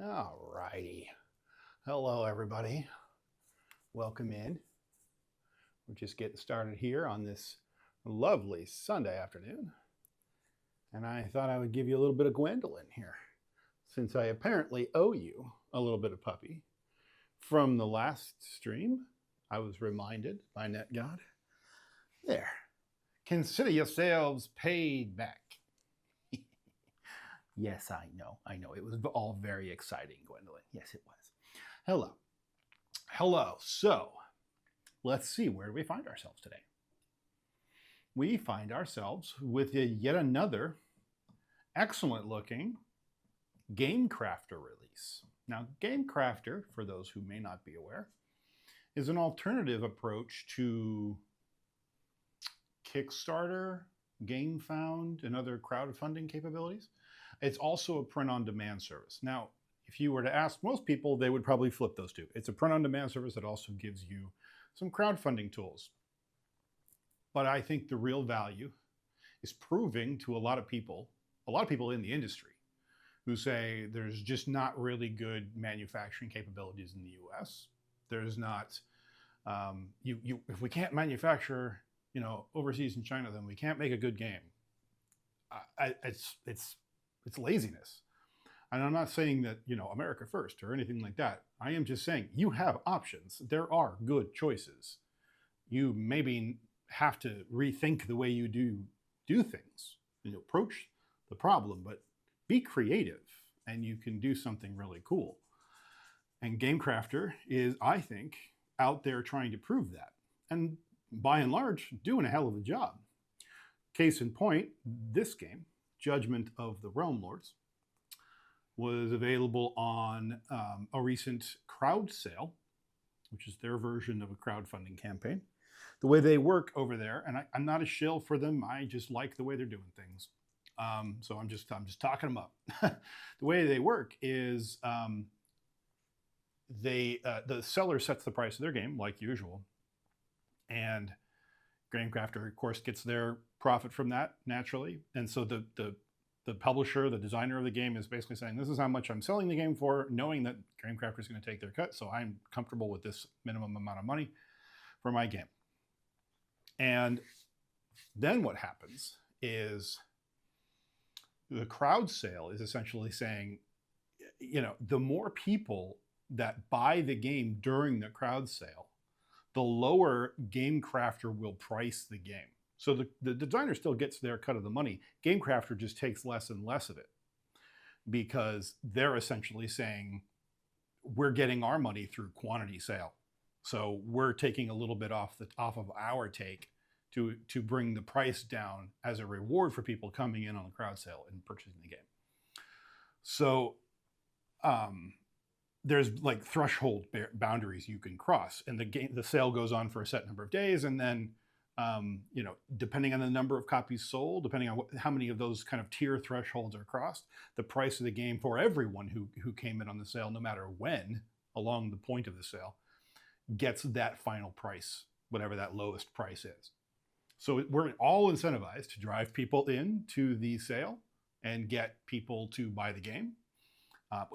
All righty. Hello, everybody. Welcome in. We're just getting started here on this lovely Sunday afternoon. And I thought I would give you a little bit of Gwendolyn here, since I apparently owe you a little bit of puppy. From the last stream, I was reminded by NetGod. There. Consider yourselves paid back. Yes, I know. It was all very exciting, Gwendolyn. Yes, it was. Hello. So, let's see, where do we find ourselves today? We find ourselves with yet another excellent looking Game Crafter release. Now, Game Crafter, for those who may not be aware, is an alternative approach to Kickstarter, GameFound, and other crowdfunding capabilities. It's also a print-on-demand service. Now, if you were to ask most people, they would probably flip those two. It's a print-on-demand service that also gives you some crowdfunding tools. But I think the real value is proving to a lot of people in the industry who say there's just not really good manufacturing capabilities in the US. There's not, if we can't manufacture, overseas in China, then we can't make a good game. It's laziness. And I'm not saying that, America first or anything like that. I am just saying you have options. There are good choices. You maybe have to rethink the way you do things, approach the problem, but be creative and you can do something really cool. And Game Crafter is, I think, out there trying to prove that. And by and large, doing a hell of a job. Case in point, this game, Judgment of the Realm Lords, was available on a recent crowd sale, which is their version of a crowdfunding campaign. The way they work over there, and I'm not a shill for them, I just like the way they're doing things. So I'm just talking them up. The way they work is the seller sets the price of their game, like usual, and Game Crafter, of course, gets their profit from that naturally. And so the publisher, the designer of the game, is basically saying, this is how much I'm selling the game for, knowing that Game Crafter is going to take their cut, so I'm comfortable with this minimum amount of money for my game. And then what happens is the crowd sale is essentially saying, the more people that buy the game during the crowd sale, the lower Game Crafter will price the game. So the designer still gets their cut of the money. Game Crafter just takes less and less of it because they're essentially saying, we're getting our money through quantity sale. So we're taking a little bit off of our take to bring the price down as a reward for people coming in on the crowd sale and purchasing the game. So there's like threshold boundaries you can cross, and the sale goes on for a set number of days, and then depending on the number of copies sold, depending on how many of those kind of tier thresholds are crossed, the price of the game for everyone who came in on the sale, no matter when, along the point of the sale, gets that final price, whatever that lowest price is. So we're all incentivized to drive people into the sale and get people to buy the game,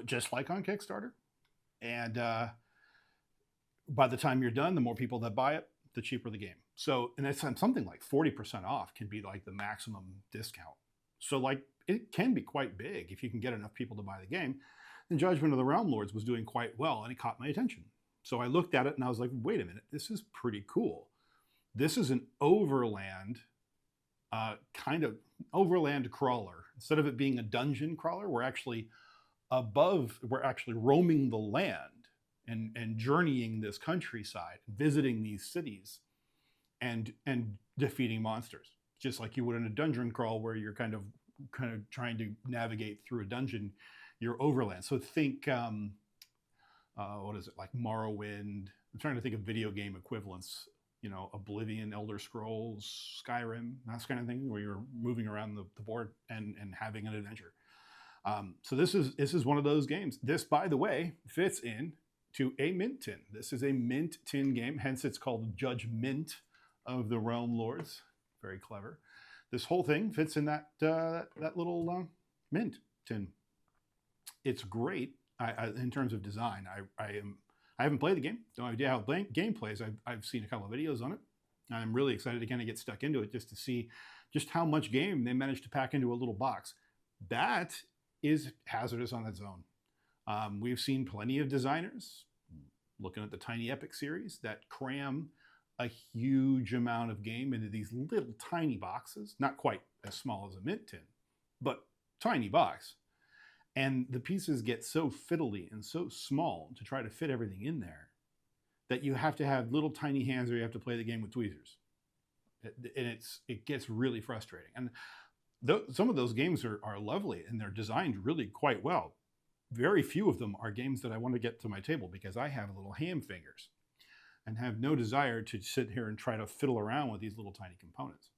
just like on Kickstarter. And by the time you're done, the more people that buy it, the cheaper the game. So, and it's something like 40% off can be like the maximum discount. So like it can be quite big if you can get enough people to buy the game. And Judgment of the Realm Lords was doing quite well, and it caught my attention. So I looked at it and I was like, wait a minute, this is pretty cool. This is an overland, kind of overland crawler. Instead of it being a dungeon crawler, we're actually roaming the land and journeying this countryside, visiting these cities and defeating monsters, just like you would in a dungeon crawl where you're kind of trying to navigate through a dungeon. You're overland. So think, what is it, like Morrowind? I'm trying to think of video game equivalents. Oblivion, Elder Scrolls, Skyrim, that kind of thing, where you're moving around the board and having an adventure. So this is one of those games. This, by the way, fits in to a mint tin. This is a mint tin game, hence it's called Judgemint of the Realm Lords. Very clever. This whole thing fits in that little mint tin. It's great. In terms of design, I haven't played the game. No idea how the game plays. I've seen a couple of videos on it. I'm really excited to kind of get stuck into it just to see just how much game they managed to pack into a little box. That is hazardous on its own. We've seen plenty of designers, looking at the Tiny Epic series, that cram a huge amount of game into these little tiny boxes, not quite as small as a mint tin, but tiny box. And the pieces get so fiddly and so small to try to fit everything in there that you have to have little tiny hands, or you have to play the game with tweezers. And it gets really frustrating. And some of those games are lovely, and they're designed really quite well. Very few of them are games that I want to get to my table because I have little ham fingers and have no desire to sit here and try to fiddle around with these little tiny components.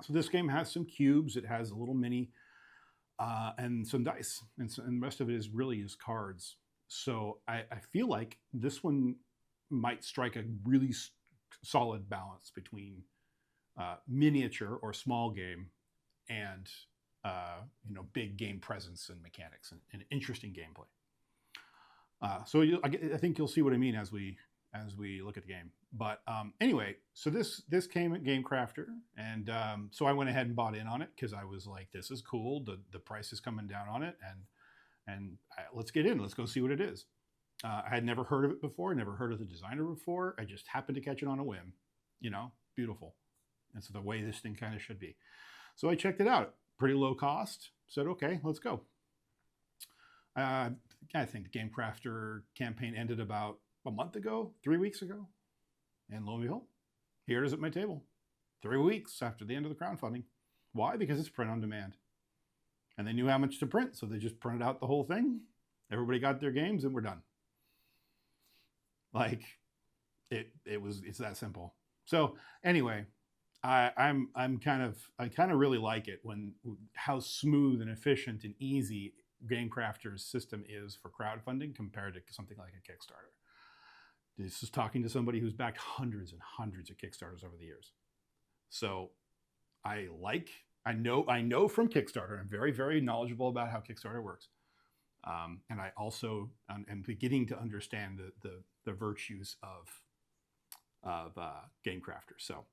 So this game has some cubes, it has a little mini, and some dice, and the rest of it is really is cards. So I feel like this one might strike a really solid balance between miniature or small game and big game presence and mechanics and interesting gameplay. So I think you'll see what I mean as we look at the game. But anyway, so this came at Game Crafter, and so I went ahead and bought in on it because I was like, this is cool. The price is coming down on it, and let's get in. Let's go see what it is. I had never heard of it before, never heard of the designer before. I just happened to catch it on a whim. Beautiful. That's the way this thing kind of should be. So I checked it out. Pretty low cost. Said, okay, let's go. I think the Game Crafter campaign ended about a month ago, 3 weeks ago. And lo and behold, here it is at my table. 3 weeks after the end of the crowdfunding. Why? Because it's print on demand. And they knew how much to print, so they just printed out the whole thing. Everybody got their games, and we're done. Like, it's that simple. So anyway, I kind of really like it when how smooth and efficient and easy Game Crafter's system is for crowdfunding compared to something like a Kickstarter. This is talking to somebody who's backed hundreds and hundreds of Kickstarters over the years. So I know from Kickstarter, I'm very, very knowledgeable about how Kickstarter works. And I also am beginning to understand the virtues of Game Crafter. So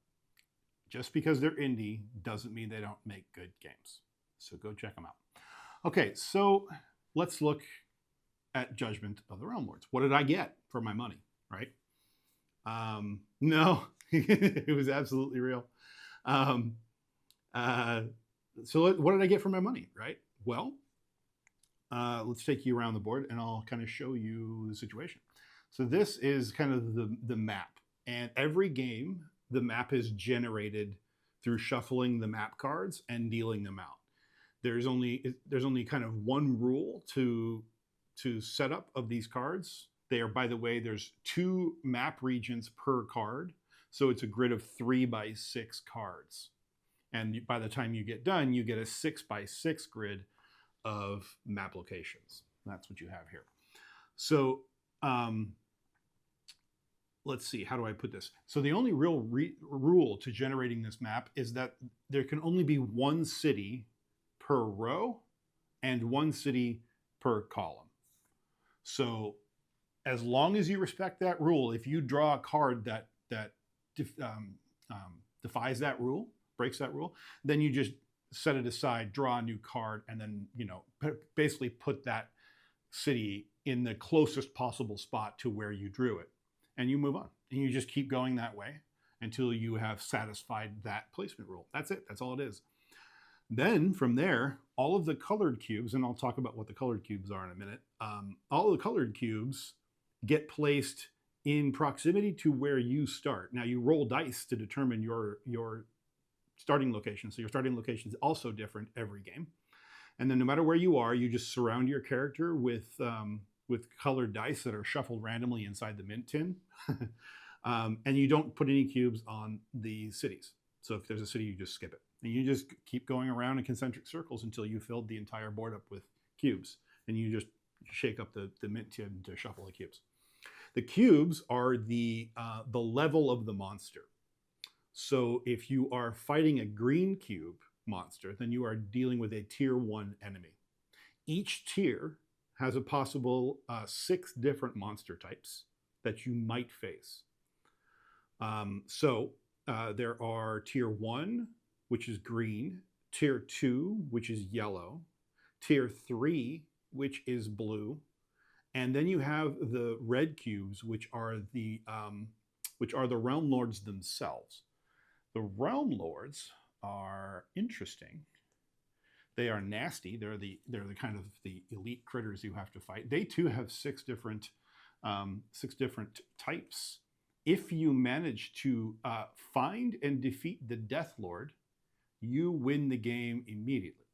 just because they're indie doesn't mean they don't make good games. So go check them out. Okay, so let's look at Judgment of the Realm Lords. What did I get for my money, right? No, it was absolutely real. So what did I get for my money, right? Well, let's take you around the board and I'll kind of show you the situation. So this is kind of the map. And every game, the map is generated through shuffling the map cards and dealing them out. There's only kind of one rule to setup of these cards. They are, by the way, there's 2 map regions per card. So it's a grid of 3 by 6 cards. And by the time you get done, you get a 6 by 6 grid of map locations. That's what you have here. So let's see, how do I put this? So the only real rule to generating this map is that there can only be 1 city per row and 1 city per column. So as long as you respect that rule, if you draw a card that defies that rule, breaks that rule, then you just set it aside, draw a new card, and then basically put that city in the closest possible spot to where you drew it, and you move on, and you just keep going that way until you have satisfied that placement rule. That's it. That's all it is. Then from there, all of the colored cubes, and I'll talk about what the colored cubes are in a minute, all of the colored cubes get placed in proximity to where you start. Now you roll dice to determine your starting location. So your starting location is also different every game. And then no matter where you are, you just surround your character with colored dice that are shuffled randomly inside the mint tin. And you don't put any cubes on the cities. So if there's a city, you just skip it. And you just keep going around in concentric circles until you filled the entire board up with cubes. And you just shake up the mint tin to shuffle the cubes. The cubes are the level of the monster. So if you are fighting a green cube monster, then you are dealing with a tier 1 enemy. Each tier has a possible 6 different monster types that you might face. There are tier 1, which is green, tier 2, which is yellow, tier 3, which is blue, and then you have the red cubes, which are the realm lords themselves. The realm lords are interesting. They are nasty. They're the kind of the elite critters you have to fight. They too have 6 different types. If you manage to find and defeat the Death Lord, you win the game immediately.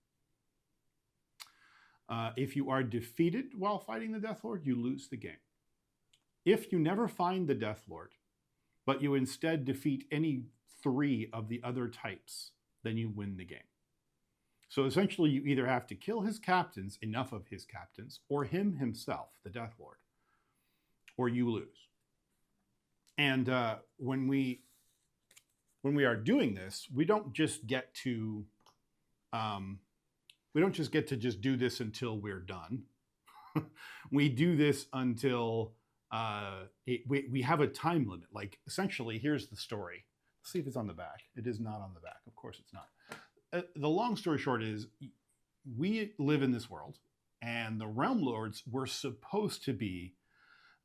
If you are defeated while fighting the Death Lord, you lose the game. If you never find the Death Lord, but you instead defeat any 3 of the other types, then you win the game. So essentially, you either have to kill his captains, enough of his captains, or him himself, the Death Lord, or you lose. And when we are doing this, we don't just get to just do this until we're done. We do this until we have a time limit. Like, essentially, here's the story. Let's see if it's on the back. It is not on the back. Of course it's not. The long story short is, we live in this world, and the Realm Lords were supposed to be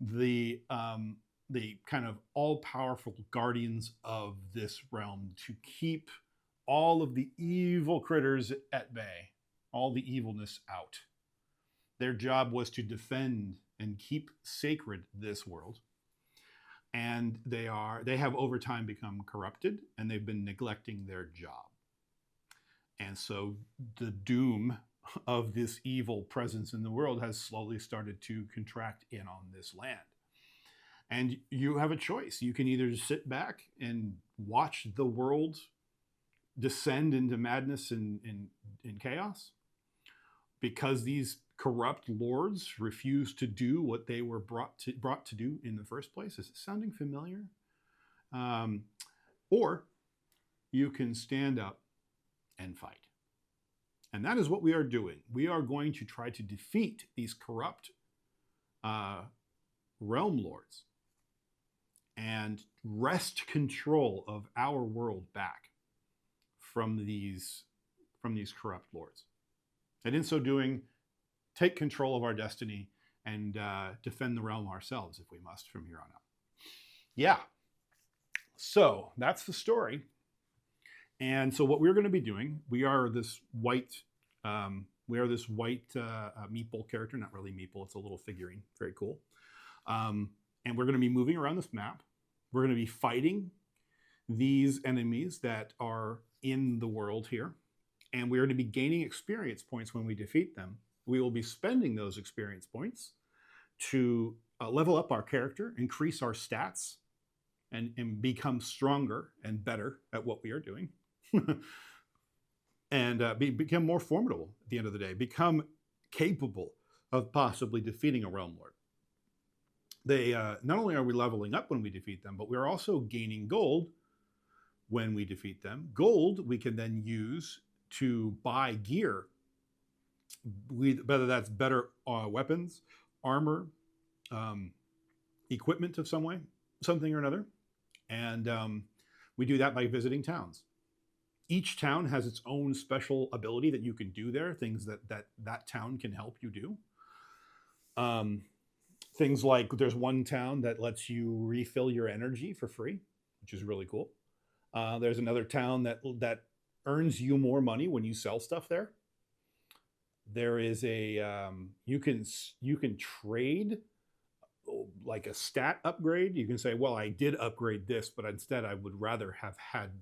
the kind of all-powerful guardians of this realm, to keep all of the evil critters at bay, all the evilness out. Their job was to defend and keep sacred this world. And they have over time become corrupted, and they've been neglecting their job. And so the doom of this evil presence in the world has slowly started to contract in on this land. And you have a choice. You can either sit back and watch the world descend into madness and chaos, because these corrupt lords refuse to do what they were brought to do in the first place. Is it sounding familiar? Or you can stand up and fight. And that is what we are doing. We are going to try to defeat these corrupt realm lords and wrest control of our world back from these corrupt lords. And in so doing, take control of our destiny and defend the realm ourselves, if we must, from here on out. Yeah. So that's the story. And so what we're going to be doing, we are this white meeple character. Not really meeple, it's a little figurine. Very cool. And we're going to be moving around this map. We're going to be fighting these enemies that are in the world here. And we're going to be gaining experience points when we defeat them. We will be spending those experience points to level up our character, increase our stats, and become stronger and better at what we are doing. And become more formidable at the end of the day, become capable of possibly defeating a realm lord. Not only are we leveling up when we defeat them, but we're also gaining gold when we defeat them. Gold we can then use to buy gear, whether that's better weapons, armor, equipment of something or another. And we do that by visiting towns. Each town has its own special ability that you can do there, things that town can help you do. Things like, there's one town that lets you refill your energy for free, which is really cool. There's another town that earns you more money when you sell stuff there. There is you can trade like a stat upgrade. You can say, well, I did upgrade this, but instead I would rather have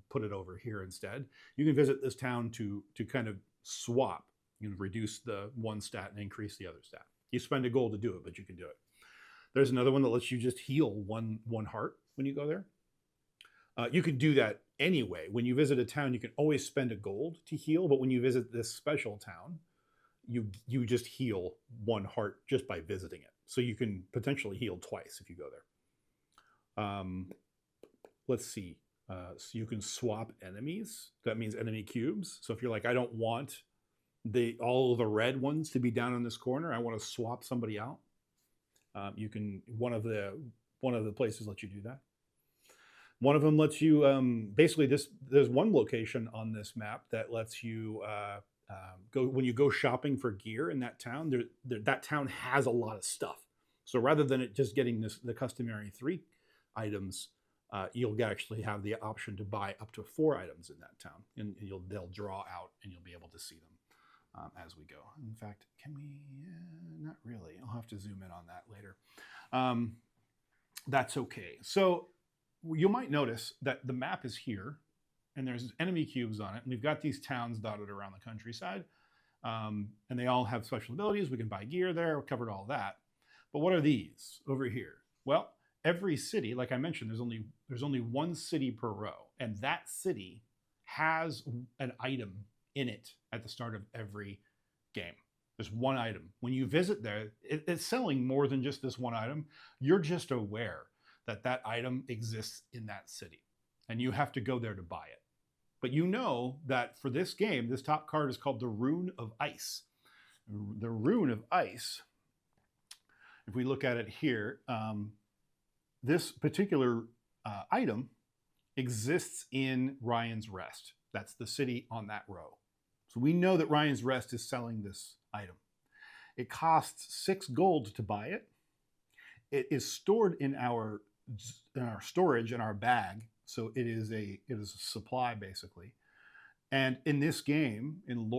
put it over here instead. You can visit this town to kind of swap. You can reduce the one stat and increase the other stat. You spend a gold to do it, but you can do it. There's another one that lets you just heal one heart when you go there. You can do that anyway. When you visit a town, you can always spend a gold to heal, but when you visit this special town, you just heal one heart just by visiting it. So you can potentially heal twice if you go there. Let's see. So you can swap enemies. That means enemy cubes. So if you're like, I don't want all of the red ones to be down in this corner. I want to swap somebody out. You can one of the places lets you do that. One of them lets you basically there's one location on this map that lets you go when you go shopping for gear in that town. That town has a lot of stuff. So rather than it just getting the customary 3 items, you'll actually have the option to buy up to 4 items in that town, and they'll draw out, and you'll be able to see them as we go. In fact, can we? Not really. I'll have to zoom in on that later. That's okay. So you might notice that the map is here, and there's enemy cubes on it, and we've got these towns dotted around the countryside, and they all have special abilities. We can buy gear there. We covered all that. But what are these over here? Well, every city, like I mentioned, there's only one city per row, and that city has an item in it at the start of every game. There's one item. When you visit there, it's selling more than just this one item. You're just aware that that item exists in that city, and you have to go there to buy it. But you know that for this game, this top card is called the Rune of Ice. The Rune of Ice, if we look at it here, this particular item exists in Ryan's Rest. That's the city on that row. So we know that Ryan's Rest is selling this item. It costs 6 gold to buy it. It is stored in our storage in our bag, so it is a supply basically. And in this game, in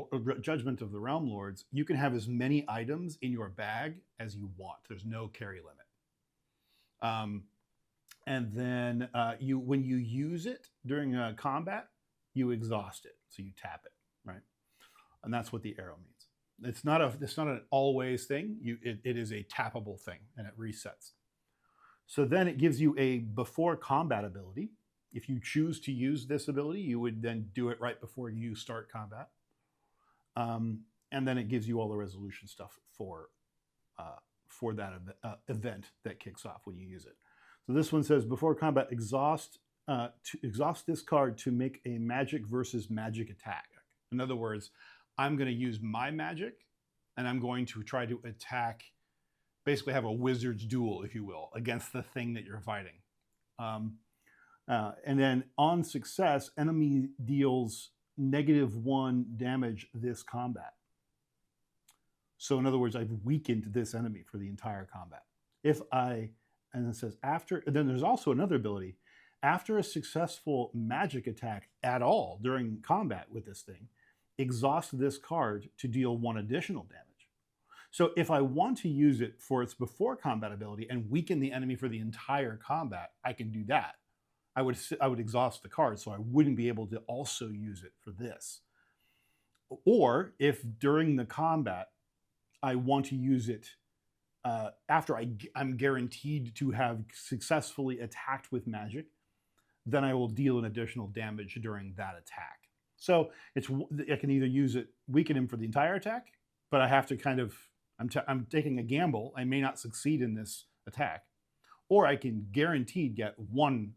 Judgment of the Realm Lords, you can have as many items in your bag as you want. There's no carry limit. And then when you use it during combat, you exhaust it. So you tap it, right? And that's what the arrow means. It's not an always thing. It is a tappable thing, and it resets. So then it gives you a before combat ability. If you choose to use this ability, you would then do it right before you start combat. And then it gives you all the resolution stuff for that event that kicks off when you use it. So this one says, before combat, exhaust this card to make a magic versus magic attack. In other words, I'm going to use my magic, and I'm going to try to attack, basically have a wizard's duel, if you will, against the thing that you're fighting. And then on success, enemy deals -1 damage this combat. So in other words, I've weakened this enemy for the entire combat. And it says after, and then there's also another ability. After a successful magic attack at all during combat with this thing, exhaust this card to deal 1 additional damage. So if I want to use it for its before combat ability and weaken the enemy for the entire combat, I can do that. I would exhaust the card, so I wouldn't be able to also use it for this. Or if during the combat I want to use it after I'm guaranteed to have successfully attacked with magic, then I will deal an additional damage during that attack. So I can either use it, weaken him for the entire attack, but I have to kind of, I'm taking a gamble. I may not succeed in this attack, or I can guaranteed get 1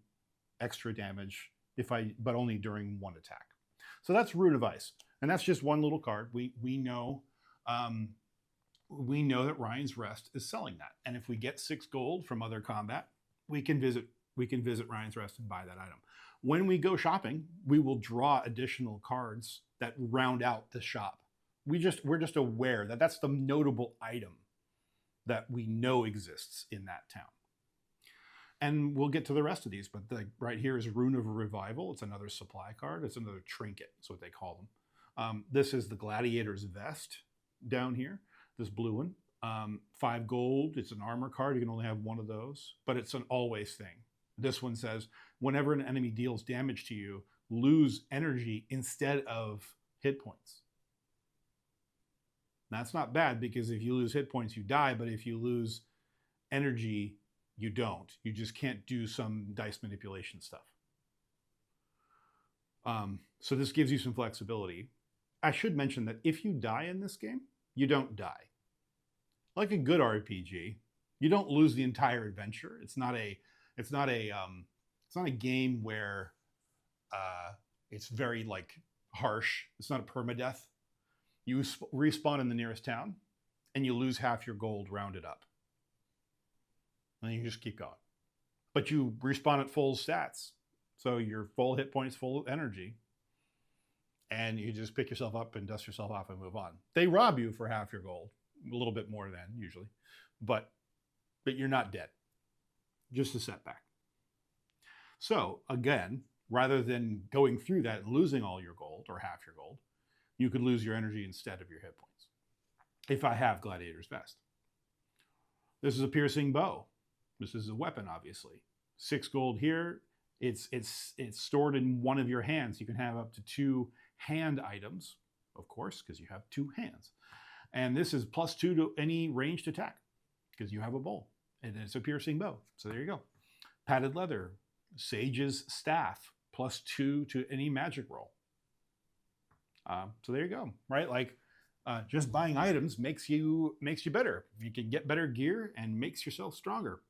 extra damage but only during 1 attack. So that's Rune of Ice, and that's just one little card. We know that Ryan's Rest is selling that, and if we get 6 gold from other combat, we can visit Ryan's Rest and buy that item. When we go shopping, we will draw additional cards that round out the shop. We're just aware that that's the notable item that we know exists in that town. And we'll get to the rest of these, but right here is Rune of Revival. It's another supply card. It's another trinket. That's what they call them. This is the Gladiator's Vest down here, this blue one. 5 gold. It's an armor card. You can only have 1 of those, but it's an always thing. This one says, whenever an enemy deals damage to you, lose energy instead of hit points. That's not bad, because if you lose hit points, you die, but if you lose energy, you don't. You just can't do some dice manipulation stuff. So this gives you some flexibility. I should mention that if you die in this game, you don't die. Like a good RPG, you don't lose the entire adventure. It's not a game where it's very harsh. It's not a permadeath. You respawn in the nearest town, and you lose half your gold rounded up. And you just keep going. But you respawn at full stats. So you're full hit points, full energy. And you just pick yourself up and dust yourself off and move on. They rob you for half your gold. A little bit more than usually. But you're not dead. Just a setback. So again, rather than going through that and losing all your gold or half your gold, you could lose your energy instead of your hit points. If I have Gladiator's Vest. This is a piercing bow. This is a weapon, obviously. 6 gold here. It's stored in one of your hands. You can have up to 2 hand items, of course, because you have 2 hands. And this is +2 to any ranged attack, because you have a bow. And it's a piercing bow. So there you go. Padded leather. Sage's staff. +2 to any magic roll. So there you go, right? Like, just buying items makes you better. You can get better gear and makes yourself stronger.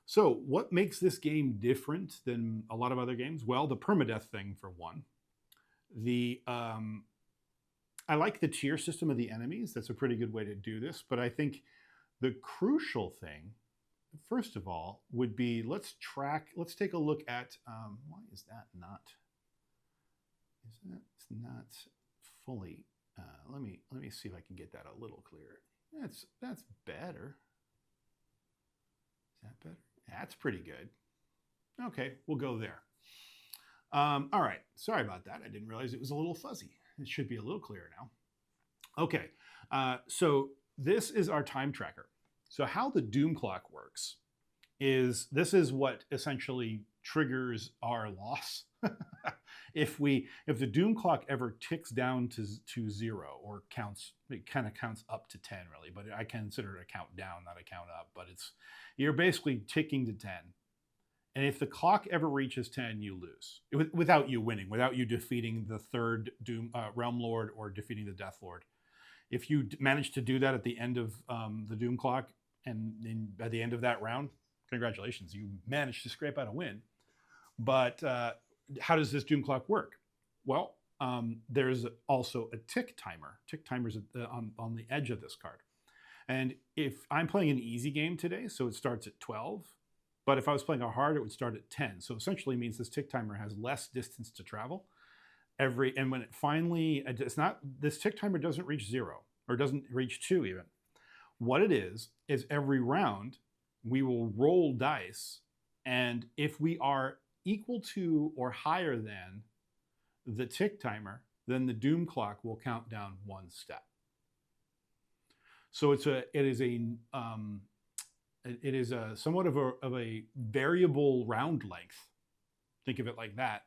So what makes this game different than a lot of other games? Well, the permadeath thing, for one. I like the tier system of the enemies. That's a pretty good way to do this. But I think the crucial thing, first of all, would be let's take a look at, why is that not, it's not fully, let me see if I can get that a little clearer. That's better. Is that better? That's pretty good. Okay, we'll go there. All right, sorry about that. I didn't realize it was a little fuzzy. It should be a little clearer now. Okay, so this is our time tracker. So how the Doom Clock works is this is what essentially triggers our loss. If the Doom Clock ever ticks down to 0 or counts, it kind of counts up to 10 really, but I consider it a count down, not a count up, but you're basically ticking to 10. And if the clock ever reaches 10, you lose without you winning, without you defeating the 3rd Realm Lord or defeating the Death Lord. If you manage to do that at the end of the Doom Clock and by the end of that round, congratulations, you managed to scrape out a win. But how does this Doom Clock work? Well, there's also a tick timer. Tick timer's on the edge of this card. And if I'm playing an easy game today, so it starts at 12, but if I was playing a hard, it would start at 10. So essentially means this tick timer has less distance to travel. And when it finally, this tick timer doesn't reach 0 or doesn't reach 2 even. What it is every round we will roll dice, and if we are equal to or higher than the tick timer, then the Doom Clock will count down 1 step. So it is a somewhat of a variable round length. Think of it like that.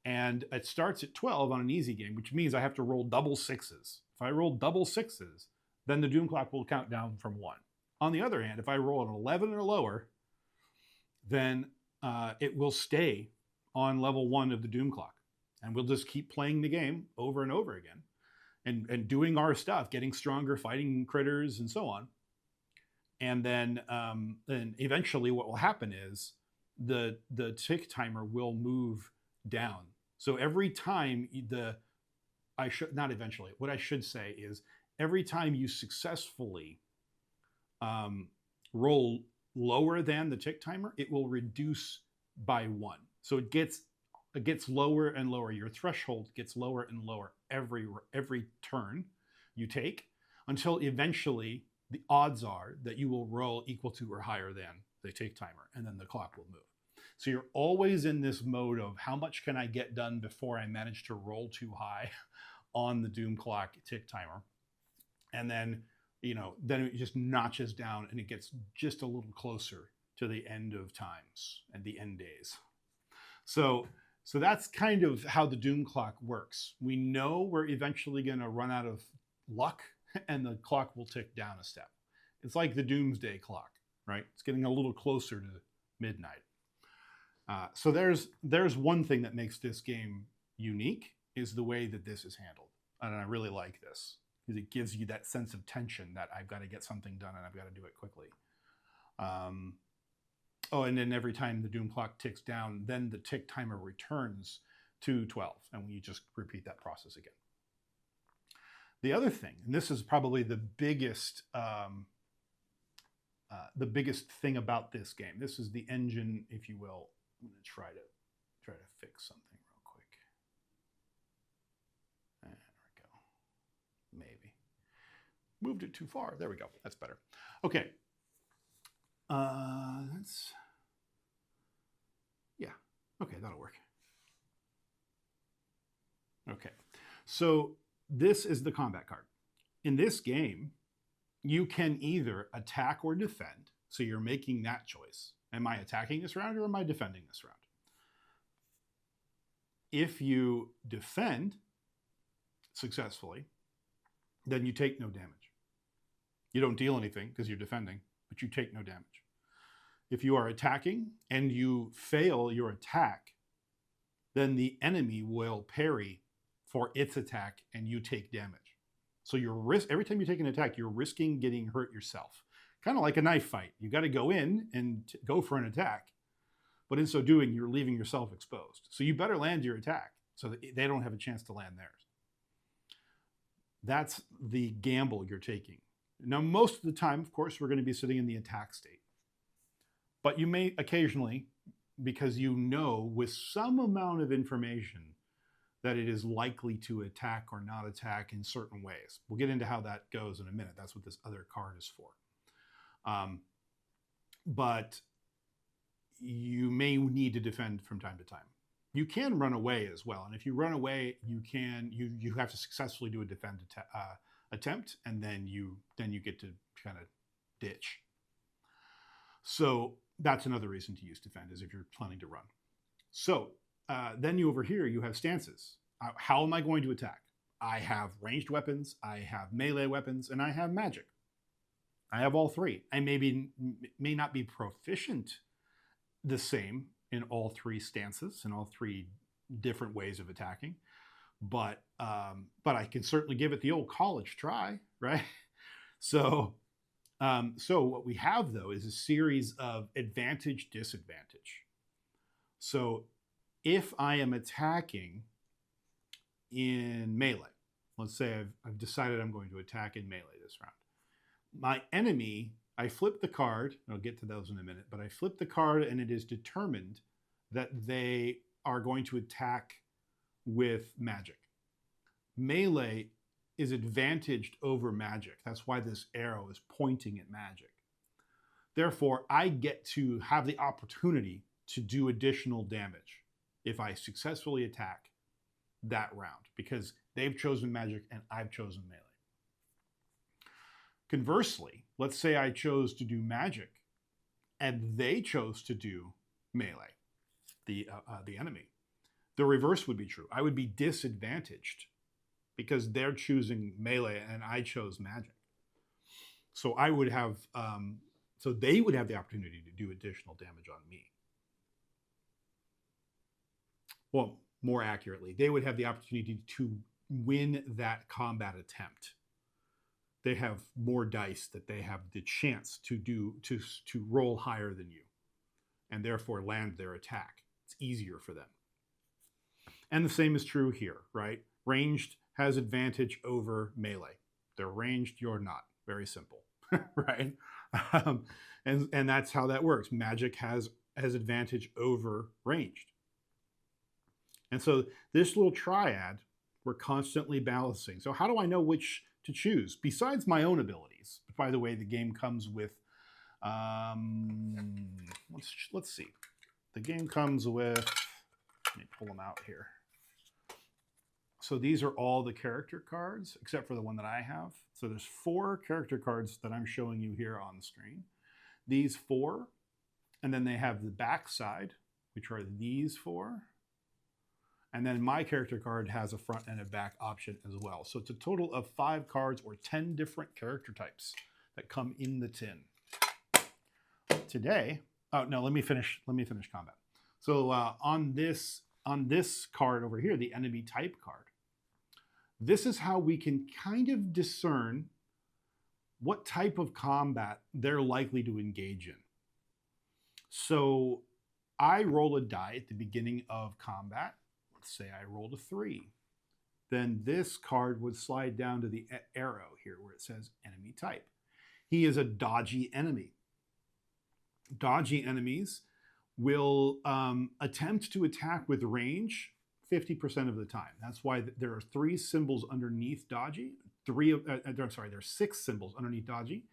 And it starts at 12 on an easy game, which means I have to roll double 6s. If I roll double 6s, then the Doom Clock will count down from 1. On the other hand, if I roll an 11 or lower, then it will stay on level 1 of the Doom Clock. And we'll just keep playing the game over and over again and doing our stuff, getting stronger, fighting critters and so on. And then eventually what will happen is the tick timer will move down. So every time what I should say is every time you successfully roll lower than the tick timer, it will reduce by 1. So it gets lower and lower. Your threshold gets lower and lower every turn you take until eventually the odds are that you will roll equal to or higher than the tick timer, and then the clock will move. So you're always in this mode of how much can I get done before I manage to roll too high on the Doom Clock tick timer. And then, then it just notches down and it gets just a little closer to the end of times and the end days. So that's kind of how the Doom Clock works. We know we're eventually going to run out of luck and the clock will tick down a step. It's like the Doomsday Clock, right? It's getting a little closer to midnight. So there's one thing that makes this game unique is the way that this is handled. And I really like this because it gives you that sense of tension that I've got to get something done and I've got to do it quickly. And then every time the Doom Clock ticks down, then the tick timer returns to 12 and we just repeat that process again. The other thing, and this is probably the biggest thing about this game. This is the engine, if you will. I'm going to try to fix something real quick. There we go. Maybe moved it too far. There we go. That's better. Okay. Yeah. Okay, that'll work. Okay. So this is the combat card. In this game, you can either attack or defend. So you're making that choice. Am I attacking this round or am I defending this round? If you defend successfully, then you take no damage. You don't deal anything because you're defending, but you take no damage. If you are attacking and you fail your attack, then the enemy will parry for its attack and you take damage. So every time you take an attack, you're risking getting hurt yourself. Kind of like a knife fight. You got to go in and go for an attack, but in so doing, you're leaving yourself exposed. So you better land your attack so that they don't have a chance to land theirs. That's the gamble you're taking. Now, most of the time, of course, we're going to be sitting in the attack state. But you may occasionally, because you know with some amount of information that it is likely to attack or not attack in certain ways. We'll get into how that goes in a minute. That's what this other card is for. But you may need to defend from time to time. You can run away as well. And if you run away, you have to successfully do a defend attempt, and then you get to kind of ditch. So that's another reason to use defend, is if you're planning to run. So then over here, you have stances. How am I going to attack? I have ranged weapons, I have melee weapons, and I have magic. I have all three. I may not be proficient the same in all three stances, in all three different ways of attacking, but I can certainly give it the old college try, right? So what we have, though, is a series of advantage, disadvantage. So if I am attacking in melee, let's say I've decided I'm going to attack in melee this round. My enemy, I flip the card, and I'll get to those in a minute, but I flip the card and it is determined that they are going to attack with magic. Melee is advantaged over magic. That's why this arrow is pointing at magic. Therefore, I get to have the opportunity to do additional damage if I successfully attack that round, because they've chosen magic and I've chosen melee. Conversely, let's say I chose to do magic and they chose to do melee, the enemy. The reverse would be true. I would be disadvantaged because they're choosing melee and I chose magic. So I would have, so they would have the opportunity to do additional damage on me. Well, more accurately, they would have the opportunity to win that combat attempt. They have more dice that they have the chance to roll higher than you, and therefore land their attack. It's easier for them. And the same is true here, right? Ranged has advantage over melee. They're ranged, you're not. Very simple, right? And that's how that works. Magic has advantage over ranged. And so this little triad, we're constantly balancing. So how do I know which to choose? Besides my own abilities. By the way, the game comes with, let's see. The game comes with, let me pull them out here. So these are all the character cards, except for the one that I have. So there's 4 character cards that I'm showing you here on the screen. These 4, and then they have the back side, which are these 4. And then my character card has a front and a back option as well. So it's a total of 5 cards or 10 different character types that come in the tin. Today, oh no, let me finish combat. So on this card over here, the enemy type card, this is how we can kind of discern what type of combat they're likely to engage in. So I roll a die at the beginning of combat. Let's say I rolled a 3. then this card would slide down to the arrow here where it says enemy type. He is a dodgy enemy. Dodgy enemies will attempt to attack with range 50% of the time. That's why there are 3 symbols underneath dodgy. There's 6 symbols underneath dodgy,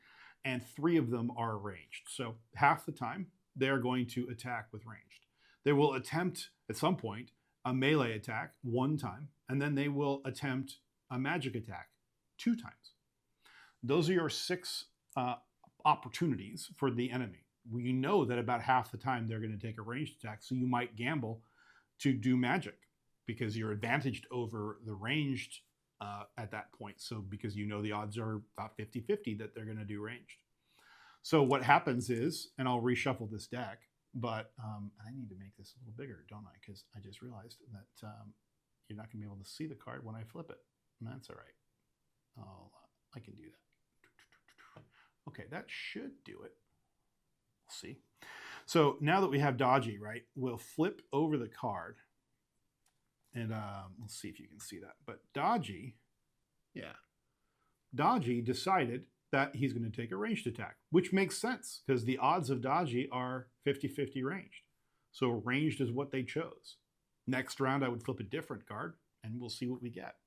and 3 of them are ranged. So half the time, they're going to attack with ranged. They will attempt, at some point, a melee attack 1 time, and then they will attempt a magic attack 2 times. Those are your 6 opportunities for the enemy. We know that about half the time they're going to take a ranged attack, so you might gamble to do magic because you're advantaged over the ranged at that point. So because you know the odds are about 50-50 that they're going to do ranged. So what happens is, and I'll reshuffle this deck, but I need to make this a little bigger, don't I? Because I just realized that you're not going to be able to see the card when I flip it. And that's all right. I can do that. Okay, that should do it. We'll see. So now that we have dodgy, right, we'll flip over the card. And we'll see if you can see that. But dodgy decided that he's going to take a ranged attack, which makes sense because the odds of dodgy are 50-50 ranged. So ranged is what they chose. Next round, I would flip a different card, and we'll see what we get.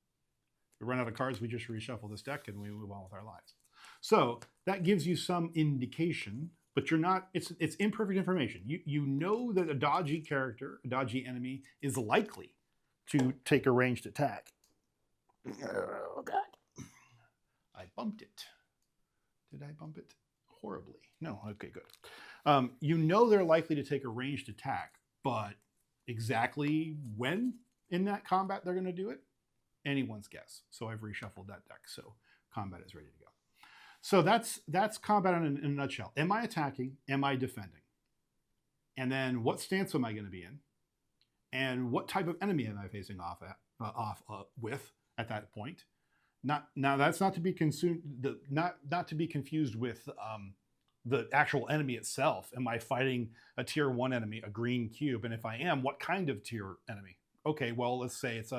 If we run out of cards, we just reshuffle this deck, and we move on with our lives. So that gives you some indication, but you're not. It's imperfect information. You know that a dodgy character, a dodgy enemy, is likely to take a ranged attack. Oh, God. I bumped it. Did I bump it? Horribly. No, okay, good. You know they're likely to take a ranged attack, but exactly when in that combat they're going to do it, anyone's guess. So I've reshuffled that deck, so combat is ready to go. So that's combat in a nutshell. Am I attacking? Am I defending? And then what stance am I going to be in? And what type of enemy am I facing off with at that point? Now that's not to be not to be confused with the actual enemy itself. Am I fighting a tier 1 enemy, a green cube? And if I am, what kind of tier enemy? Okay, well, let's say it's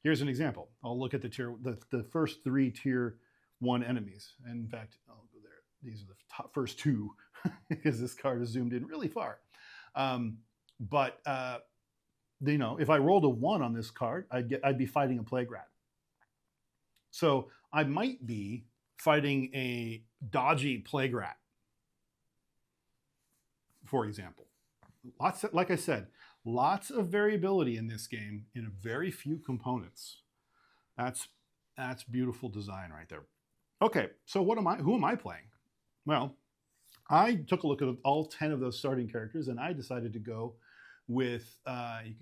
here's an example. I'll look at the first 3 tier 1 enemies. And in fact, I'll go there. These are the first 2 because this card is zoomed in really far. You know, if I rolled a 1 on this card, I'd be fighting a plague rat. So I might be fighting a dodgy plague rat, for example. Like I said, lots of variability in this game in a very few components. That's beautiful design right there. Okay, so who am I playing? Well, I took a look at all 10 of those starting characters, and I decided to go with I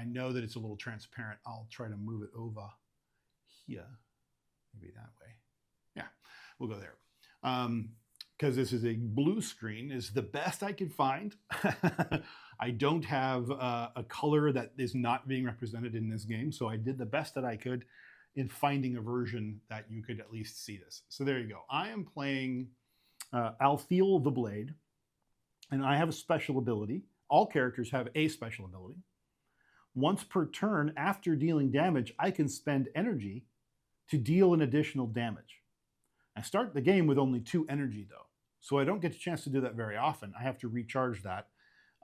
know that it's a little transparent. I'll try to move it over here, maybe that way. Yeah, we'll go there because this is a blue screen. Is the best I could find. I don't have a color that is not being represented in this game, so I did the best that I could in finding a version that you could at least see this. So there you go. I am playing Alfeel the Blade, and I have a special ability. All characters have a special ability. Once per turn, after dealing damage, I can spend energy to deal an additional damage. I start the game with only 2 energy, though, so I don't get a chance to do that very often. I have to recharge that,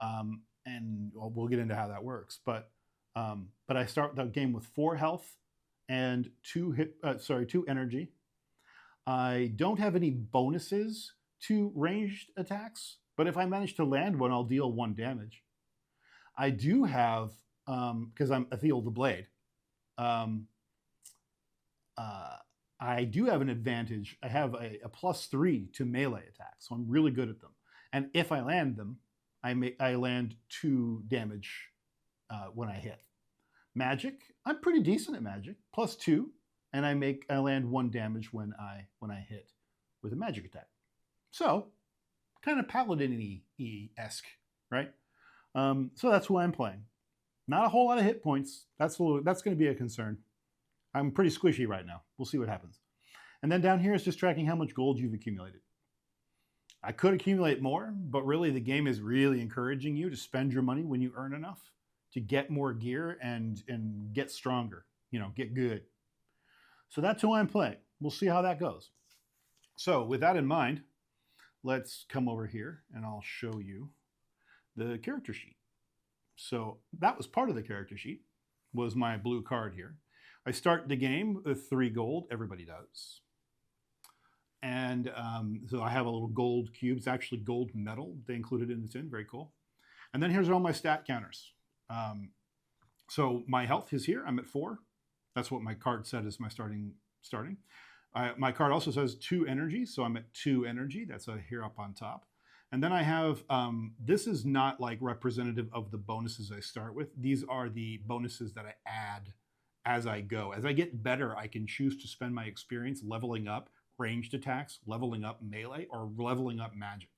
and we'll get into how that works. But I start the game with 4 health and 2 energy. I don't have any bonuses to ranged attacks, but if I manage to land one, I'll deal 1 damage. I do have, because I'm Alfeel the Blade, I do have an advantage. I have a +3 to melee attacks, so I'm really good at them. And if I land them, I land 2 damage when I hit. Magic, I'm pretty decent at magic, +2, and I land 1 damage when I hit with a magic attack. So, kind of paladin-y-esque, right? So that's who I'm playing. Not a whole lot of hit points. That's going to be a concern. I'm pretty squishy right now. We'll see what happens. And then down here is just tracking how much gold you've accumulated. I could accumulate more, but really the game is really encouraging you to spend your money when you earn enough to get more gear and get stronger. get good. So that's who I'm playing. We'll see how that goes. So with that in mind, let's come over here and I'll show you the character sheet. So that was part of the character sheet, was my blue card here. I start the game with 3 gold, everybody does. And so I have a little gold cube. It's actually gold metal they included in the tin, very cool. And then here's all my stat counters. So my health is here, I'm at 4. That's what my card said is my starting. My card also says 2 energy, so I'm at 2 energy. That's here up on top. And then I have, this is not like representative of the bonuses I start with. These are the bonuses that I add as I go. As I get better, I can choose to spend my experience leveling up ranged attacks, leveling up melee, or leveling up magic.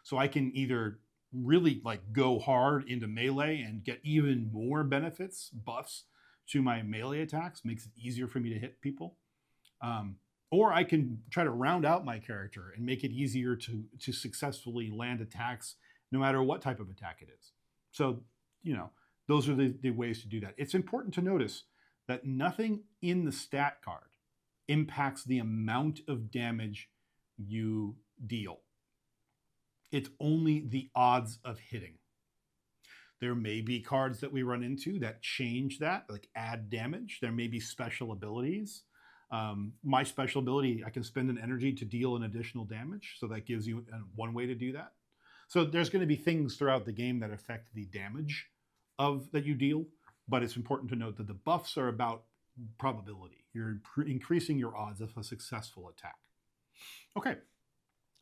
So I can either really like go hard into melee and get even more benefits, buffs to my melee attacks, makes it easier for me to hit people. Or I can try to round out my character and make it easier to successfully land attacks no matter what type of attack it is. So, those are the ways to do that. It's important to notice that nothing in the stat card impacts the amount of damage you deal. It's only the odds of hitting. There may be cards that we run into that change that, like add damage. There may be special abilities. My special ability, I can spend an energy to deal an additional damage. So that gives you one way to do that. So there's going to be things throughout the game that affect the damage that you deal. But it's important to note that the buffs are about probability. You're increasing your odds of a successful attack. Okay,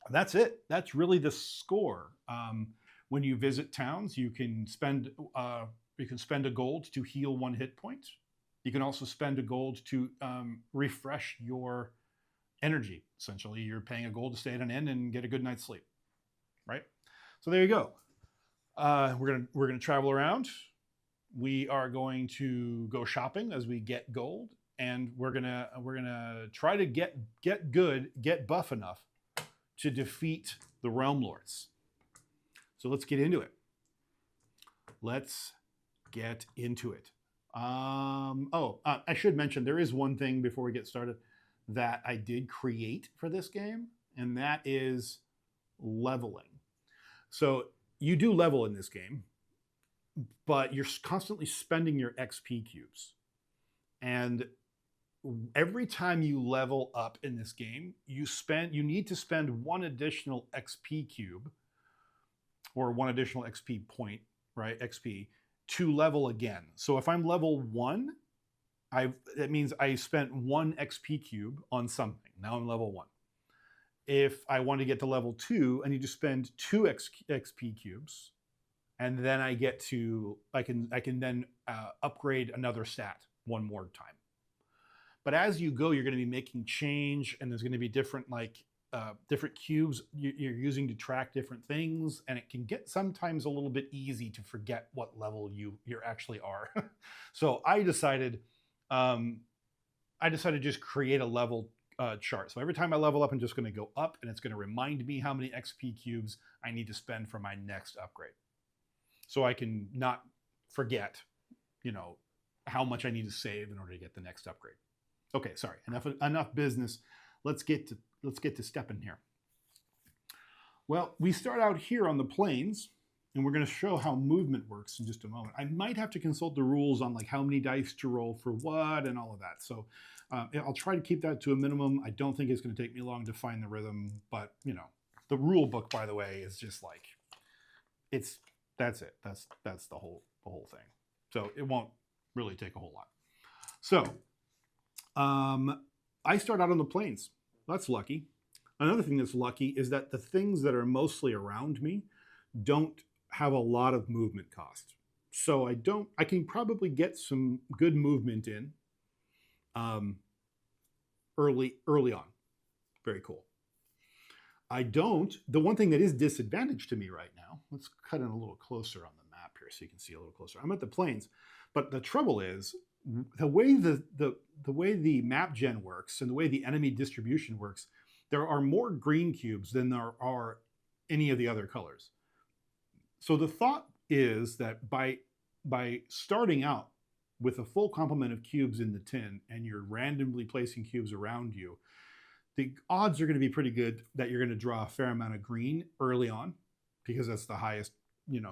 that's it. That's really the score. When you visit towns, you can spend a gold to heal 1 hit point. You can also spend a gold to refresh your energy. Essentially, you're paying a gold to stay at an inn and get a good night's sleep, right? So there you go. We're gonna travel around. We are going to go shopping as we get gold, and we're gonna try to get buff enough to defeat the Realm Lords. So let's get into it. I should mention there is one thing before we get started that I did create for this game, and that is leveling. So you do level in this game, but you're constantly spending your XP cubes. And every time you level up in this game, you need to spend 1 additional XP cube or 1 additional XP point, right? XP to level again. So if I'm level 1, that means I spent 1 XP cube on something. Now I'm level 1. If I want to get to level 2, I need to spend 2 XP cubes. And then I can then upgrade another stat 1 more time. But as you go, you're going to be making change, and there's going to be different cubes you're using to track different things, and it can get sometimes a little bit easy to forget what level you actually are. So I decided to just create a level chart. So every time I level up, I'm just going to go up, and it's going to remind me how many XP cubes I need to spend for my next upgrade. So I can not forget, how much I need to save in order to get the next upgrade. Okay, sorry, enough business. Let's get to stepping here. Well, we start out here on the plains, and we're going to show how movement works in just a moment. I might have to consult the rules on like how many dice to roll for what and all of that. So I'll try to keep that to a minimum. I don't think it's going to take me long to find the rhythm, but the rule book, by the way, is just like that's it. That's the whole thing. So it won't really take a whole lot. So I start out on the plains. That's lucky. Another thing that's lucky is that the things that are mostly around me don't have a lot of movement cost. So I can probably get some good movement in early on. Very cool. The one thing that is disadvantage to me right now, let's cut in a little closer on the map here so you can see a little closer. I'm at the plains, but the trouble is the way the map gen works and the way the enemy distribution works, there are more green cubes than there are any of the other colors. So the thought is that by starting out with a full complement of cubes in the tin, and you're randomly placing cubes around you, the odds are going to be pretty good that you're going to draw a fair amount of green early on, because that's the highest,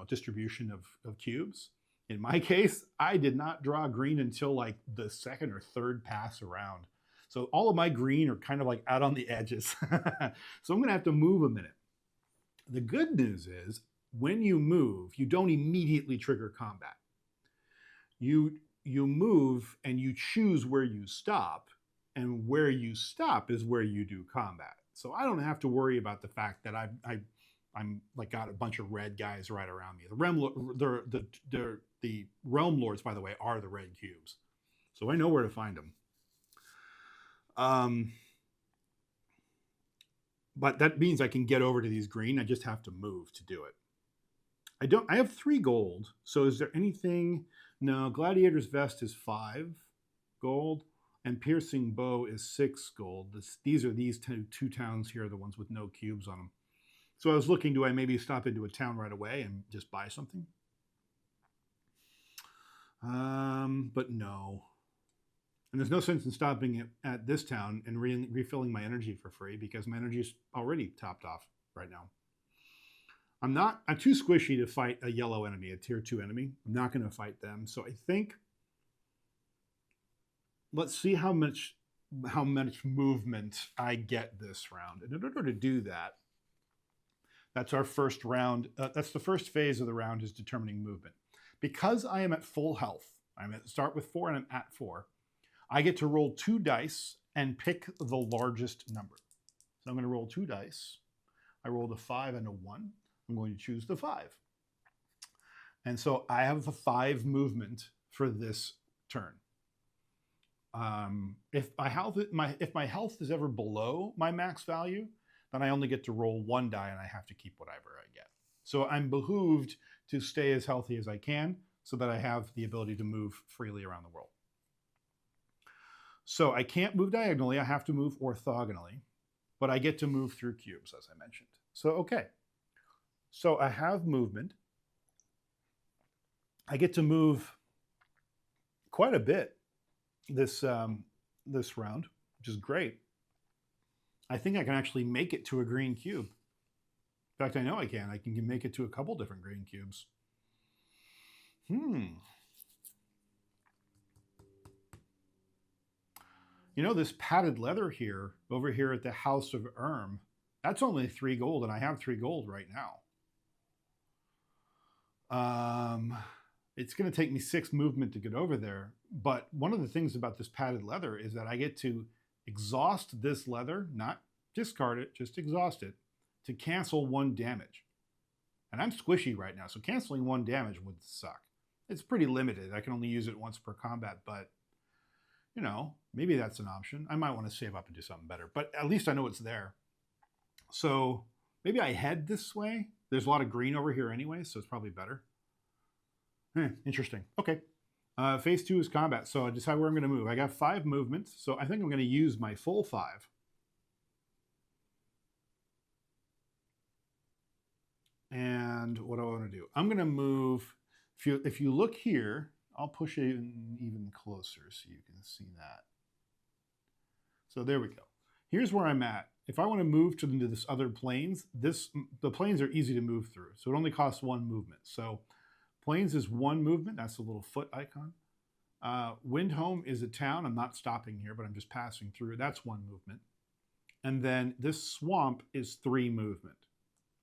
distribution of cubes. In my case, I did not draw green until like the second or third pass around. So all of my green are kind of like out on the edges. So I'm going to have to move a minute. The good news is when you move, you don't immediately trigger combat. You move and you choose where you stop, and where you stop is where you do combat. So I don't have to worry about the fact that I'm like got a bunch of red guys right around me. The realm lords, by the way, are the red cubes, so I know where to find them. But that means I can get over to these green. I just have to move to do it. I have 3 gold. So is there anything? No, Gladiator's Vest is 5 gold, and Piercing Bow is 6 gold. These are these two towns here, the ones with no cubes on them. So I was looking, do I maybe stop into a town right away and just buy something? But no. And there's no sense in stopping at this town and refilling my energy for free, because my energy is already topped off right now. I'm too squishy to fight a yellow enemy, a tier 2 enemy. I'm not going to fight them. So I think, let's see how much movement I get this round. And in order to do that, that's our first round. That's the first phase of the round, is determining movement. Because I am at full health, I'm at start with 4 and I'm at 4, I get to roll 2 dice and pick the largest number. So I'm going to roll 2 dice. I rolled a 5 and a 1. I'm going to choose the 5. And so I have a 5 movement for this turn. If my health is ever below my max value, then I only get to roll 1 die and I have to keep whatever I get. So I'm behooved to stay as healthy as I can so that I have the ability to move freely around the world. So I can't move diagonally, I have to move orthogonally, but I get to move through cubes, as I mentioned. So, okay. So I have movement. I get to move quite a bit this round, which is great. I think I can actually make it to a green cube. In fact, I know I can. I can make it to a couple different green cubes. This padded leather here, over here at the House of Erm, that's only 3 gold, and I have 3 gold right now. It's going to take me 6 movement to get over there, but one of the things about this padded leather is that I get to exhaust this leather, not discard it, just exhaust it, to cancel 1 damage. And I'm squishy right now, so canceling 1 damage would suck. It's pretty limited. I can only use it once per combat, but maybe that's an option. I might want to save up and do something better, but at least I know it's there. So maybe I head this way. There's a lot of green over here anyway, so it's probably better. Interesting. Okay. Phase 2 is combat. So I decide where I'm going to move. I got 5 movements, so I think I'm going to use my full 5. And what do I want to do? I'm going to move. If you look here, I'll push it even closer so you can see that. So there we go. Here's where I'm at. If I want to move into this other plains, the plains are easy to move through. So it only costs 1 movement. So plains is 1 movement. That's the little foot icon. Windhome is a town. I'm not stopping here, but I'm just passing through. That's 1 movement. And then this swamp is 3 movement.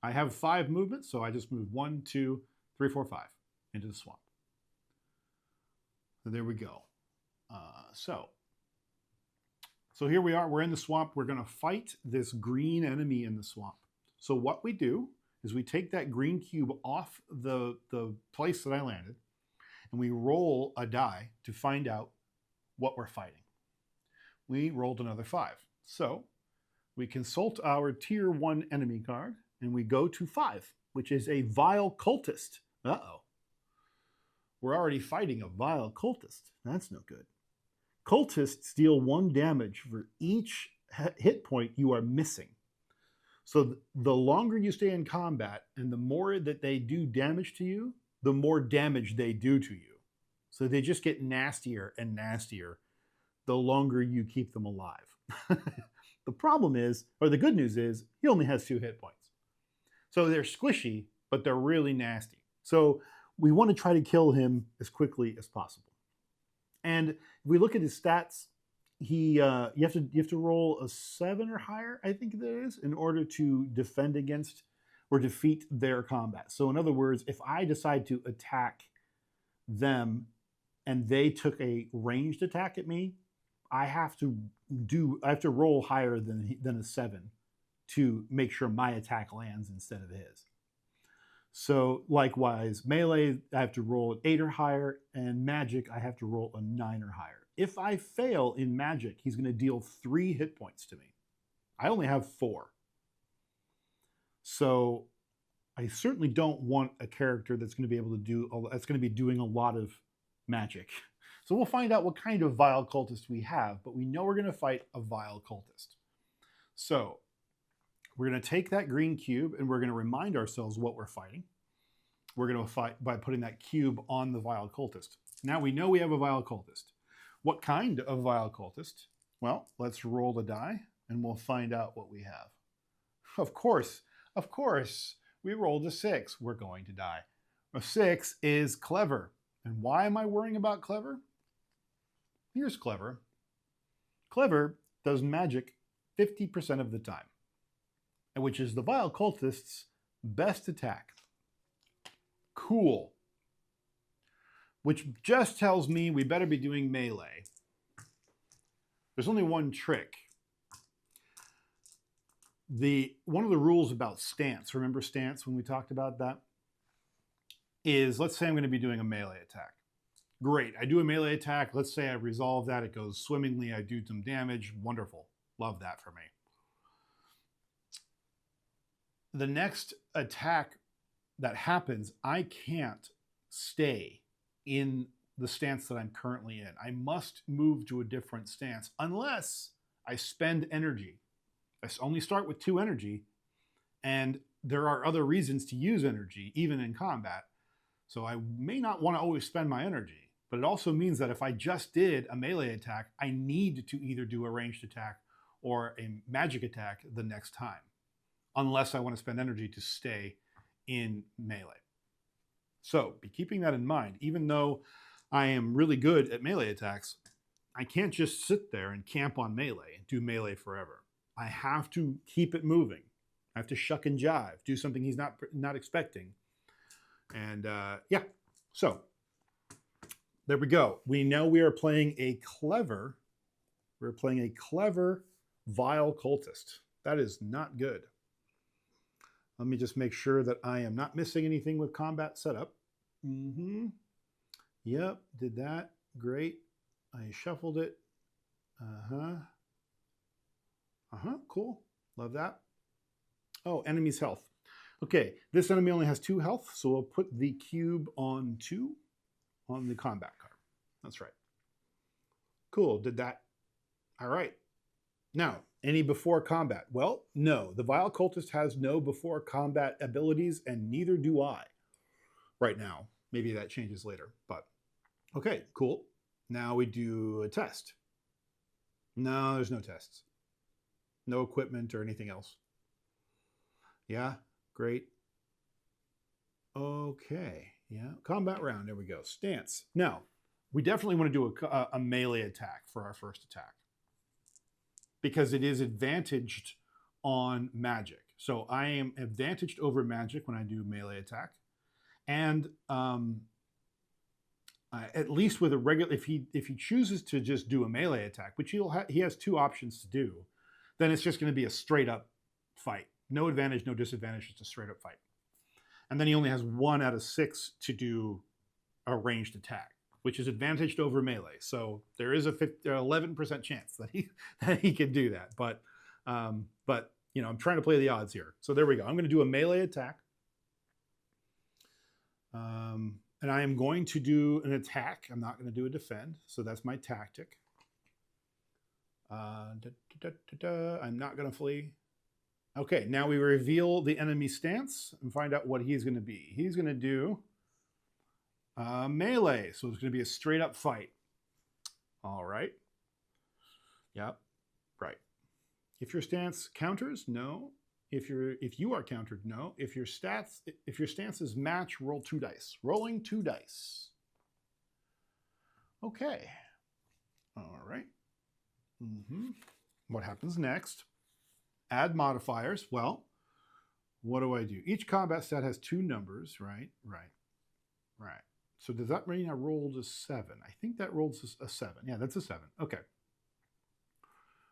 I have 5 movements, so I just move 1, 2, 3, 4, 5 into the swamp. So there we go. So here we are. We're in the swamp. We're going to fight this green enemy in the swamp. So what we do is we take that green cube off the place that I landed, and we roll a die to find out what we're fighting. We rolled another 5. So we consult our tier 1 enemy card, and we go to 5, which is a vile cultist. Uh-oh. We're already fighting a vile cultist. That's no good. Cultists deal 1 damage for each hit point you are missing. So the longer you stay in combat and the more that they do damage to you, the more damage they do to you. So they just get nastier and nastier the longer you keep them alive. The problem is, or the good news is, he only has 2 hit points. So they're squishy, but they're really nasty. So we want to try to kill him as quickly as possible. And if we look at his stats, you have to roll a 7 or higher, I think that is, in order to defend against or defeat their combat. So in other words, if I decide to attack them and they took a ranged attack at me, I have to roll higher than a 7 to make sure my attack lands instead of his. So likewise, melee, I have to roll an 8 or higher, and magic, I have to roll a 9 or higher. If I fail in magic, he's going to deal 3 hit points to me. I only have 4. So I certainly don't want a character that's going to be able to that's going to be doing a lot of magic. So we'll find out what kind of vile cultist we have, but we know we're going to fight a vile cultist. So we're going to take that green cube and we're going to remind ourselves what we're fighting. We're going to fight by putting that cube on the vile cultist. Now we know we have a vile cultist. What kind of vile cultist? Well, let's roll the die and we'll find out what we have. Of course, we rolled a 6. We're going to die. A 6 is clever. And why am I worrying about clever? Here's clever. Clever does magic 50% of the time, which is the vile cultist's best attack. Cool. Which just tells me we better be doing melee. There's only one trick. One of the rules about stance, remember stance when we talked about that, is let's say I'm going to be doing a melee attack. Great, I do a melee attack. Let's say I resolve that. It goes swimmingly. I do some damage. Wonderful. Love that for me. The next attack that happens, I can't stay in the stance that I'm currently in. I must move to a different stance unless I spend energy. I only start with 2 energy, and there are other reasons to use energy, even in combat. So I may not want to always spend my energy, but it also means that if I just did a melee attack, I need to either do a ranged attack or a magic attack the next time, unless I want to spend energy to stay in melee. So be keeping that in mind. Even though I am really good at melee attacks, I can't just sit there and camp on melee and do melee forever. I have to keep it moving. I have to shuck and jive, do something he's not expecting. And yeah, so there we go. We know we are playing a clever vile cultist. That is not good. Let me just make sure that I am not missing anything with combat setup. Yep, did that. Great. I shuffled it. Cool. Love that. Oh, enemy's health. Okay, this enemy only has 2 health, so we'll put the cube on 2 on the combat card. That's right. Cool, did that. All right. Now, any before combat? Well, no. The vile cultist has no before combat abilities, and neither do I right now. Maybe that changes later, but okay, cool. Now we do a test. No, there's no tests. No equipment or anything else. Yeah, great. Okay, yeah, combat round, there we go. Stance. Now, we definitely want to do a melee attack for our first attack because it is advantaged on magic. So I am advantaged over magic when I do melee attack. And at least with a regular, if he chooses to just do a melee attack, which he has 2 options to do, then it's just going to be a straight up fight. No advantage, no disadvantage, just a straight up fight. And then he only has 1 out of 6 to do a ranged attack, which is advantaged over melee. So there is a 11% chance that he can do that. But you know, I'm trying to play the odds here. So there we go. I'm going to do a melee attack. And I am going to do an attack. I'm not going to do a defend. So that's my tactic. I'm not going to flee. Okay, now we reveal the enemy stance and find out what he's going to be. He's going to do Melee, so it's going to be a straight up fight. All right. Yep. Right. If your stance counters, no. If you are countered, no. If your stances match, roll 2 dice. Rolling 2 dice. Okay. All right. What happens next? Add modifiers. Well, what do I do? Each combat stat has 2 numbers, right? Right. So does that mean I rolled a 7? I think that rolls a 7. Yeah, that's a 7. Okay.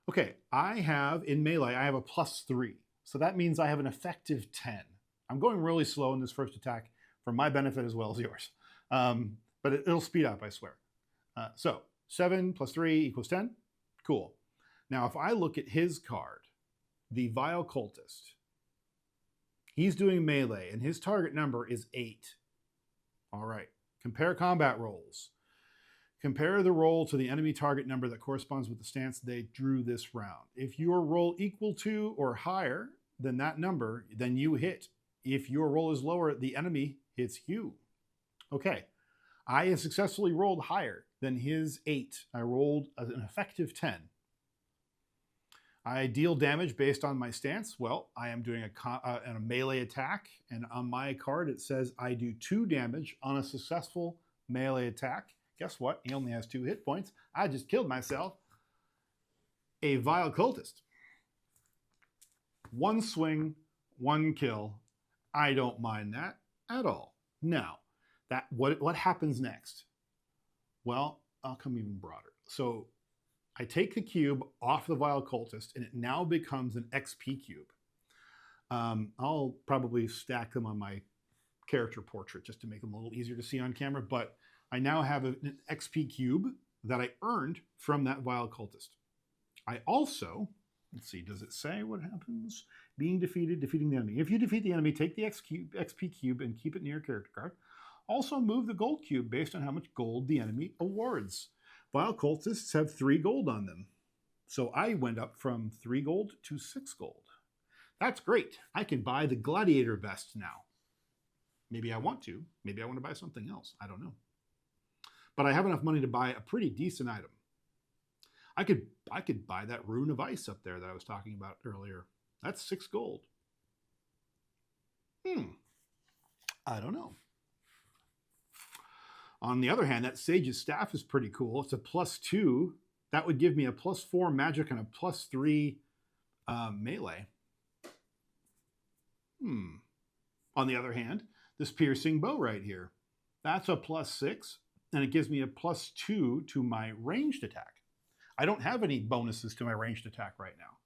Okay, I have, in melee, I have a +3. So that means I have an effective 10. I'm going really slow in this first attack for my benefit as well as yours. But it'll speed up, I swear. So 7 + 3 equals 10. Cool. Now, if I look at his card, the Vile Cultist, he's doing melee, and his target number is 8. All right. Compare combat rolls. Compare the roll to the enemy target number that corresponds with the stance they drew this round. If your roll equal to or higher than that number, then you hit. If your roll is lower, the enemy hits you. Okay. I have successfully rolled higher than his 8. I rolled an effective 10. I deal damage based on my stance. Well, I am doing a melee attack, and on my card it says I do 2 damage on a successful melee attack. Guess what? He only has 2 hit points. I just killed myself. A Vile Cultist. 1 swing, 1 kill. I don't mind that at all. Now, what happens next? Well, I'll come even broader. So I take the cube off the Vile Cultist, and it now becomes an XP cube. I'll probably stack them on my character portrait just to make them a little easier to see on camera, but I now have an XP cube that I earned from that Vile Cultist. I also, let's see, does it say what happens? Being defeated, defeating the enemy. If you defeat the enemy, take the XP cube and keep it near your character card. Also move the gold cube based on how much gold the enemy awards. Vile Cultists have 3 gold on them. So I went up from 3 gold to 6 gold. That's great. I can buy the gladiator vest now. Maybe I want to. Maybe I want to buy something else. I don't know. But I have enough money to buy a pretty decent item. I could buy that rune of ice up there that I was talking about earlier. That's 6 gold. I don't know. On the other hand, that Sage's Staff is pretty cool. It's a +2. That would give me a +4 magic and a +3 melee. On the other hand, this piercing bow right here, that's a +6, and it gives me a +2 to my ranged attack. I don't have any bonuses to my ranged attack right now.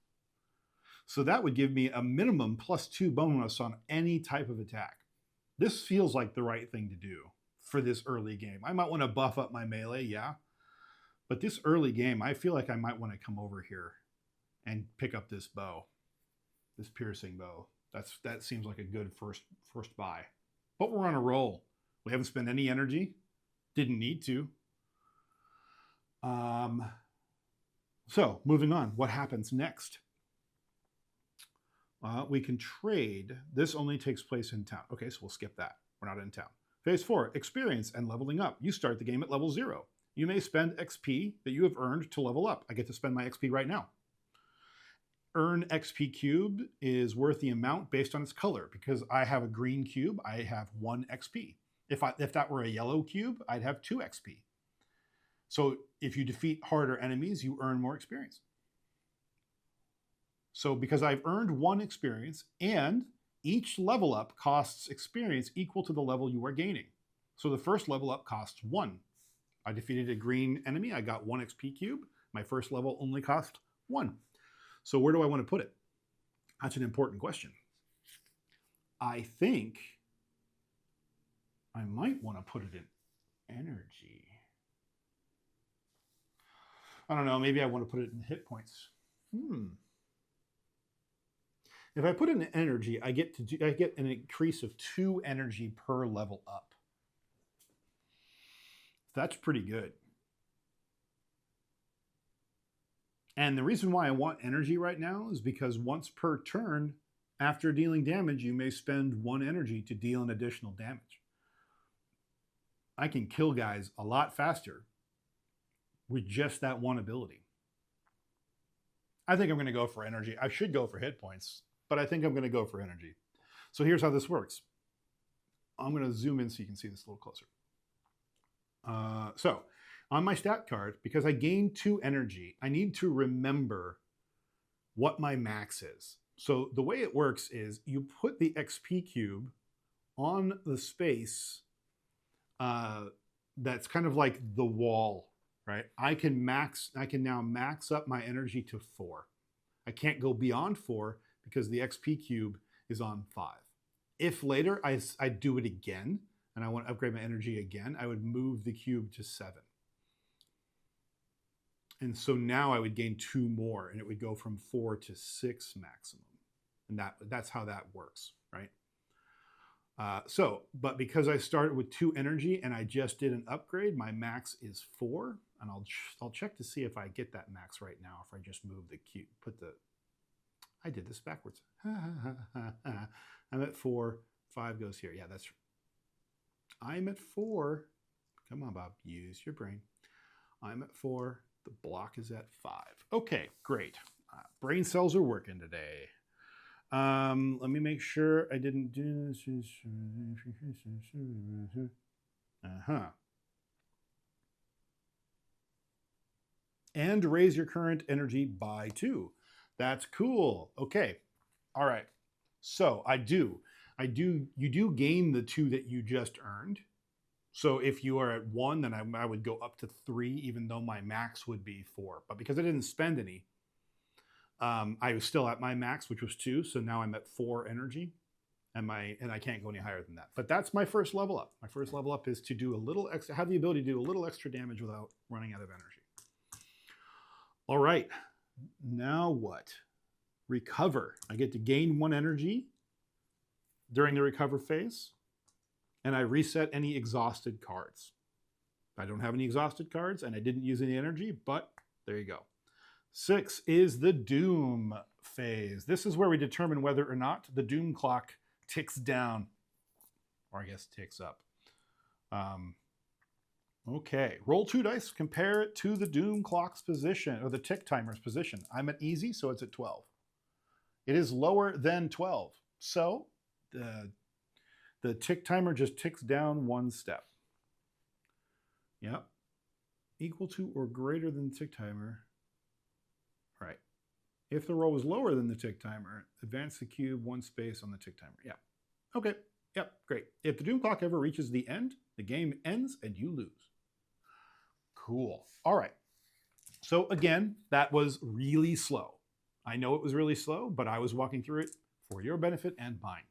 So that would give me a minimum +2 bonus on any type of attack. This feels like the right thing to do for this early game. I might want to buff up my melee, yeah. But this early game, I feel like I might want to come over here and pick up this bow, this piercing bow. That seems like a good first buy. But we're on a roll. We haven't spent any energy. Didn't need to. So moving on, what happens next? We can trade. This only takes place in town. Okay, so we'll skip that. We're not in town. Phase 4, experience and leveling up. You start the game at level 0. You may spend XP that you have earned to level up. I get to spend my XP right now. Earn XP cube is worth the amount based on its color. Because I have a green cube, I have 1 XP. If that were a yellow cube, I'd have 2 XP. So if you defeat harder enemies, you earn more experience. So because I've earned 1 experience, and each level up costs experience equal to the level you are gaining. So the first level up costs 1. I defeated a green enemy, I got 1 XP cube. My first level only cost 1. So where do I want to put it? That's an important question. I think I might want to put it in energy. I don't know, maybe I want to put it in hit points. If I put it in energy, I get an increase of 2 energy per level up. That's pretty good. And the reason why I want energy right now is because once per turn, after dealing damage, you may spend 1 energy to deal an additional damage. I can kill guys a lot faster with just that one ability. I think I'm going to go for energy. I should go for hit points, but I think I'm going to go for energy. So here's how this works. I'm going to zoom in so you can see this a little closer. So on my stat card, because I gained 2 energy, I need to remember what my max is. So the way it works is you put the XP cube on the space that's kind of like the wall, right? I can now max up my energy to 4. I can't go beyond 4 because the XP cube is on 5. If later I do it again and I want to upgrade my energy again, I would move the cube to 7. And so now I would gain 2 more and it would go from 4 to 6 maximum. And that's how that works, right? But because I started with 2 energy and I just did an upgrade, my max is 4. And I'll check to see if I get that max right now. If I just move the cube, I did this backwards. I'm at 4. 5 goes here. Yeah, that's. I'm at 4. Come on, Bob. Use your brain. I'm at 4. The block is at 5. Okay, great. Brain cells are working today. Let me make sure I didn't do this. And raise your current energy by 2. That's cool. Okay. All right. So you do gain the 2 that you just earned. So if you are at 1, then I would go up to 3, even though my max would be 4. But because I didn't spend any, I was still at my max, which was 2. So now I'm at 4 energy, and I can't go any higher than that. But that's my first level up. My first level up is to do a little extra, have the ability to do a little extra damage without running out of energy. All right. Now what? Recover. I get to gain 1 energy during the recover phase, and I reset any exhausted cards. I don't have any exhausted cards, and I didn't use any energy, but there you go. 6 is the Doom phase. This is where we determine whether or not the Doom clock ticks down, or I guess ticks up. Okay, roll 2 dice, compare it to the Doom clock's position, or the tick timer's position. I'm at easy, so it's at 12. It is lower than 12. So the tick timer just ticks down 1 step. Yep. Equal to or greater than the tick timer. Right. If the roll was lower than the tick timer, advance the cube 1 space on the tick timer. Yeah. Okay. Yep. Great. If the Doom clock ever reaches the end, the game ends and you lose. Cool. All right. So again, that was really slow. I know it was really slow, but I was walking through it for your benefit and mine.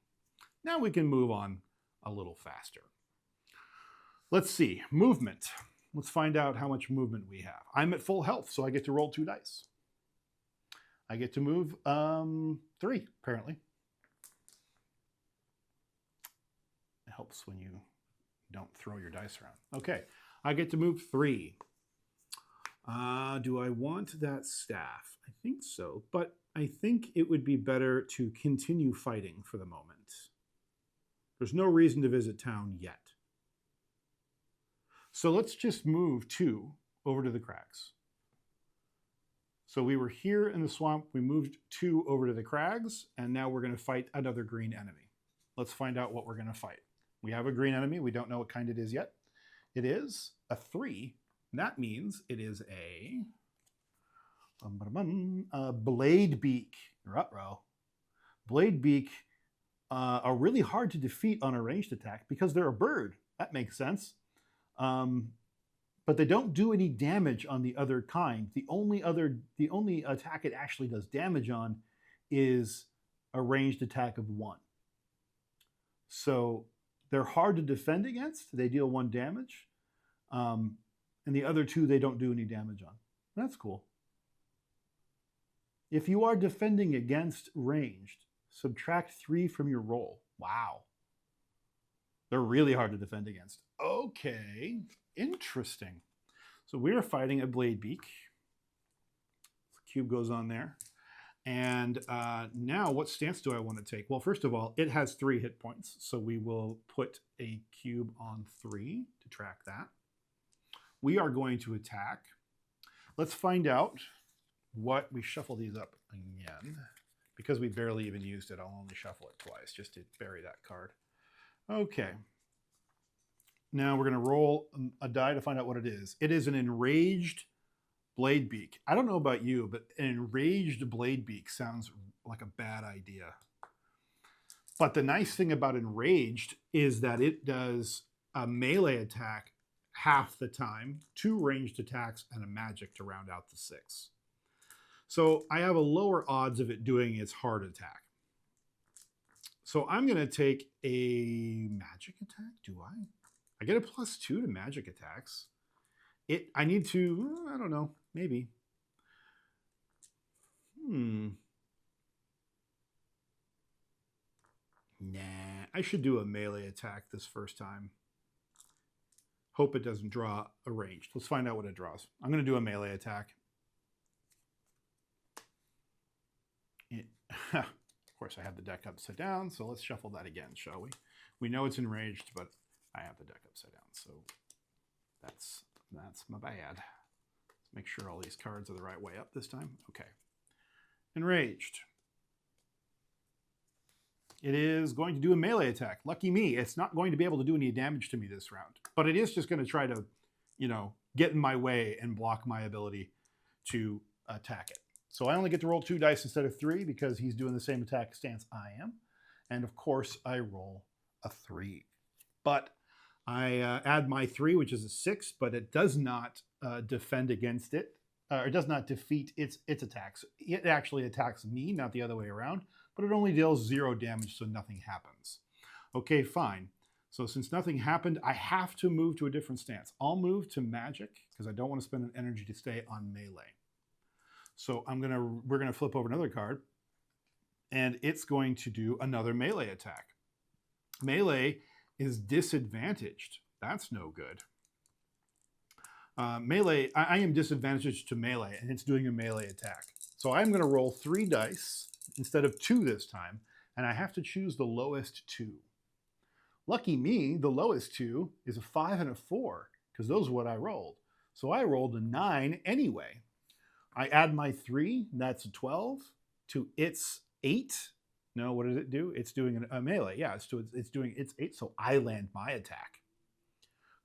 Now we can move on a little faster. Let's see. Movement. Let's find out how much movement we have. I'm at full health, so I get to roll 2 dice. I get to move 3, apparently. It helps when you don't throw your dice around. Okay. I get to move 3. Do I want that staff? I think so, but I think it would be better to continue fighting for the moment. There's no reason to visit town yet. So let's just move 2 over to the crags. So we were here in the swamp, we moved 2 over to the crags, and now we're going to fight another green enemy. Let's find out what we're going to fight. We have a green enemy. We don't know what kind it is yet. It is a 3. And that means it is a blade beak. Ruh-roh. Blade beak are really hard to defeat on a ranged attack because they're a bird. That makes sense. But they don't do any damage on the other kind. The only attack it actually does damage on is a ranged attack of 1. So they're hard to defend against. They deal 1 damage. And the other 2 they don't do any damage on. That's cool. If you are defending against ranged, subtract 3 from your roll. Wow. They're really hard to defend against. Okay, interesting. So we're fighting a blade beak. The cube goes on there. And now what stance do I want to take? Well, first of all, it has 3 hit points. So we will put a cube on 3 to track that. We are going to attack. Let's find out what we shuffle these up again. Because we barely even used it, I'll only shuffle it twice just to bury that card. Okay. Now we're going to roll a die to find out what it is. It is an enraged Bladebeak. I don't know about you, but an enraged Bladebeak sounds like a bad idea. But the nice thing about enraged is that it does a melee attack half the time, 2 ranged attacks, and a magic to round out the 6. So I have a lower odds of it doing its hard attack. So I'm going to take a magic attack. Do I? I get a +2 to magic attacks. I need to, I don't know, maybe. Nah, I should do a melee attack this first time. Hope it doesn't draw a ranged. Let's find out what it draws. I'm going to do a melee attack. Of course, I have the deck upside down, so let's shuffle that again, shall we? We know it's enraged, but I have the deck upside down, so that's my bad. Let's make sure all these cards are the right way up this time. Okay. Enraged. It is going to do a melee attack. Lucky me, it's not going to be able to do any damage to me this round, but it is just going to try to, get in my way and block my ability to attack it. So I only get to roll 2 dice instead of 3 because he's doing the same attack stance I am. And of course, I roll a 3. But I add my 3, which is a 6, but it does not defend against it, or it does not defeat its attacks. It actually attacks me, not the other way around, but it only deals 0 damage, so nothing happens. Okay, fine. So since nothing happened, I have to move to a different stance. I'll move to magic because I don't want to spend an energy to stay on melee. So we're gonna flip over another card, and it's going to do another melee attack. Melee is disadvantaged. That's no good. Melee, I am disadvantaged to melee, and it's doing a melee attack. So I'm going to roll 3 dice instead of 2 this time, and I have to choose the lowest 2. Lucky me, the lowest 2 is a 5 and a 4, because those are what I rolled. So I rolled a 9 anyway. I add my 3, that's a 12, to its 8. No, what does it do? It's doing a melee. Yeah, it's doing its 8, so I land my attack.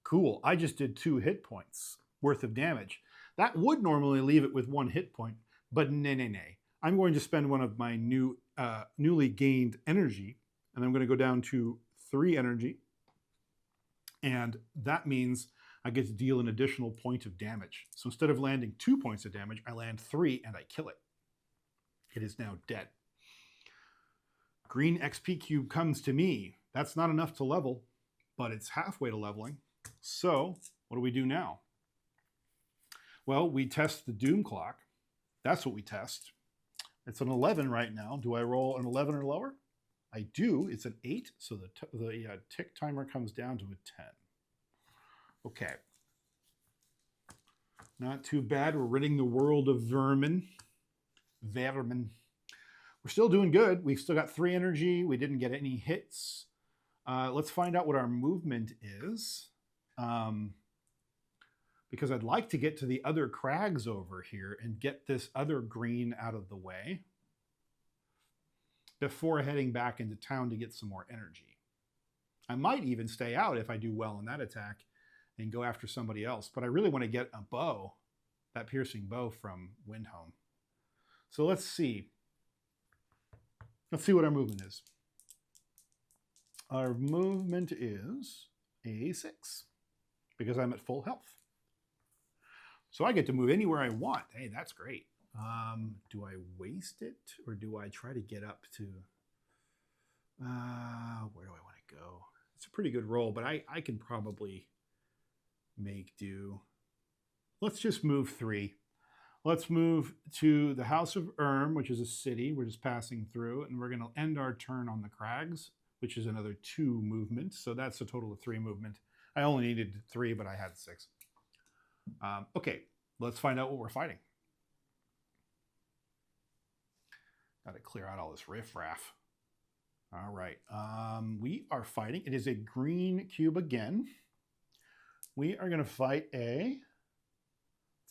Cool, I just did 2 hit points worth of damage. That would normally leave it with 1 hit point, but nay. I'm going to spend one of my newly gained energy, and I'm going to go down to 3 energy, and that means I get to deal an additional point of damage. So instead of landing 2 points of damage, I land 3 and I kill it. It is now dead. Green XP cube comes to me. That's not enough to level, but it's halfway to leveling. So what do we do now? Well, we test the doom clock. That's what we test. It's an 11 right now. Do I roll an 11 or lower? I do. It's an 8, so the tick timer comes down to a 10. Okay. Not too bad. We're ridding the world of vermin. We're still doing good. We've still got 3 energy. We didn't get any hits. Let's find out what our movement is. Because I'd like to get to the other crags over here and get this other green out of the way before heading back into town to get some more energy. I might even stay out if I do well in that attack and go after somebody else. But I really want to get a bow, that piercing bow from Windhome. So let's see. Let's see what our movement is. Our movement is a 6 because I'm at full health. So I get to move anywhere I want. Hey, that's great. Do I waste it or do I try to get up to, where do I want to go? It's a pretty good roll, but I can probably make do. Let's just move 3. Let's move to the House of Erm, which is a city we're just passing through, and we're going to end our turn on the crags, which is another 2 movement. So that's a total of 3 movement. I only needed 3, but I had 6. Okay, let's find out what we're fighting. Got to clear out all this riffraff. All right. We are fighting. It is a green cube again. We are going to fight a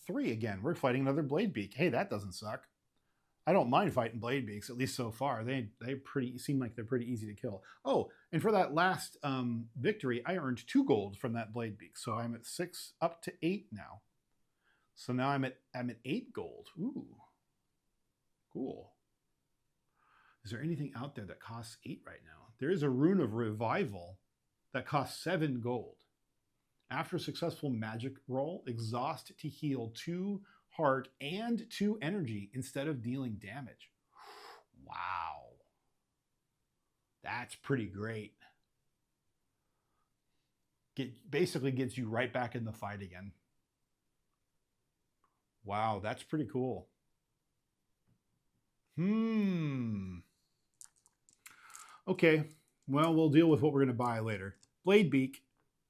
3 again. We're fighting another blade beak. Hey, that doesn't suck. I don't mind fighting blade beaks, at least so far. They seem like they're pretty easy to kill. Oh, and for that last victory, I earned 2 gold from that blade beak. So I'm at 6 up to 8 now. So now I'm at 8 gold. Ooh, cool. Is there anything out there that costs 8 right now? There is a rune of revival that costs 7 gold. After a successful magic roll, exhaust to heal 2 heart and 2 energy instead of dealing damage. Wow. That's pretty great. Basically gets you right back in the fight again. Wow, that's pretty cool. Okay, well, we'll deal with what we're going to buy later. Blade Beak,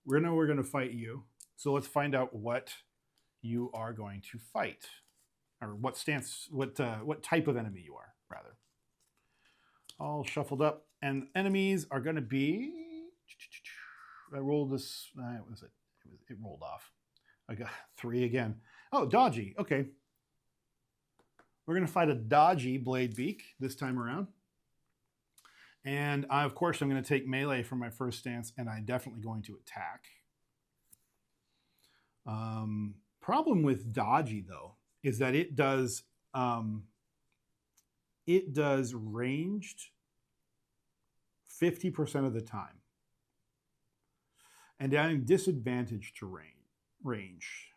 we're going to fight you. So let's find out what you are going to fight, or what type of enemy you are, rather. All shuffled up, and enemies are going to be. I rolled this. What was it? It rolled off. I got 3 again. Oh, dodgy. Okay. We're going to fight a dodgy blade beak this time around. And of course, I'm going to take melee from my first stance, and I'm definitely going to attack. Problem with dodgy, though, is that it does ranged 50% of the time. And I'm disadvantaged to range.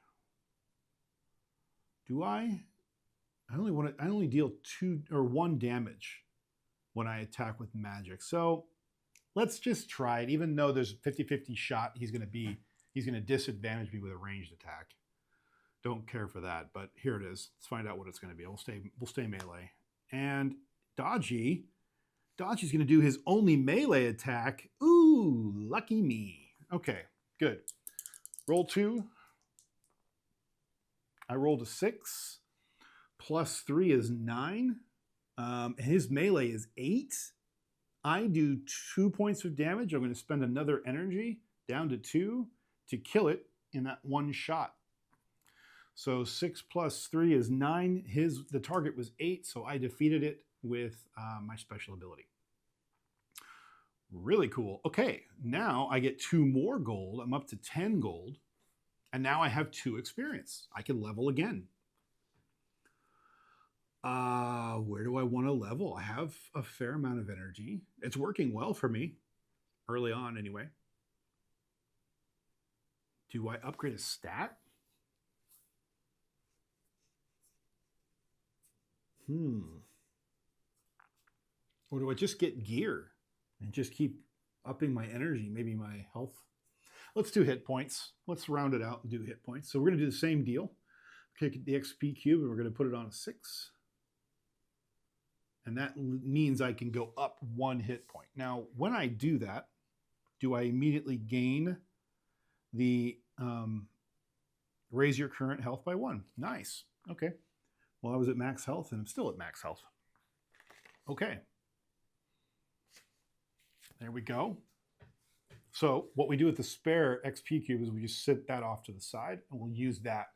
Do I? I only deal 2 or 1 damage when I attack with magic. So let's just try it. Even though there's a 50-50 shot he's going to disadvantage me with a ranged attack. Don't care for that, but here it is. Let's find out what it's going to be. We'll stay melee. And Dodgy's going to do his only melee attack. Ooh, lucky me. Okay, good. Roll 2. I rolled a 6. Plus 3 is 9. His melee is 8. I do 2 points of damage. I'm going to spend another energy down to 2 to kill it in that 1 shot. So 6 plus 3 is 9. The target was 8, so I defeated it with my special ability. Really cool. Okay, now I get 2 more gold. I'm up to 10 gold. And now I have 2 experience. I can level again. Where do I want to level? I have a fair amount of energy. It's working well for me. Early on, anyway. Do I upgrade a stat? Or do I just get gear and just keep upping my energy, maybe my health? Let's do hit points. Let's round it out and do hit points. So we're going to do the same deal. Take the XP cube and we're going to put it on a 6. And that means I can go up 1 hit point. Now, when I do that, do I immediately gain the raise your current health by 1? Nice. Okay. Well, I was at max health and I'm still at max health. Okay. There we go. So what we do with the spare XP cube is we just sit that off to the side and we'll use that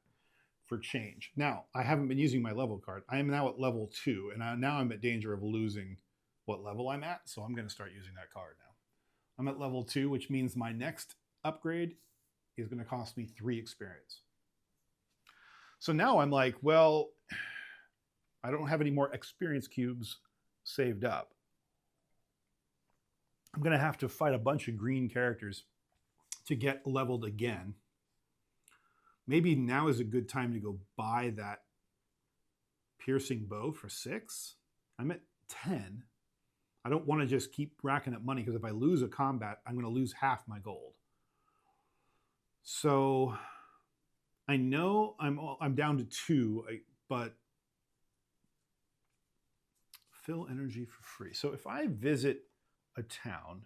for change. Now, I haven't been using my level card. I am now at level 2, and now I'm at danger of losing what level I'm at, so I'm going to start using that card now. I'm at level 2, which means my next upgrade is going to cost me 3 experience. So now I'm like, well, I don't have any more experience cubes saved up. I'm going to have to fight a bunch of green characters to get leveled again. Maybe now is a good time to go buy that piercing bow for 6. I'm at 10. I don't want to just keep racking up money because if I lose a combat, I'm going to lose half my gold. So I know I'm down to 2, but fill energy for free. So if I visit a town,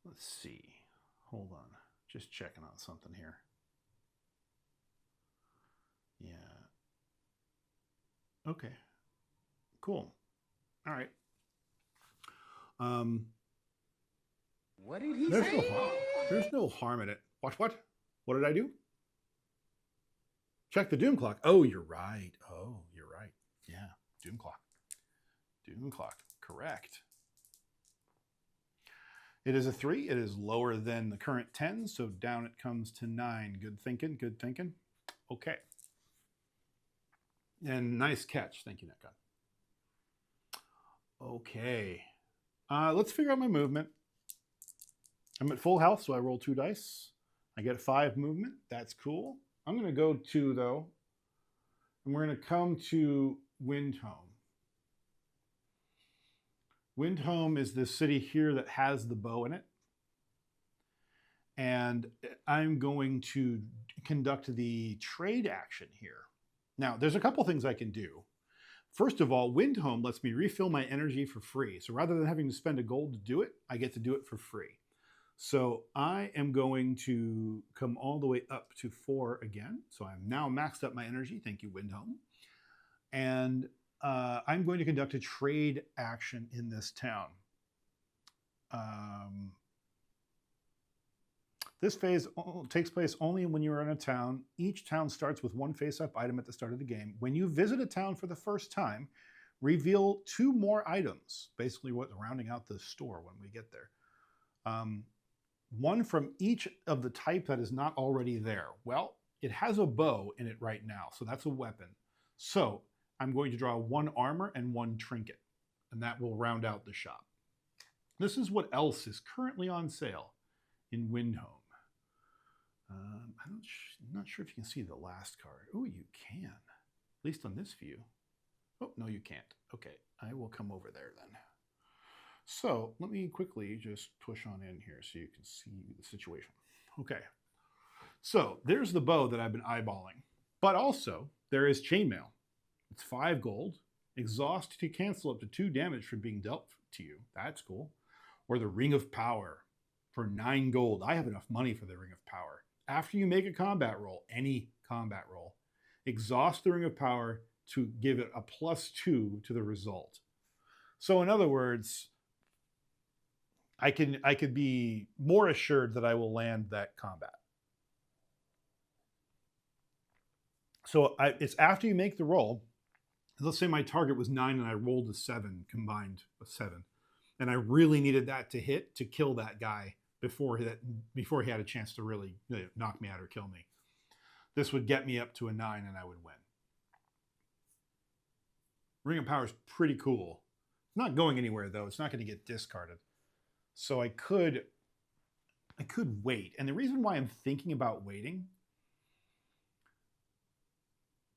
let's see. Hold on. Just checking on something here. Yeah. Okay. Cool. All right. What did he There's say? no harm. There's no harm in it. What? What did I do? Check the doom clock. Oh, you're right. Oh, you're right. Yeah. Doom clock. Doom clock. Correct. It is a 3. It is lower than the current 10, so down it comes to 9. Good thinking. Good thinking. Okay. And nice catch. Thank you, Netcon. Okay. Let's figure out my movement. I'm at full health, so I roll 2 dice. I get 5 movement. That's cool. I'm going to go 2, though. And we're going to come to Windhome. Windhome is this city here that has the bow in it. And I'm going to conduct the trade action here. Now, there's a couple things I can do. First of all, Windhome lets me refill my energy for free. So rather than having to spend a gold to do it, I get to do it for free. So I am going to come all the way up to 4 again. So I'm now maxed up my energy. Thank you, Windhome. And I'm going to conduct a trade action in this town. This phase takes place only when you are in a town. Each town starts with 1 face-up item at the start of the game. When you visit a town for the first time, reveal 2 more items. Basically, what rounding out the store when we get there. 1 from each of the type that is not already there. Well, it has a bow in it right now, so that's a weapon. So I'm going to draw 1 armor and 1 trinket, and that will round out the shop. This is what else is currently on sale in Windhome. I'm not sure if you can see the last card. Oh, you can, at least on this view. Oh, no, you can't. Okay, I will come over there then. So let me quickly just push on in here so you can see the situation. Okay, so there's the bow that I've been eyeballing, but also there is chainmail. It's 5 gold. Exhaust to cancel up to 2 damage from being dealt to you. That's cool. Or the Ring of Power for 9 gold. I have enough money for the Ring of Power. After you make a combat roll, any combat roll, exhaust the Ring of Power to give it a +2 to the result. So in other words, I could be more assured that I will land that combat. So it's after you make the roll. Let's say my target was 9 and I rolled a 7, combined a 7. And I really needed that to hit to kill that guy before he had a chance to really knock me out or kill me. This would get me up to a 9 and I would win. Ring of Power is pretty cool. It's not going anywhere though. It's not going to get discarded. So I could wait. And the reason why I'm thinking about waiting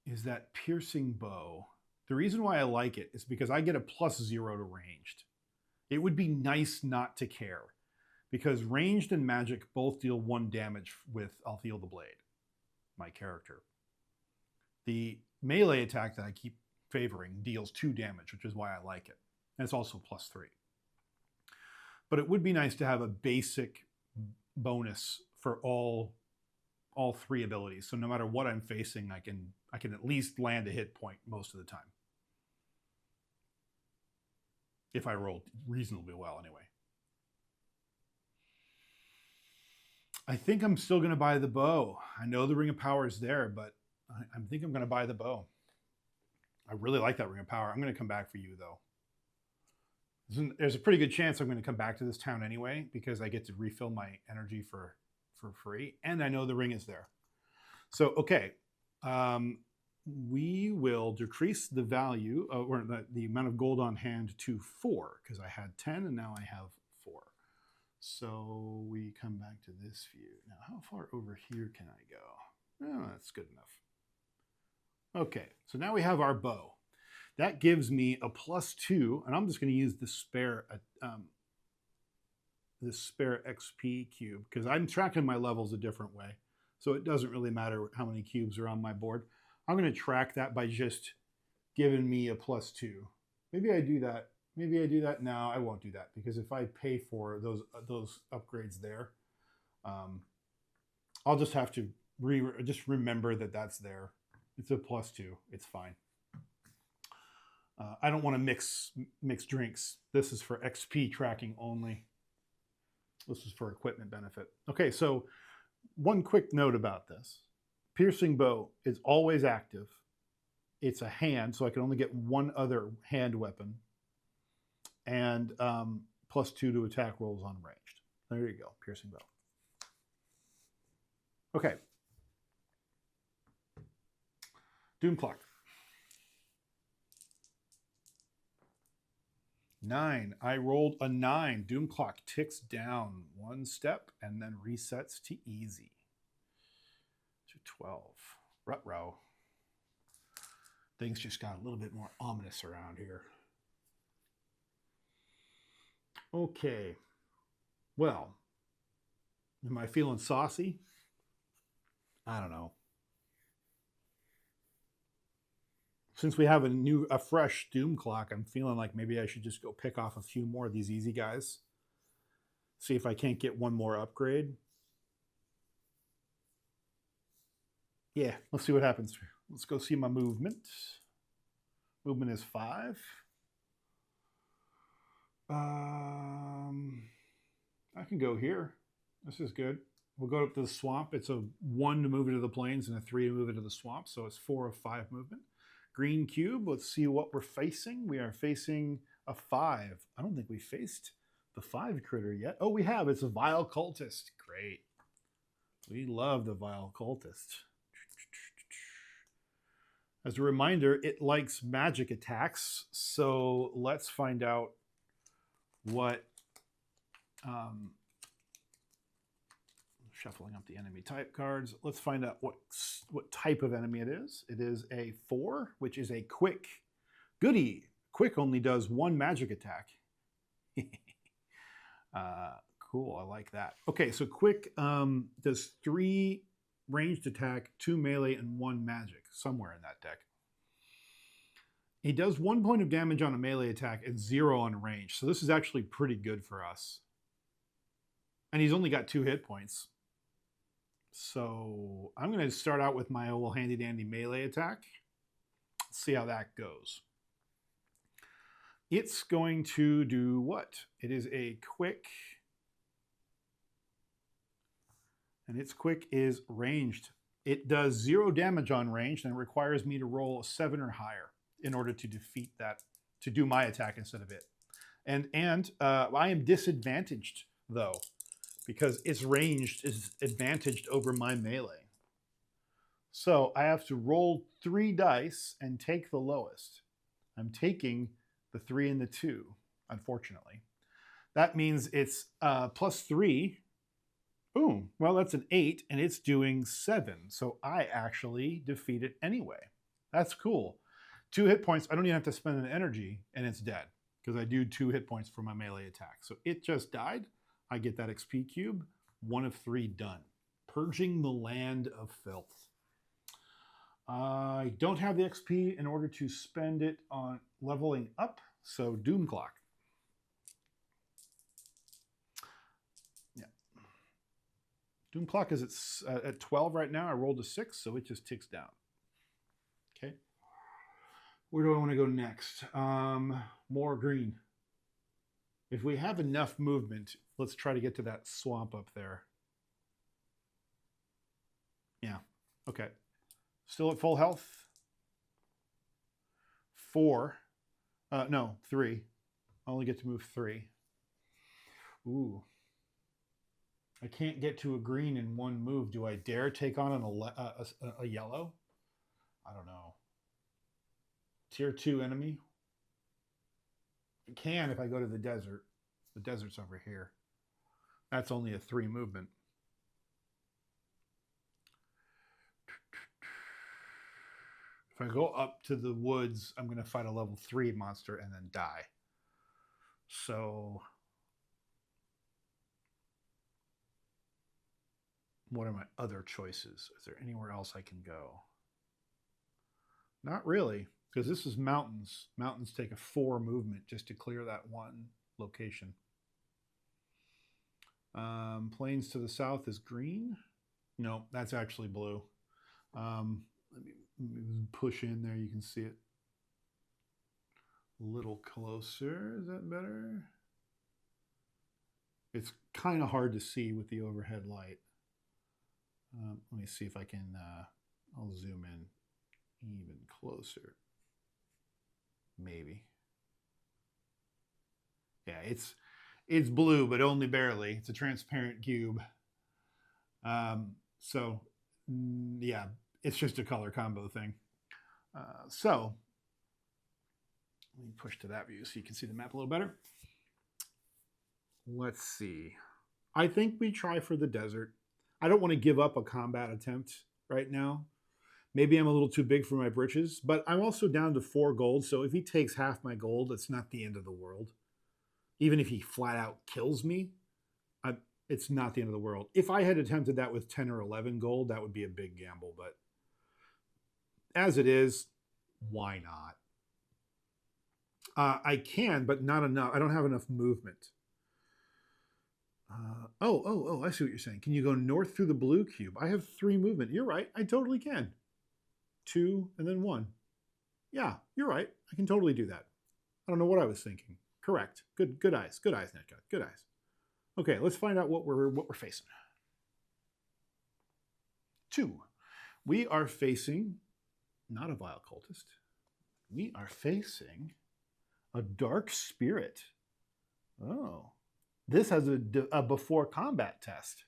is that piercing bow. The reason why I like it is because I get a +0 to ranged. It would be nice not to care, because ranged and magic both deal 1 damage with I'll feel the blade, my character. The melee attack that I keep favoring deals 2 damage, which is why I like it. And it's also +3. But it would be nice to have a basic bonus for all 3 abilities. So no matter what I'm facing, I can at least land a hit point most of the time. If I rolled reasonably well, anyway. I think I'm still going to buy the bow. I know the Ring of Power is there, but I think I'm going to buy the bow. I really like that Ring of Power. I'm going to come back for you, though. There's a pretty good chance I'm going to come back to this town anyway, because I get to refill my energy for free, and I know the ring is there. So, okay. We will decrease the value, or the amount of gold on hand to 4, because I had 10 and now I have 4. So we come back to this view. Now, how far over here can I go? Oh, that's good enough. Okay, so now we have our bow. That gives me a +2, and I'm just going to use the spare XP cube, because I'm tracking my levels a different way. So it doesn't really matter how many cubes are on my board. I'm going to track that by just giving me a +2. Maybe I do that. Maybe I do that now. I won't do that, because if I pay for those upgrades there, I'll just have to just remember that that's there. It's a +2. It's fine. I don't want to mix drinks. This is for XP tracking only. This is for equipment benefit. Okay, so one quick note about this. Piercing bow is always active. It's a hand, so I can only get one other hand weapon. And +2 to attack rolls on ranged. There you go, piercing bow. Okay. Doom clock. 9. I rolled a 9. Doom clock ticks down 1 step and then resets to easy. To 12. Ruh-roh. Things just got a little bit more ominous around here. Okay. Well, am I feeling saucy? I don't know. Since we have a fresh Doom clock, I'm feeling like maybe I should just go pick off a few more of these easy guys. See if I can't get one more upgrade. Yeah, let's see what happens. Let's go see my movement. Movement is 5. I can go here. This is good. We'll go up to the swamp. It's a 1 to move into the plains and a 3 to move into the swamp. So it's 4 of 5 movement. Green cube. Let's see what we're facing. We are facing a 5. I don't think we faced the 5 critter yet. Oh, we have. It's a vile cultist. Great. We love the vile cultist. As a reminder, it likes magic attacks. So let's find out what... shuffling up the enemy type cards. Let's find out what type of enemy it is. It is a 4, which is a quick. Goody. Quick only does 1 magic attack. Cool, I like that. Okay, so quick does 3 ranged attack, 2 melee, and 1 magic, somewhere in that deck. He does 1 point of damage on a melee attack and 0 on range. So this is actually pretty good for us. And he's only got 2 hit points. So I'm going to start out with my old handy dandy melee attack. Let's see how that goes. It's going to do what? It is a quick. And its quick is ranged. It does 0 damage on ranged and it requires me to roll a 7 or higher in order to defeat that, to do my attack instead of it. And I am disadvantaged though, because its ranged is advantaged over my melee. So I have to roll 3 dice and take the lowest. I'm taking the 3 and the 2, unfortunately. That means it's +3. Boom. Well, that's an 8, and it's doing 7. So I actually defeat it anyway. That's cool. 2 hit points. I don't even have to spend an energy, and it's dead, because I do 2 hit points for my melee attack. So it just died. I get that XP cube. 1 of 3 done. Purging the land of filth. I don't have the XP in order to spend it on leveling up, so Doom Clock. Yeah. Doom Clock is at 12 right now. I rolled a 6, so it just ticks down. Okay. Where do I want to go next? More green. If we have enough movement, let's try to get to that swamp up there. Yeah, okay. Still at full health. 4. No, 3. I only get to move 3. Ooh. I can't get to a green in 1 move. Do I dare take on a yellow? I don't know. Tier 2 enemy. I can if I go to the desert. The desert's over here. That's only a 3 movement. If I go up to the woods, I'm going to fight a level 3 monster and then die. So what are my other choices? Is there anywhere else I can go? Not really, because this is mountains. Mountains take a 4 movement just to clear that 1 location. Plains to the south is green. No, that's actually blue. Let me push in there, you can see it. A little closer, is that better? It's kind of hard to see with the overhead light. Let me see if I can, I'll zoom in even closer. Maybe. Yeah, it's blue, but only barely. It's a transparent cube. So yeah, it's just a color combo thing. So let me push to that view so you can see the map a little better. Let's see. I think we try for the desert. I don't want to give up a combat attempt right now. Maybe I'm a little too big for my britches, but I'm also down to 4 gold. So if he takes half my gold, it's not the end of the world. Even if he flat out kills me, it's not the end of the world. If I had attempted that with 10 or 11 gold, that would be a big gamble. But as it is, why not? I can, but not enough. I don't have enough movement. I see what you're saying. Can you go north through the blue cube? I have 3 movement. You're right. I totally can. 2 and then 1. Yeah, you're right. I can totally do that. I don't know what I was thinking. Correct. Good eyes. Good eyes, Netcut. Good eyes. Okay, let's find out what we're facing. 2. We are facing not a vile cultist. We are facing a dark spirit. Oh. This has a before combat test.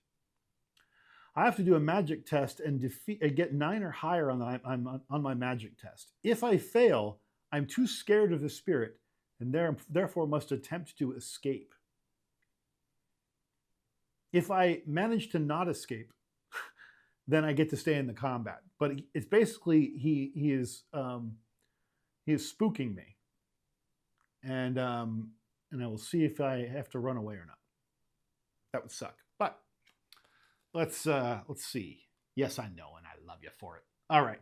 I have to do a magic test and get 9 or higher on my magic test. If I fail, I'm too scared of the spirit and therefore must attempt to escape. If I manage to not escape, then I get to stay in the combat. But it's basically he is spooking me, and I will see if I have to run away or not. That would suck. But let's see. Yes, I know, and I love you for it. All right.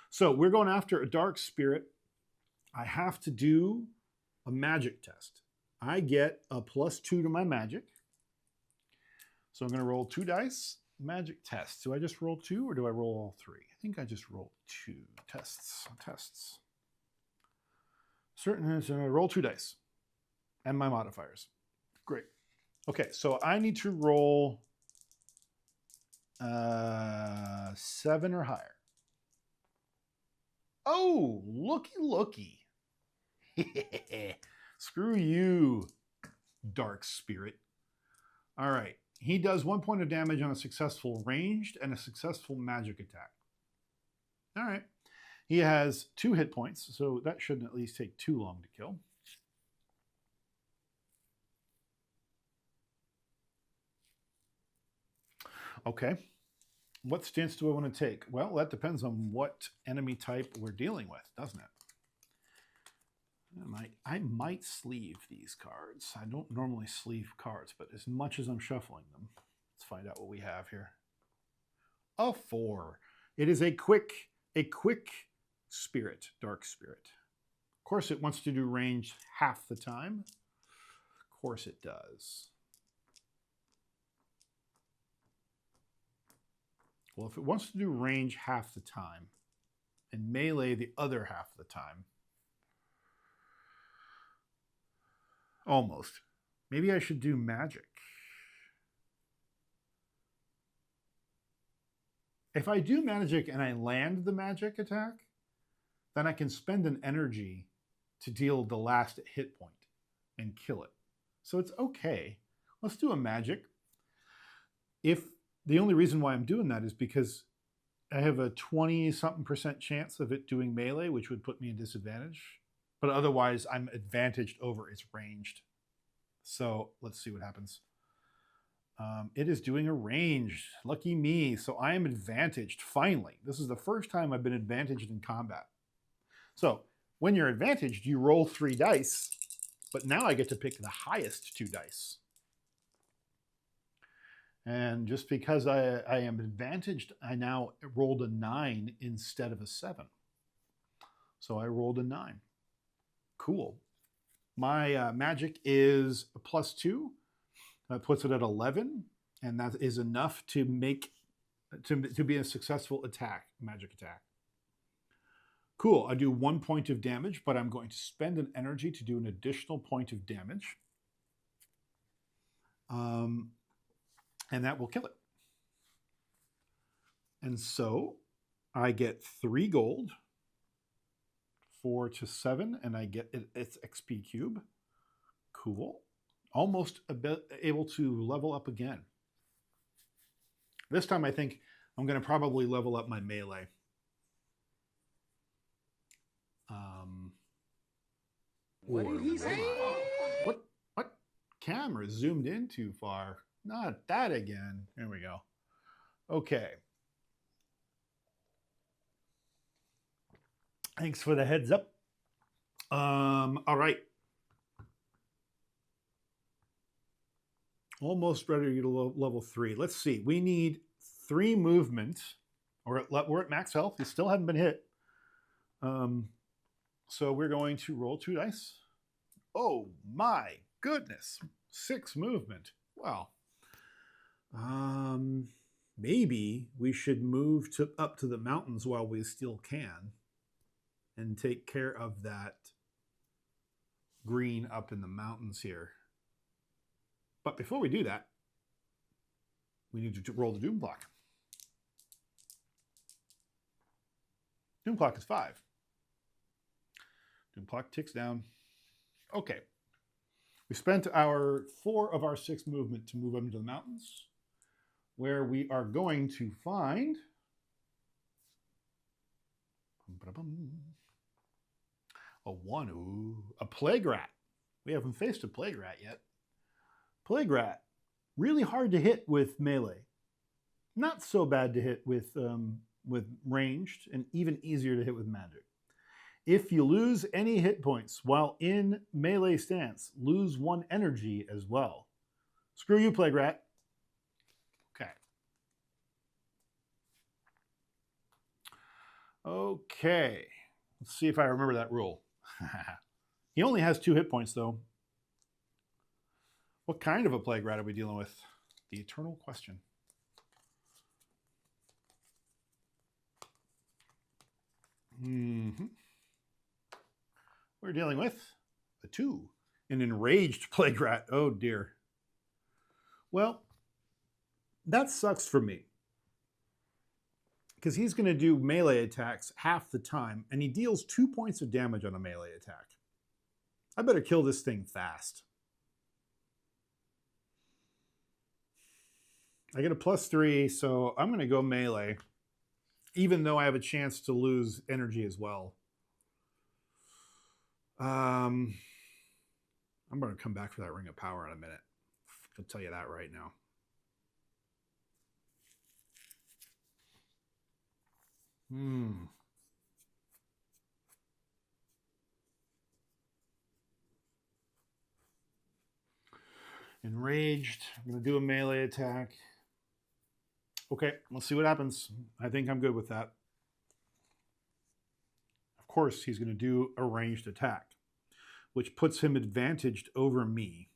So we're going after a dark spirit. I have to do a magic test. I get a +2 to my magic. So I'm going to roll 2 dice. Magic test. Do I just roll 2 or do I roll all 3? I think I just rolled 2 tests. Certain, so I roll 2 dice and my modifiers. Great. Okay, so I need to roll 7 or higher. Oh, looky. Screw you, dark spirit. All right. He does 1 point of damage on a successful ranged and a successful magic attack. All right. He has 2 hit points, so that shouldn't at least take too long to kill. Okay. What stance do I want to take? Well, that depends on what enemy type we're dealing with, doesn't it? I might sleeve these cards. I don't normally sleeve cards, but as much as I'm shuffling them, let's find out what we have here. A 4. It is a quick spirit, dark spirit. Of course, it wants to do range half the time. Of course it does. Well, if it wants to do range half the time and melee the other half of the time, almost. Maybe I should do magic. If I do magic and I land the magic attack, then I can spend an energy to deal the last hit point and kill it. So it's okay. Let's do a magic. If the only reason why I'm doing that is because I have a 20-something% chance of it doing melee, which would put me in disadvantage. But otherwise, I'm advantaged over its ranged. So let's see what happens. It is doing a range. Lucky me. So I am advantaged, finally. This is the first time I've been advantaged in combat. So when you're advantaged, you roll 3 dice. But now I get to pick the highest 2 dice. And just because I am advantaged, I now rolled a 9 instead of a 7. So I rolled a 9. Cool. My magic is a +2. That puts it at 11, and that is enough to make to be a successful magic attack. Cool, I do 1 point of damage, but I'm going to spend an energy to do an additional point of damage. And that will kill it. And so I get 3 gold, 4 to 7, and I get its XP cube. Cool. Almost able to level up again. This time I think I'm going to probably level up my melee. What did he say? What? Camera zoomed in too far. Not that again. There we go. Okay. Thanks for the heads up. All right. Almost ready to level 3. Let's see. We need 3 movement. We're at max health. We still haven't been hit. So we're going to roll 2 dice. Oh my goodness. 6 movement. Well, maybe we should move up to the mountains while we still can and take care of that green up in the mountains here. But before we do that, we need to roll the doom clock. Doom clock is 5. Doom clock ticks down. Okay. We spent our 4 of our 6 movement to move up into the mountains, where we are going to find a 1. Ooh, a plague rat. We haven't faced a plague rat yet. Plague rat, really hard to hit with melee. Not so bad to hit with ranged, and even easier to hit with magic. If you lose any hit points while in melee stance, lose 1 energy as well. Screw you, plague rat. Okay. Okay. Let's see if I remember that rule. He only has 2 hit points, though. What kind of a plague rat are we dealing with? The eternal question. We're dealing with a 2. An enraged plague rat. Oh, dear. Well, that sucks for me. Because he's going to do melee attacks half the time, and he deals 2 points of damage on a melee attack. I better kill this thing fast. I get a +3, so I'm going to go melee, even though I have a chance to lose energy as well. I'm going to come back for that Ring of Power in a minute. I'll tell you that right now. Enraged. I'm going to do a melee attack. Okay, let's see what happens. I think I'm good with that. Of course, he's going to do a ranged attack, which puts him advantaged over me.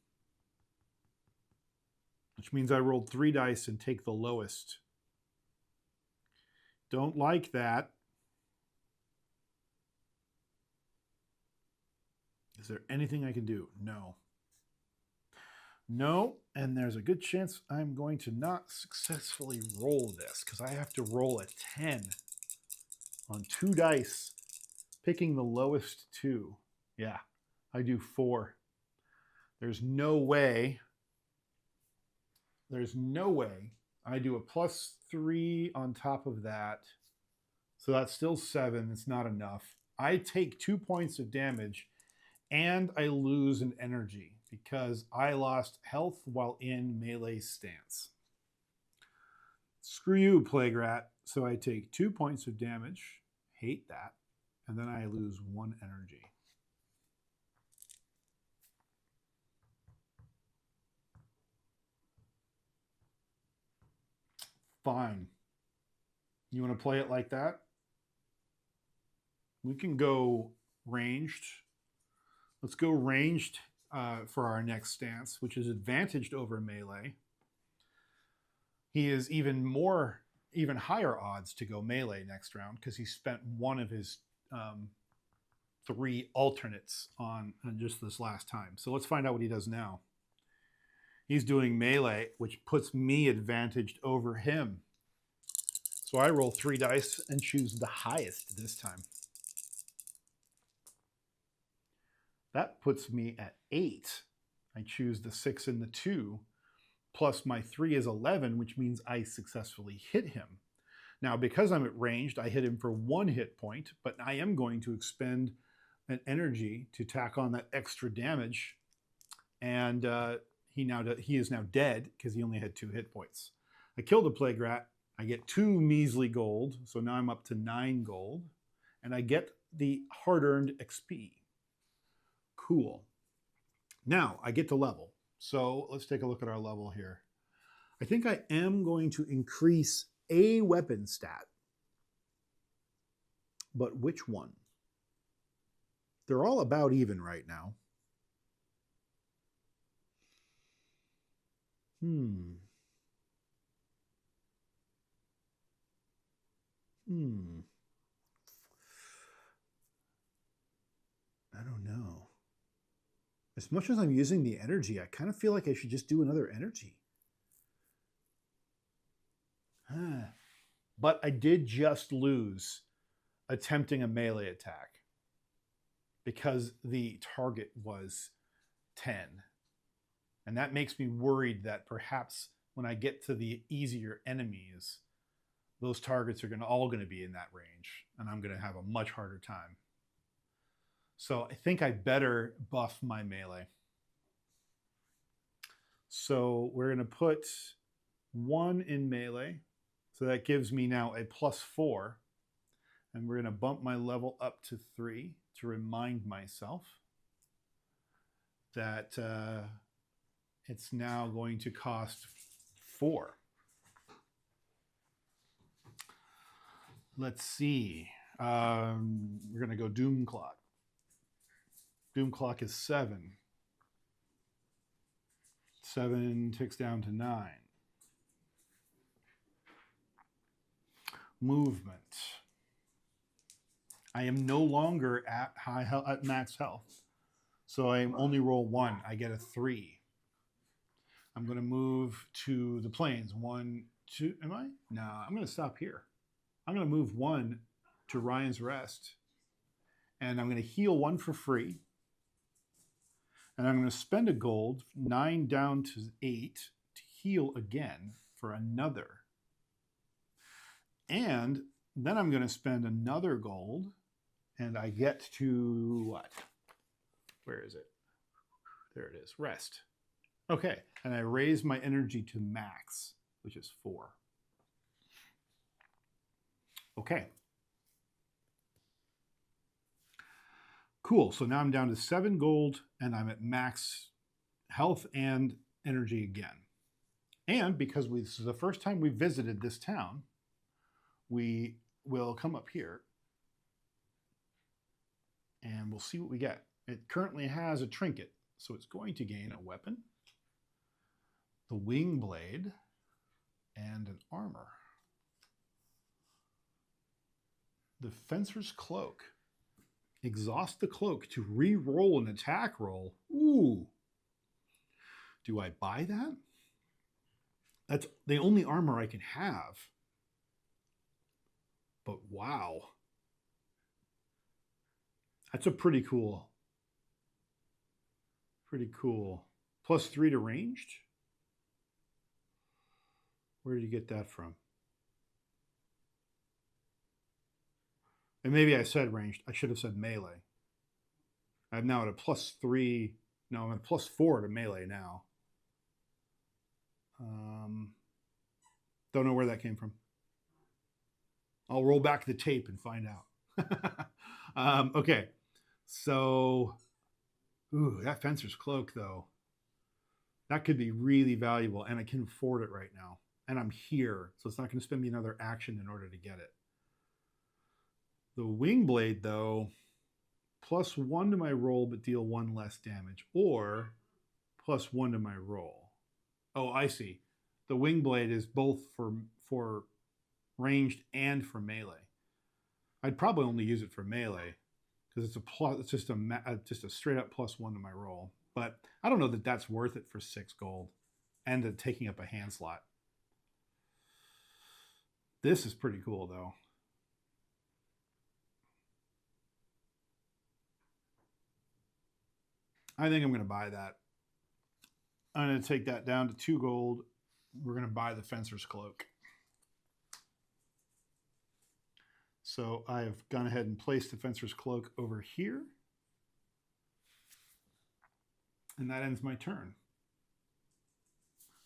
Which means I rolled 3 dice and take the lowest. Don't like that. Is there anything I can do? No. No, and there's a good chance I'm going to not successfully roll this because I have to roll a 10 on 2 dice, picking the lowest 2. Yeah, I do 4. There's no way I do a +3 on top of that. So that's still 7. It's not enough. I take 2 points of damage and I lose an energy because I lost health while in melee stance. Screw you, plague rat. So I take 2 points of damage. Hate that. And then I lose 1 energy. Fine. You want to play it like that? We can go ranged. Let's go ranged for our next stance, which is advantaged over melee. He is even higher odds to go melee next round because he spent 1 of his 3 alternates on just this last time. So let's find out what he does now. He's doing melee, which puts me advantaged over him. So I roll 3 dice and choose the highest this time. That puts me at 8. I choose the 6 and the 2, plus my 3 is 11, which means I successfully hit him. Now, because I'm at ranged, I hit him for 1 hit point, but I am going to expend an energy to tack on that extra damage, and he is now dead because he only had 2 hit points. I killed a plague rat. I get 2 measly gold, so now I'm up to 9 gold, and I get the hard-earned XP. Cool. Now I get to level. So let's take a look at our level here. I think I am going to increase a weapon stat, but which one? They're all about even right now. I don't know. As much as I'm using the energy, I kind of feel like I should just do another energy. But I did just lose attempting a melee attack because the target was 10. And that makes me worried that perhaps when I get to the easier enemies, those targets are all going to be in that range, and I'm going to have a much harder time. So I think I better buff my melee. So we're going to put 1 in melee. So that gives me now a +4. And we're going to bump my level up to 3 to remind myself that it's now going to cost 4. Let's see. We're going to go Doom Clock. Doom Clock is 7. 7 ticks down to 9. Movement. I am no longer at at max health, so I only roll 1. I get a 3. I'm going to move to the plains. 1, 2. Am I? No, I'm going to stop here. I'm going to move 1 to Ryan's Rest, and I'm going to heal 1 for free. And I'm going to spend a gold, 9 down to 8, to heal again for another. And then I'm going to spend another gold, and I get to what? Where is it? There it is, rest. Okay, and I raise my energy to max, which is 4. Okay. Cool, so now I'm down to 7 gold, and I'm at max health and energy again. And because this is the first time we visited this town, we will come up here and we'll see what we get. It currently has a trinket, so it's going to gain a weapon, the wing blade, and an armor. The fencer's cloak. Exhaust the cloak to re-roll an attack roll. Ooh. Do I buy that? That's the only armor I can have. But wow. That's a pretty cool. Pretty cool. +3 to ranged? Where did you get that from? And maybe I said ranged. I should have said melee. I'm now at a +3. No, I'm at +4 to melee now. Don't know where that came from. I'll roll back the tape and find out. Okay, so, ooh, that fencer's cloak, though. That could be really valuable, and I can afford it right now. And I'm here, so it's not going to spend me another action in order to get it. The wing blade, though, +1 to my roll, but deal 1 less damage, or +1 to my roll. Oh, I see. The wing blade is both for ranged and for melee. I'd probably only use it for melee because it's a plus. It's just a straight up +1 to my roll. But I don't know that that's worth it for 6 gold and taking up a hand slot. This is pretty cool though. I think I'm going to buy that. I'm going to take that down to 2 gold. We're going to buy the Fencer's Cloak. So I have gone ahead and placed the Fencer's Cloak over here. And that ends my turn.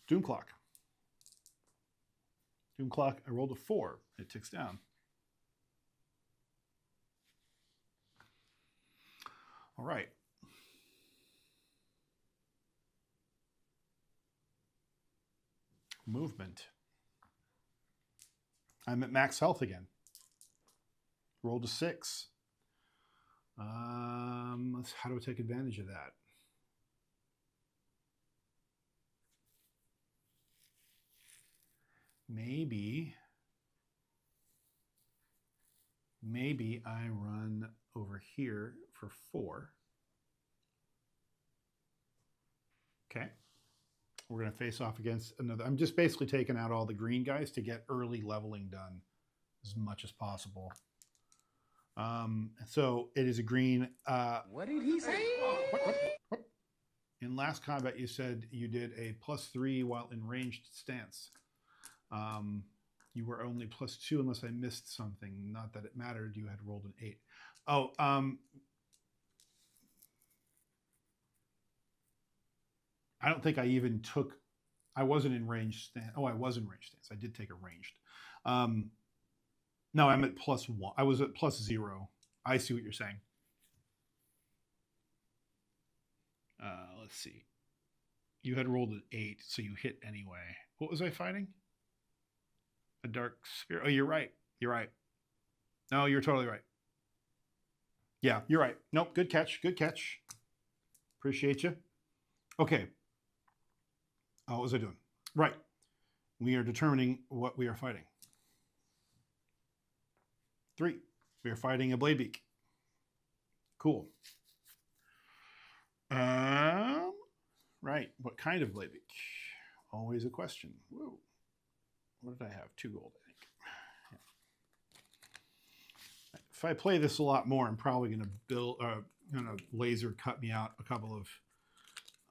Doom Clock. Doom Clock, I rolled a 4. It ticks down. All right. Movement. I'm at max health again. Rolled a 6. How do I take advantage of that? Maybe I run over here for 4. Okay. We're going to face off against another. I'm just basically taking out all the green guys to get early leveling done as much as possible. So it is a green. What did he say? What? In last combat, you said you did a +3 while in ranged stance. You were only +2 unless I missed something. Not that it mattered. You had rolled an 8. Oh, I don't think I even took. I wasn't in ranged stance. Oh, I was in ranged stance. I did take a ranged. No, I'm at +1. I was at +0. I see what you're saying. Let's see. You had rolled an 8, so you hit anyway. What was I fighting? A dark spirit. Oh, you're right. You're right. No, you're totally right. Yeah, you're right. Nope, good catch. Good catch. Appreciate you. Okay. What was I doing? Right. We are determining what we are fighting. 3. We are fighting a Bladebeak. Cool. Right. What kind of Bladebeak? Always a question. Whoa. What did I have? 2 gold, I think. Yeah. If I play this a lot more, I'm probably going to laser cut me out a couple of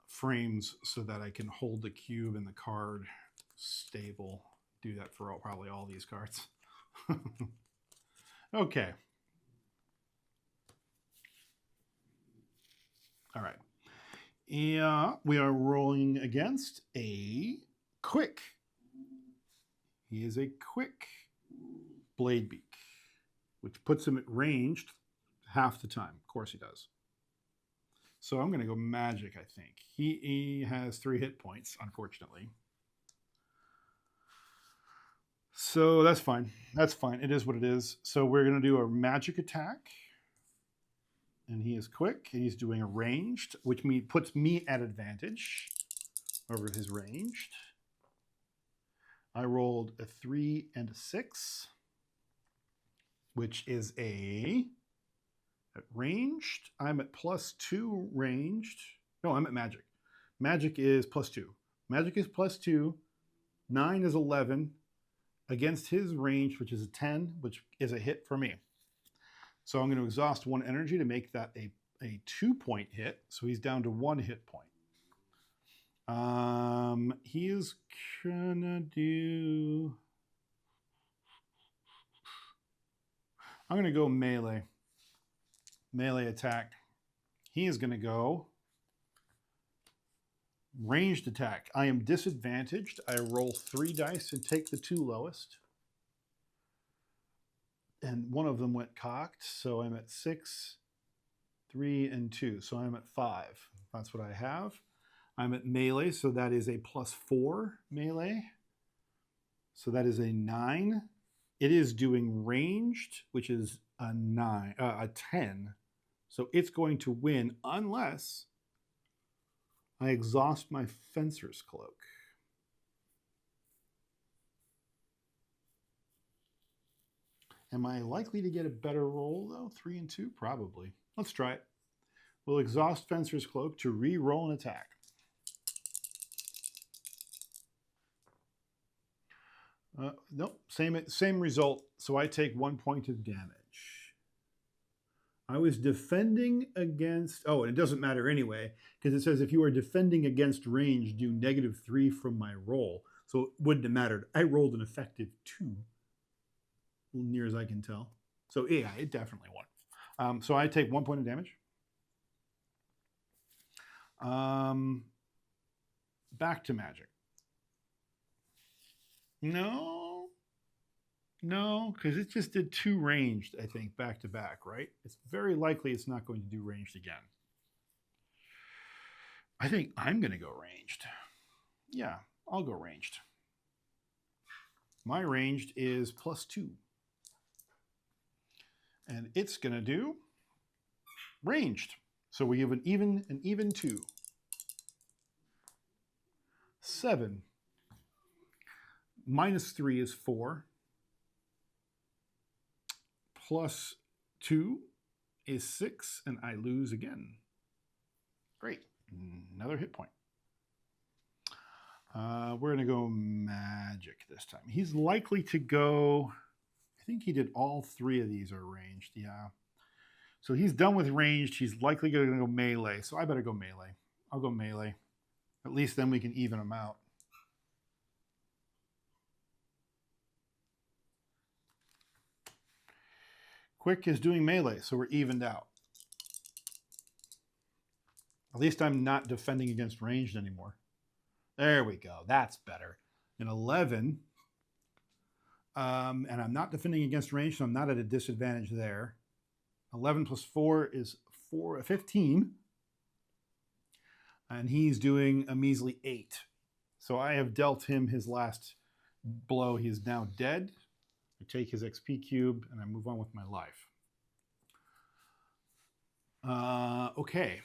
frames so that I can hold the cube and the card stable. Do that for probably all these cards. Okay. All right. Yeah, we are rolling against a quick. He is a quick Bladebeak, which puts him at ranged half the time. Of course he does. So I'm going to go magic, I think. He has 3 hit points, unfortunately. So that's fine. That's fine. It is what it is. So we're going to do a magic attack. And he is quick. And he's doing a ranged, which puts me at advantage over his ranged. I rolled a 3 and a 6, which is at ranged. I'm at +2 ranged. No, I'm at magic. Magic is +2. Magic is +2. 9 is 11 against his range, which is a 10, which is a hit for me. So I'm going to exhaust 1 energy to make that a 2-point hit. So he's down to 1 hit point. He is gonna do. I'm gonna go melee. Melee attack. He is gonna go ranged attack. I am disadvantaged. I roll 3 dice and take the 2 lowest. And one of them went cocked, so I'm at 6, 3, and 2. So I'm at 5. That's what I have. I'm at melee, so that is a +4 melee. So that is a 9. It is doing ranged, which is a 10. So it's going to win unless I exhaust my Fencer's Cloak. Am I likely to get a better roll, though? 3 and 2? Probably. Let's try it. We'll exhaust Fencer's Cloak to re-roll an attack. Nope, same result. So I take 1 point of damage. I was defending against... Oh, and it doesn't matter anyway, because it says if you are defending against range, do -3 from my roll. So it wouldn't have mattered. I rolled an effective 2, near as I can tell. So yeah, it definitely won. So I take 1 point of damage. Back to magic. No, because it just did 2 ranged, I think, back to back, right? It's very likely it's not going to do ranged again. I think I'm going to go ranged. Yeah, I'll go ranged. My ranged is +2. And it's going to do ranged. So we have an even 2. 7. -3 is 4. +2 is 6, and I lose again. Great. Another hit point. We're going to go magic this time. He's likely to go... I think he did all 3 of these are ranged. Yeah. So he's done with ranged. He's likely going to go melee. So I better go melee. I'll go melee. At least then we can even them out. Quick is doing melee, so we're evened out. At least I'm not defending against ranged anymore. There we go. That's better. An 11. And I'm not defending against ranged, so I'm not at a disadvantage there. 11 plus 4 is 15. And he's doing a measly 8. So I have dealt him his last blow. He is now dead. I take his XP cube and I move on with my life. Okay.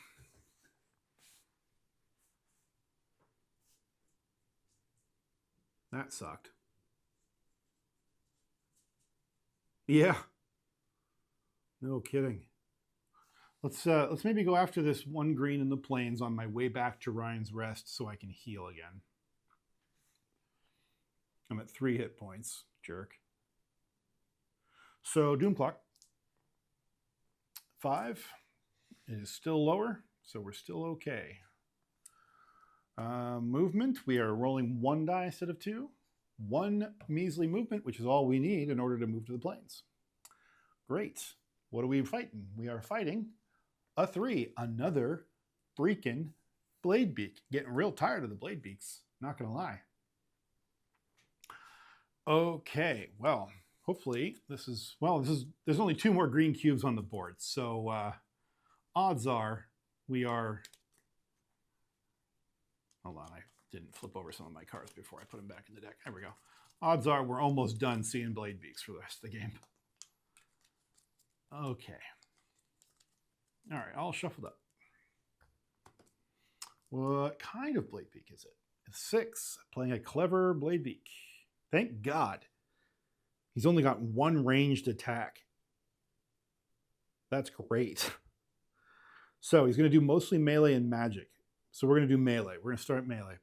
That sucked. Yeah. No kidding. Let's maybe go after this 1 green in the plains on my way back to Ryan's Rest so I can heal again. I'm at 3 hit points, jerk. So Doom Clock. 5. It is still lower, so we're still okay. Movement, we are rolling 1 die instead of 2. 1 measly movement, which is all we need in order to move to the plains. Great. What are we fighting? We are fighting a 3. Another freaking blade beak. Getting real tired of the blade beaks. Not going to lie. Okay, well, hopefully there's only 2 more green cubes on the board. So odds are we are... Hold on, I didn't flip over some of my cards before I put them back in the deck. There we go. Odds are we're almost done seeing blade beaks for the rest of the game. Okay. All right, all shuffled up. What kind of blade beak is it? It's 6, playing a clever blade beak. Thank God. He's only got 1 ranged attack. That's great. So he's going to do mostly melee and magic. So we're going to do melee. We're going to start melee.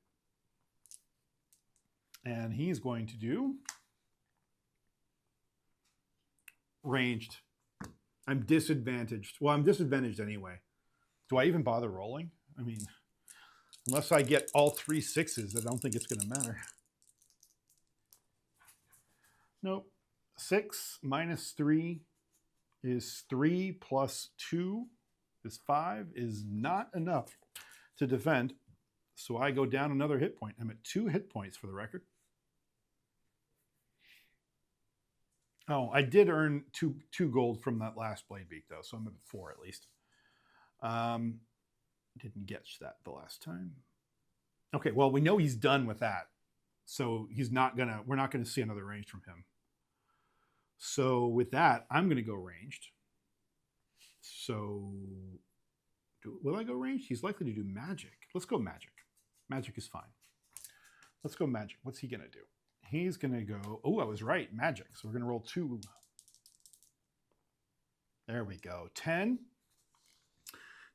And he's going to do ranged. I'm disadvantaged. Well, I'm disadvantaged anyway. Do I even bother rolling? I mean, unless I get all 3 6s, I don't think it's going to matter. Nope. 6 minus 3 is 3 plus 2 is 5 is not enough to defend. So I go down another hit point. I'm at 2 hit points for the record. Oh, I did earn two gold from that last blade beak, though, so I'm at 4 at least. Didn't get that the last time. Okay, well, we know he's done with that. So we're not gonna see another range from him. So with that, I'm gonna go ranged. So will I go ranged? He's likely to do magic. Let's go magic. Magic is fine. Let's go magic. What's he gonna do? He's gonna go, oh, I was right, magic. So we're gonna roll 2. There we go. 10.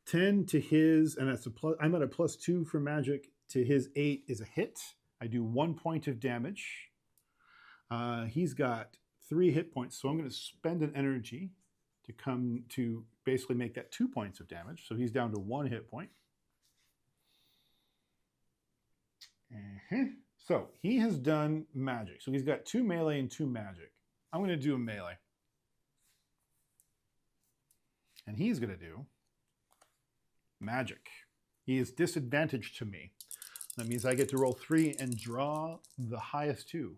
10 to his, and that's a plus. I'm at a +2 for magic. To his 8 is a hit. I do 1 point of damage. He's got 3 hit points, so I'm going to spend an energy to come to basically make that 2 points of damage. So he's down to 1 hit point. So he has done magic. So he's got 2 melee and 2 magic. I'm going to do a melee. And he's going to do magic. He is disadvantaged to me. That means I get to roll 3 and draw the highest 2.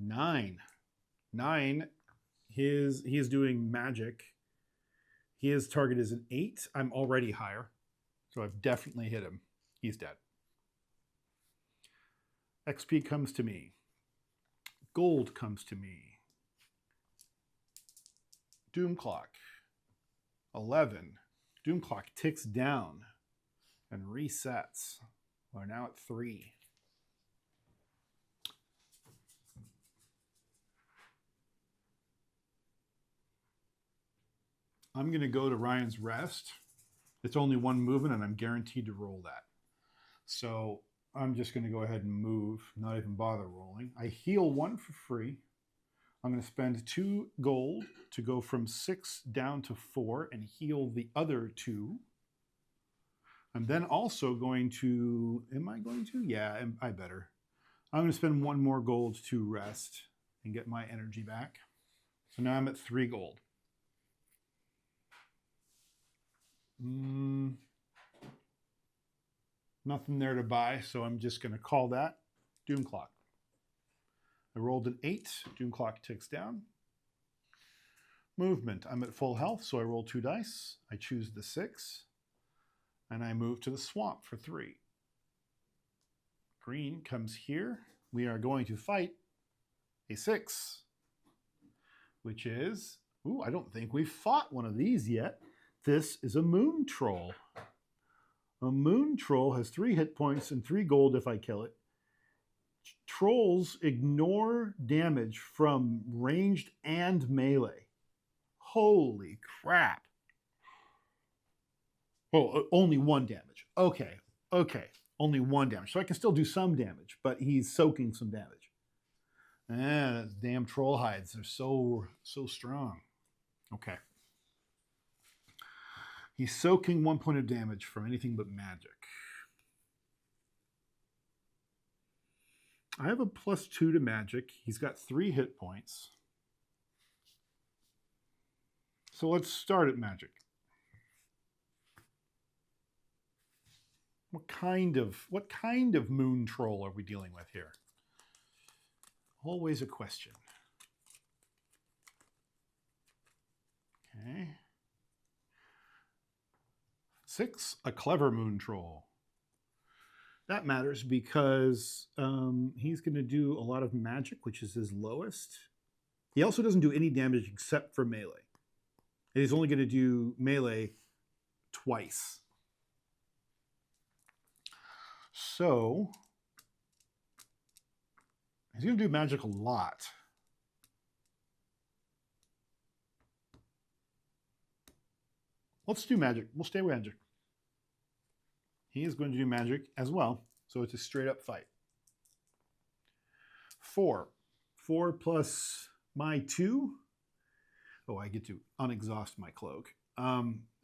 9. 9. He is doing magic. His target is an 8. I'm already higher. So I've definitely hit him. He's dead. XP comes to me. Gold comes to me. Doom clock. 11. Doom clock ticks down and resets. We're now at 3. I'm going to go to Ryan's Rest. It's only 1 movement, and I'm guaranteed to roll that. So I'm just going to go ahead and move, not even bother rolling. I heal 1 for free. I'm going to spend 2 gold to go from 6 down to 4 and heal the other 2. I'm then also going to, am I going to? Yeah, I better. I'm going to spend 1 more gold to rest and get my energy back. So now I'm at 3 gold. Nothing there to buy, so I'm just going to call that Doom Clock. I rolled an 8. Doom Clock ticks down. Movement. I'm at full health, so I roll 2 dice. I choose the 6. And I move to the swamp for 3. Green comes here. We are going to fight a 6, which is, ooh, I don't think we've fought one of these yet. This is a moon troll. A moon troll has 3 hit points and 3 gold if I kill it. Trolls ignore damage from ranged and melee. Holy crap. Oh, only 1 damage. Okay. Only 1 damage. So I can still do some damage, but he's soaking some damage. Those damn troll hides are so strong. Okay. He's soaking 1 point of damage from anything but magic. I have a +2 to magic. He's got 3 hit points. So let's start at magic. What kind of moon troll are we dealing with here? Always a question. Okay. 6, a clever moon troll. That matters because he's going to do a lot of magic, which is his lowest. He also doesn't do any damage except for melee. And he's only going to do melee twice. So he's going to do magic a lot. Let's do magic. We'll stay with magic. He is going to do magic as well. So it's a straight up fight. 4. 4 plus my 2. Oh, I get to unexhaust my cloak.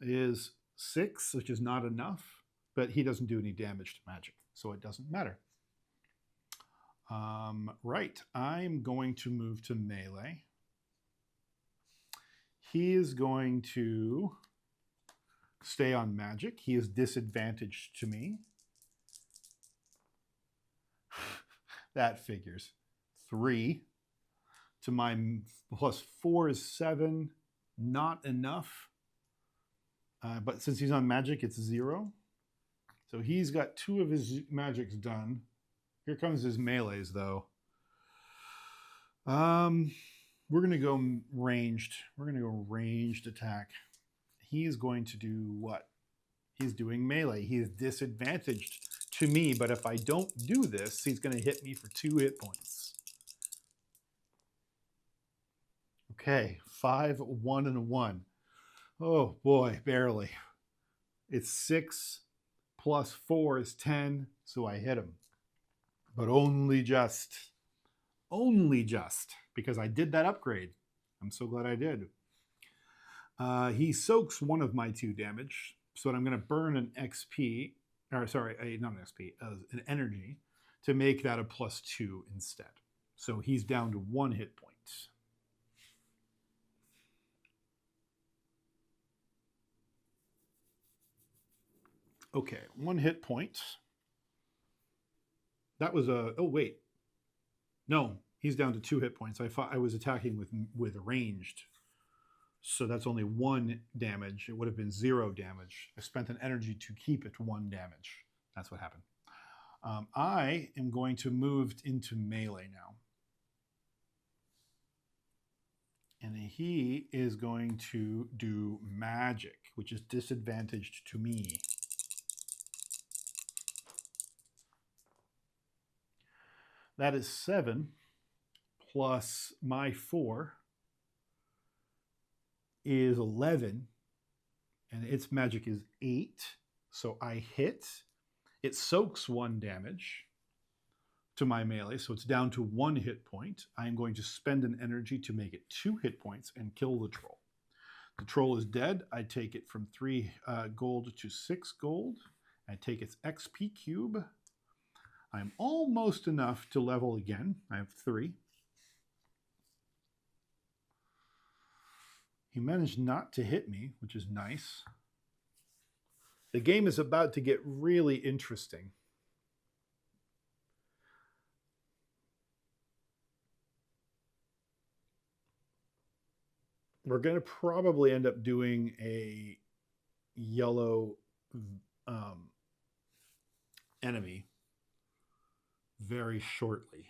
Is 6, which is not enough. But he doesn't do any damage to magic. So it doesn't matter. Right. I'm going to move to melee. He is going to stay on magic. He is disadvantaged to me. That figures. 3 to my +4 is 7. Not enough. But since he's on magic, it's 0. So he's got 2 of his magics done. Here comes his melees, though. We're going to go ranged. We're going to go ranged attack. He's going to do what? He's doing melee. He is disadvantaged to me, but if I don't do this, he's going to hit me for 2 hit points. Okay, 5, 1, and a 1. Oh boy, barely. It's 6 plus 4 is 10, so I hit him. But only just, because I did that upgrade. I'm so glad I did. He soaks one of my 2 damage, so I'm going to burn an XP, or sorry, not an XP, an energy, to make that a +2 instead. So he's down to 1 hit point. Okay, 1 hit point. That was a, oh wait. No, he's down to 2 hit points. I was attacking with ranged. So that's only 1 damage. It would have been 0 damage. I spent an energy to keep it 1 damage. That's what happened. I am going to move into melee now. And he is going to do magic, which is disadvantaged to me. That is 7 plus my 4 is 11, and its magic is 8. So I hit. It soaks 1 damage to my melee, so it's down to 1 hit point. I am going to spend an energy to make it 2 hit points and kill the troll. The troll is dead. I take it from 3 gold to 6 gold. I take its XP cube. I'm almost enough to level again. I have 3. He managed not to hit me, which is nice. The game is about to get really interesting. We're going to probably end up doing a yellow enemy very shortly.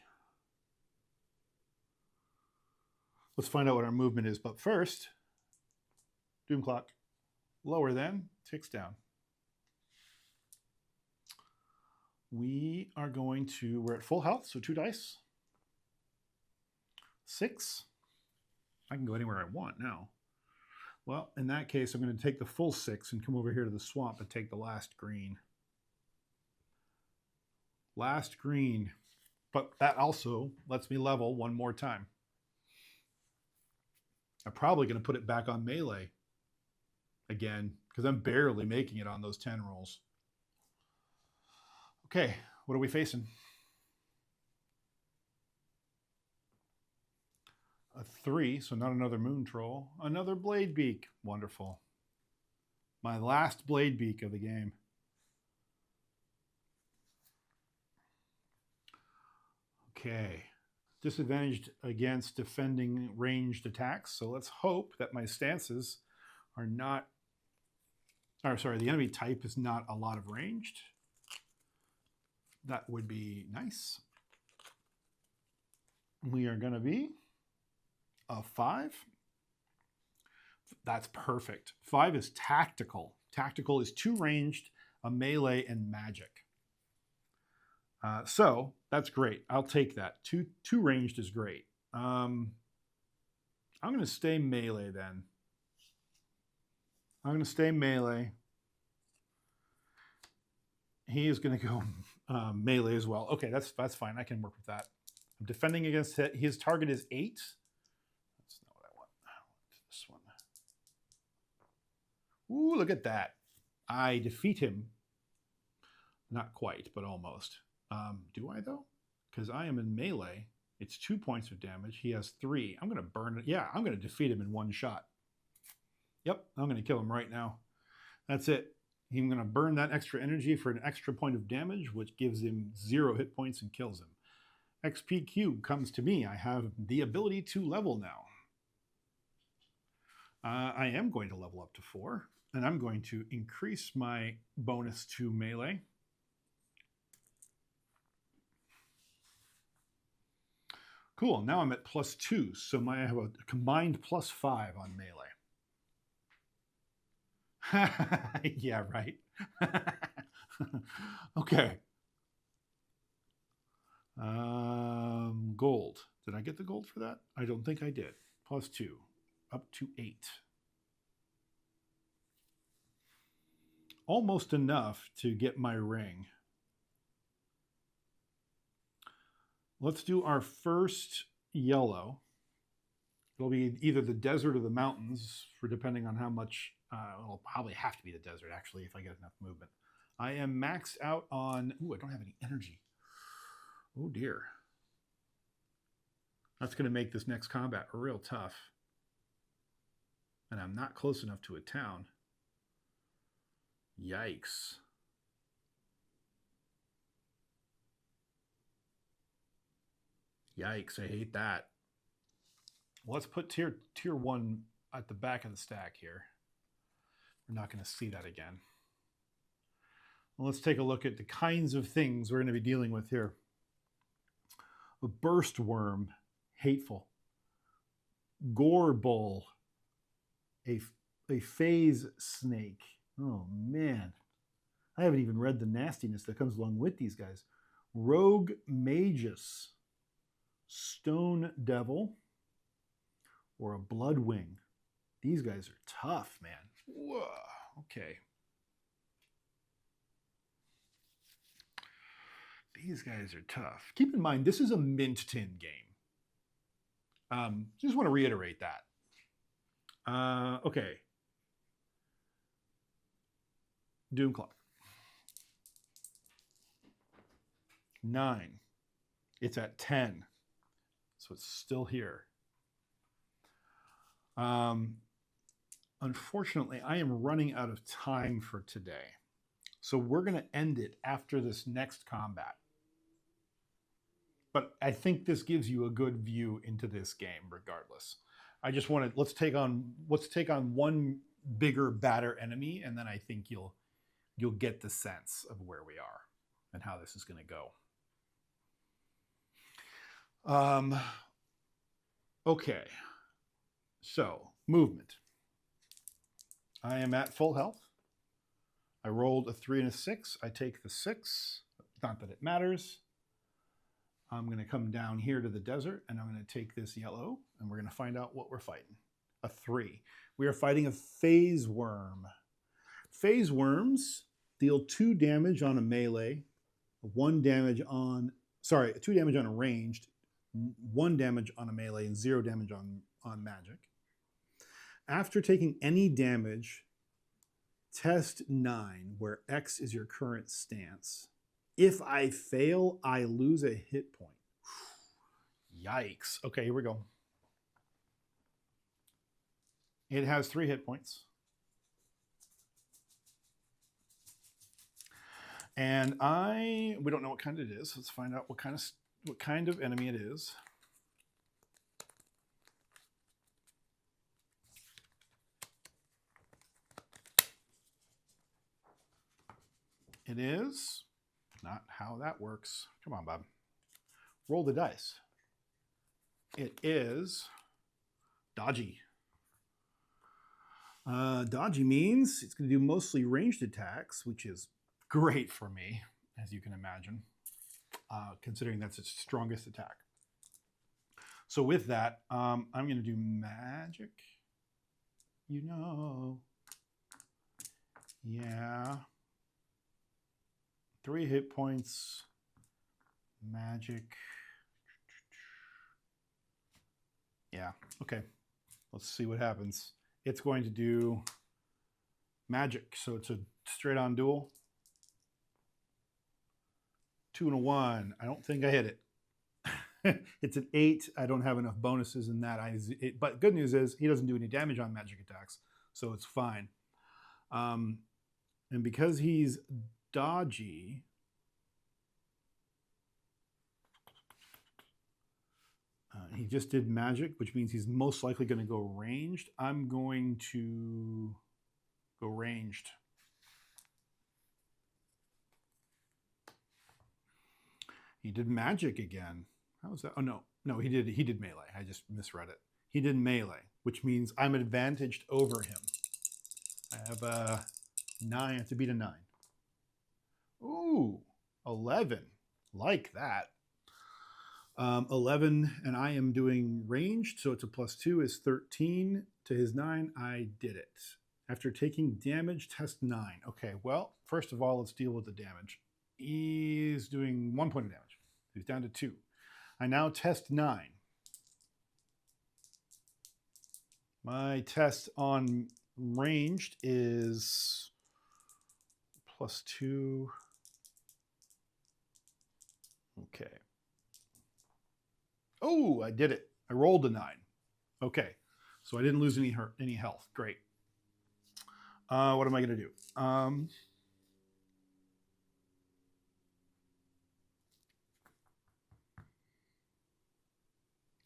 Let's find out what our movement is. But first, Doom Clock, lower than, ticks down. We are going to, we're at full health, so 2 dice. 6. I can go anywhere I want now. Well, in that case, I'm going to take the full 6 and come over here to the swamp and take the last green. Last green. But that also lets me level 1 more time. I'm probably going to put it back on melee again, because I'm barely making it on those 10 rolls. Okay, what are we facing? A 3, so not another moon troll. Another blade beak. Wonderful. My last blade beak of the game. Okay. Disadvantaged against defending ranged attacks. So let's hope that my stances are not, or sorry, the enemy type is not a lot of ranged. That would be nice. We are going to be a 5. That's perfect. 5 is tactical. Tactical is 2 ranged, a melee, and magic. So that's great. I'll take that. 2 ranged is great. I'm going to stay melee then. I'm going to stay melee. He is going to go melee as well. Okay, that's fine. I can work with that. I'm defending against it. His target is 8. That's not what I want. I want this one. Ooh, look at that. I defeat him. Not quite, but almost. Do I though? Because I am in melee. It's 2 points of damage. He has 3. I'm going to burn it. Yeah, I'm going to defeat him in 1 shot. Yep, I'm going to kill him right now. That's it. I'm going to burn that extra energy for an extra point of damage, which gives him 0 hit points and kills him. XP cube comes to me. I have the ability to level now. I am going to level up to 4, and I'm going to increase my bonus to melee. Cool, now I'm at +2, so I have a combined +5 on melee. Yeah, right. Okay. Gold. Did I get the gold for that? I don't think I did. +2. up to 8. Almost enough to get my ring. Let's do our first yellow. It'll be either the desert or the mountains, for depending on how much. It'll probably have to be the desert, actually, if I get enough movement. I am maxed out on. Ooh, I don't have any energy. Oh dear. That's going to make this next combat real tough. And I'm not close enough to a town. Yikes. Yikes, I hate that. Let's put tier 1 at the back of the stack here. We're not going to see that again. Well, let's take a look at the kinds of things we're going to be dealing with here. A burst worm, hateful. Gore bull, a phase snake. Oh man, I haven't even read the nastiness that comes along with these guys. Rogue magus, stone devil, or a bloodwing. These guys are tough, man. Whoa, okay. These guys are tough. Keep in mind, this is a mint tin game. Just want to reiterate that. Okay. Doom clock. 9. It's at 10. So it's still here. Unfortunately, I am running out of time for today. So we're going to end it after this next combat. But I think this gives you a good view into this game regardless. I just want to, let's take on one bigger, badder enemy, and then I think you'll get the sense of where we are and how this is going to go. Okay. So, movement. I am at full health. I rolled a 3 and a 6. I take the 6. Not that it matters. I'm going to come down here to the desert, and I'm going to take this yellow, and we're going to find out what we're fighting. A 3. We are fighting a phase worm. Phase worms deal 2 damage on a melee, 2 damage on a ranged, 1 damage on a melee, and 0 damage on magic. After taking any damage, test 9, where X is your current stance. If I fail, I lose a hit point. Yikes. Okay, here we go. It has 3 hit points. And we don't know what kind it is. Let's find out what kind of enemy it is. It is not how that works. Come on, Bob. Roll the dice. It is dodgy. Dodgy means it's going to do mostly ranged attacks, which is great for me, as you can imagine, considering that's its strongest attack. So with that, I'm going to do magic. You know. Yeah. 3 hit points. Magic. Yeah, okay. Let's see what happens. It's going to do magic, so it's a straight-on duel. 2 and a 1. I don't think I hit it. It's an 8. I don't have enough bonuses in that. But good news is he doesn't do any damage on magic attacks, so it's fine. And because he's dodgy, he just did magic, which means he's most likely going to go ranged. I'm going to go ranged. He did magic again. How was that? Oh, no, he did melee. I just misread it. He did melee, which means I'm advantaged over him. I have a 9. I have to beat a 9. Ooh, 11. Like that. 11, and I am doing ranged, so it's a +2 is 13 to his 9. I did it. After taking damage, test 9. Okay, well, first of all, let's deal with the damage. He's doing 1 point of damage. He's down to 2. I now test 9. My test on ranged is +2. Okay. Oh, I did it. I rolled a 9. Okay. So I didn't lose any health. Great. What am I going to do?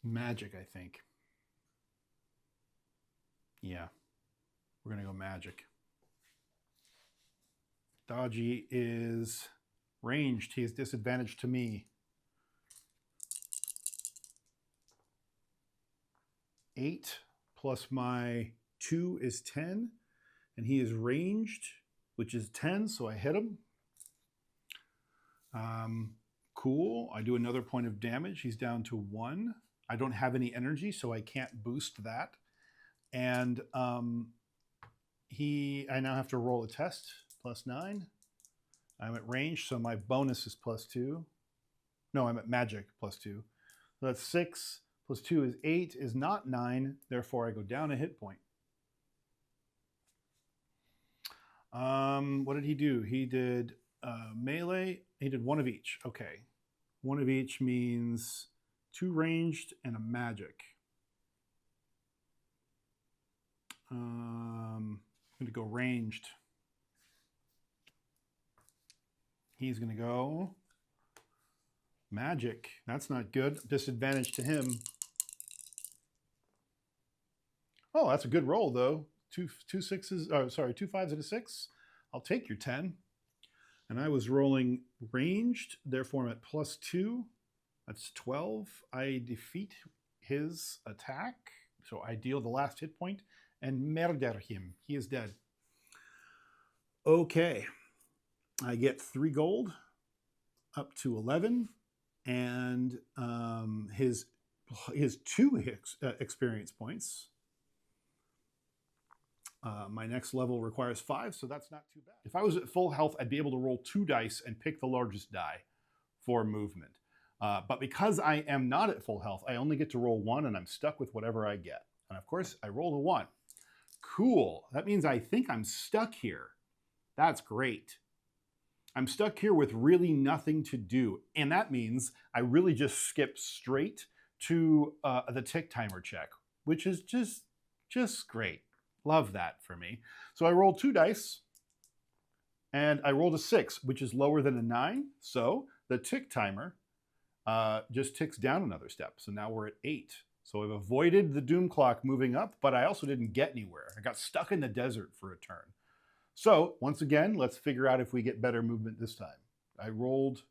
Magic, I think. Yeah. We're going to go magic. Dodgy is ranged. He is disadvantaged to me. 8 plus my 2 is 10. And he is ranged, which is 10, so I hit him. Cool. I do another point of damage. He's down to 1. I don't have any energy, so I can't boost that. And I now have to roll a test, +9. I'm at range, so my bonus is +2. No, I'm at magic, +2. So that's 6 plus 2 is 8, is not 9. Therefore, I go down a hit point. What did he do? He did melee. He did 1 of each. Okay. 1 of each means 2 ranged and a magic. I'm going to go ranged. He's going to go magic. That's not good. Disadvantage to him. Oh, that's a good roll, though. Two 5s and a 6. I'll take your 10. And I was rolling ranged, therefore I'm at +2. That's 12. I defeat his attack. So I deal the last hit point and murder him. He is dead. Okay. I get 3 gold up to 11. And his 2 experience points. My next level requires 5, so that's not too bad. If I was at full health, I'd be able to roll 2 dice and pick the largest die for movement. But because I am not at full health, I only get to roll 1, and I'm stuck with whatever I get. And of course, I rolled a 1. Cool. That means I think I'm stuck here. That's great. I'm stuck here with really nothing to do. And that means I really just skip straight to the tick timer check, which is just great. Love that for me. So I rolled 2 dice, and I rolled a 6, which is lower than a 9. So the tick timer just ticks down another step. So now we're at 8. So I've avoided the doom clock moving up, but I also didn't get anywhere. I got stuck in the desert for a turn. So once again, let's figure out if we get better movement this time. I rolled,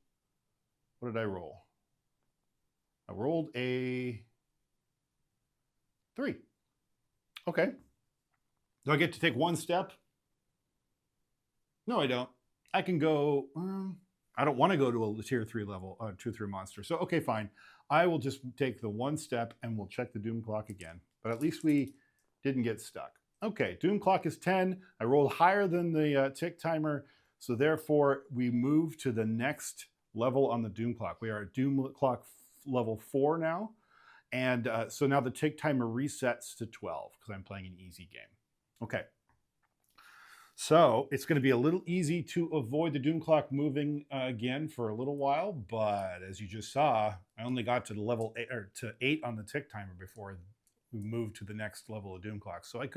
what did I roll? I rolled a 3. Okay. Do I get to take 1 step? No, I don't. I can go, I don't want to go to a tier 3 level, tier 3 monster. So, okay, fine. I will just take the 1 step and we'll check the doom clock again. But at least we didn't get stuck. Okay, doom clock is 10. I rolled higher than the tick timer. So therefore, we move to the next level on the doom clock. We are at doom clock level 4 now. And so now the tick timer resets to 12 because I'm playing an easy game. Okay. So it's going to be a little easy to avoid the doom clock moving again for a little while. But as you just saw, I only got to the level 8, or to 8 on the tick timer before we moved to the next level of doom clock. So it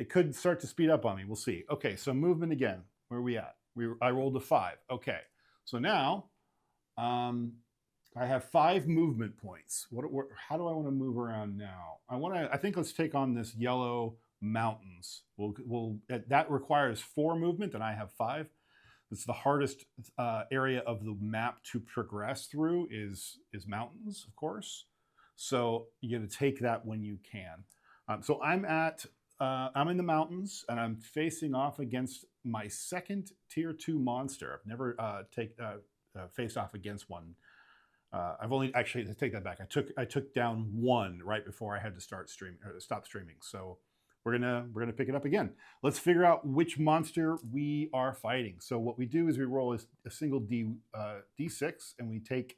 could start to speed up on me. We'll see. Okay, so movement again. Where are we at? I rolled a 5. Okay, so now I have 5 movement points. How do I want to move around now? I think let's take on this yellow mountains. That requires 4 movement, and I have 5. It's the hardest area of the map to progress through is mountains, of course. So you got to take that when you can. So I'm in the mountains, and I'm facing off against my second tier 2 monster. I've never faced off against one I've only actually, take that back. I took down one right before I had to start streaming or stop streaming. So we're gonna pick it up again. Let's figure out which monster we are fighting. So what we do is we roll a single d6, and we take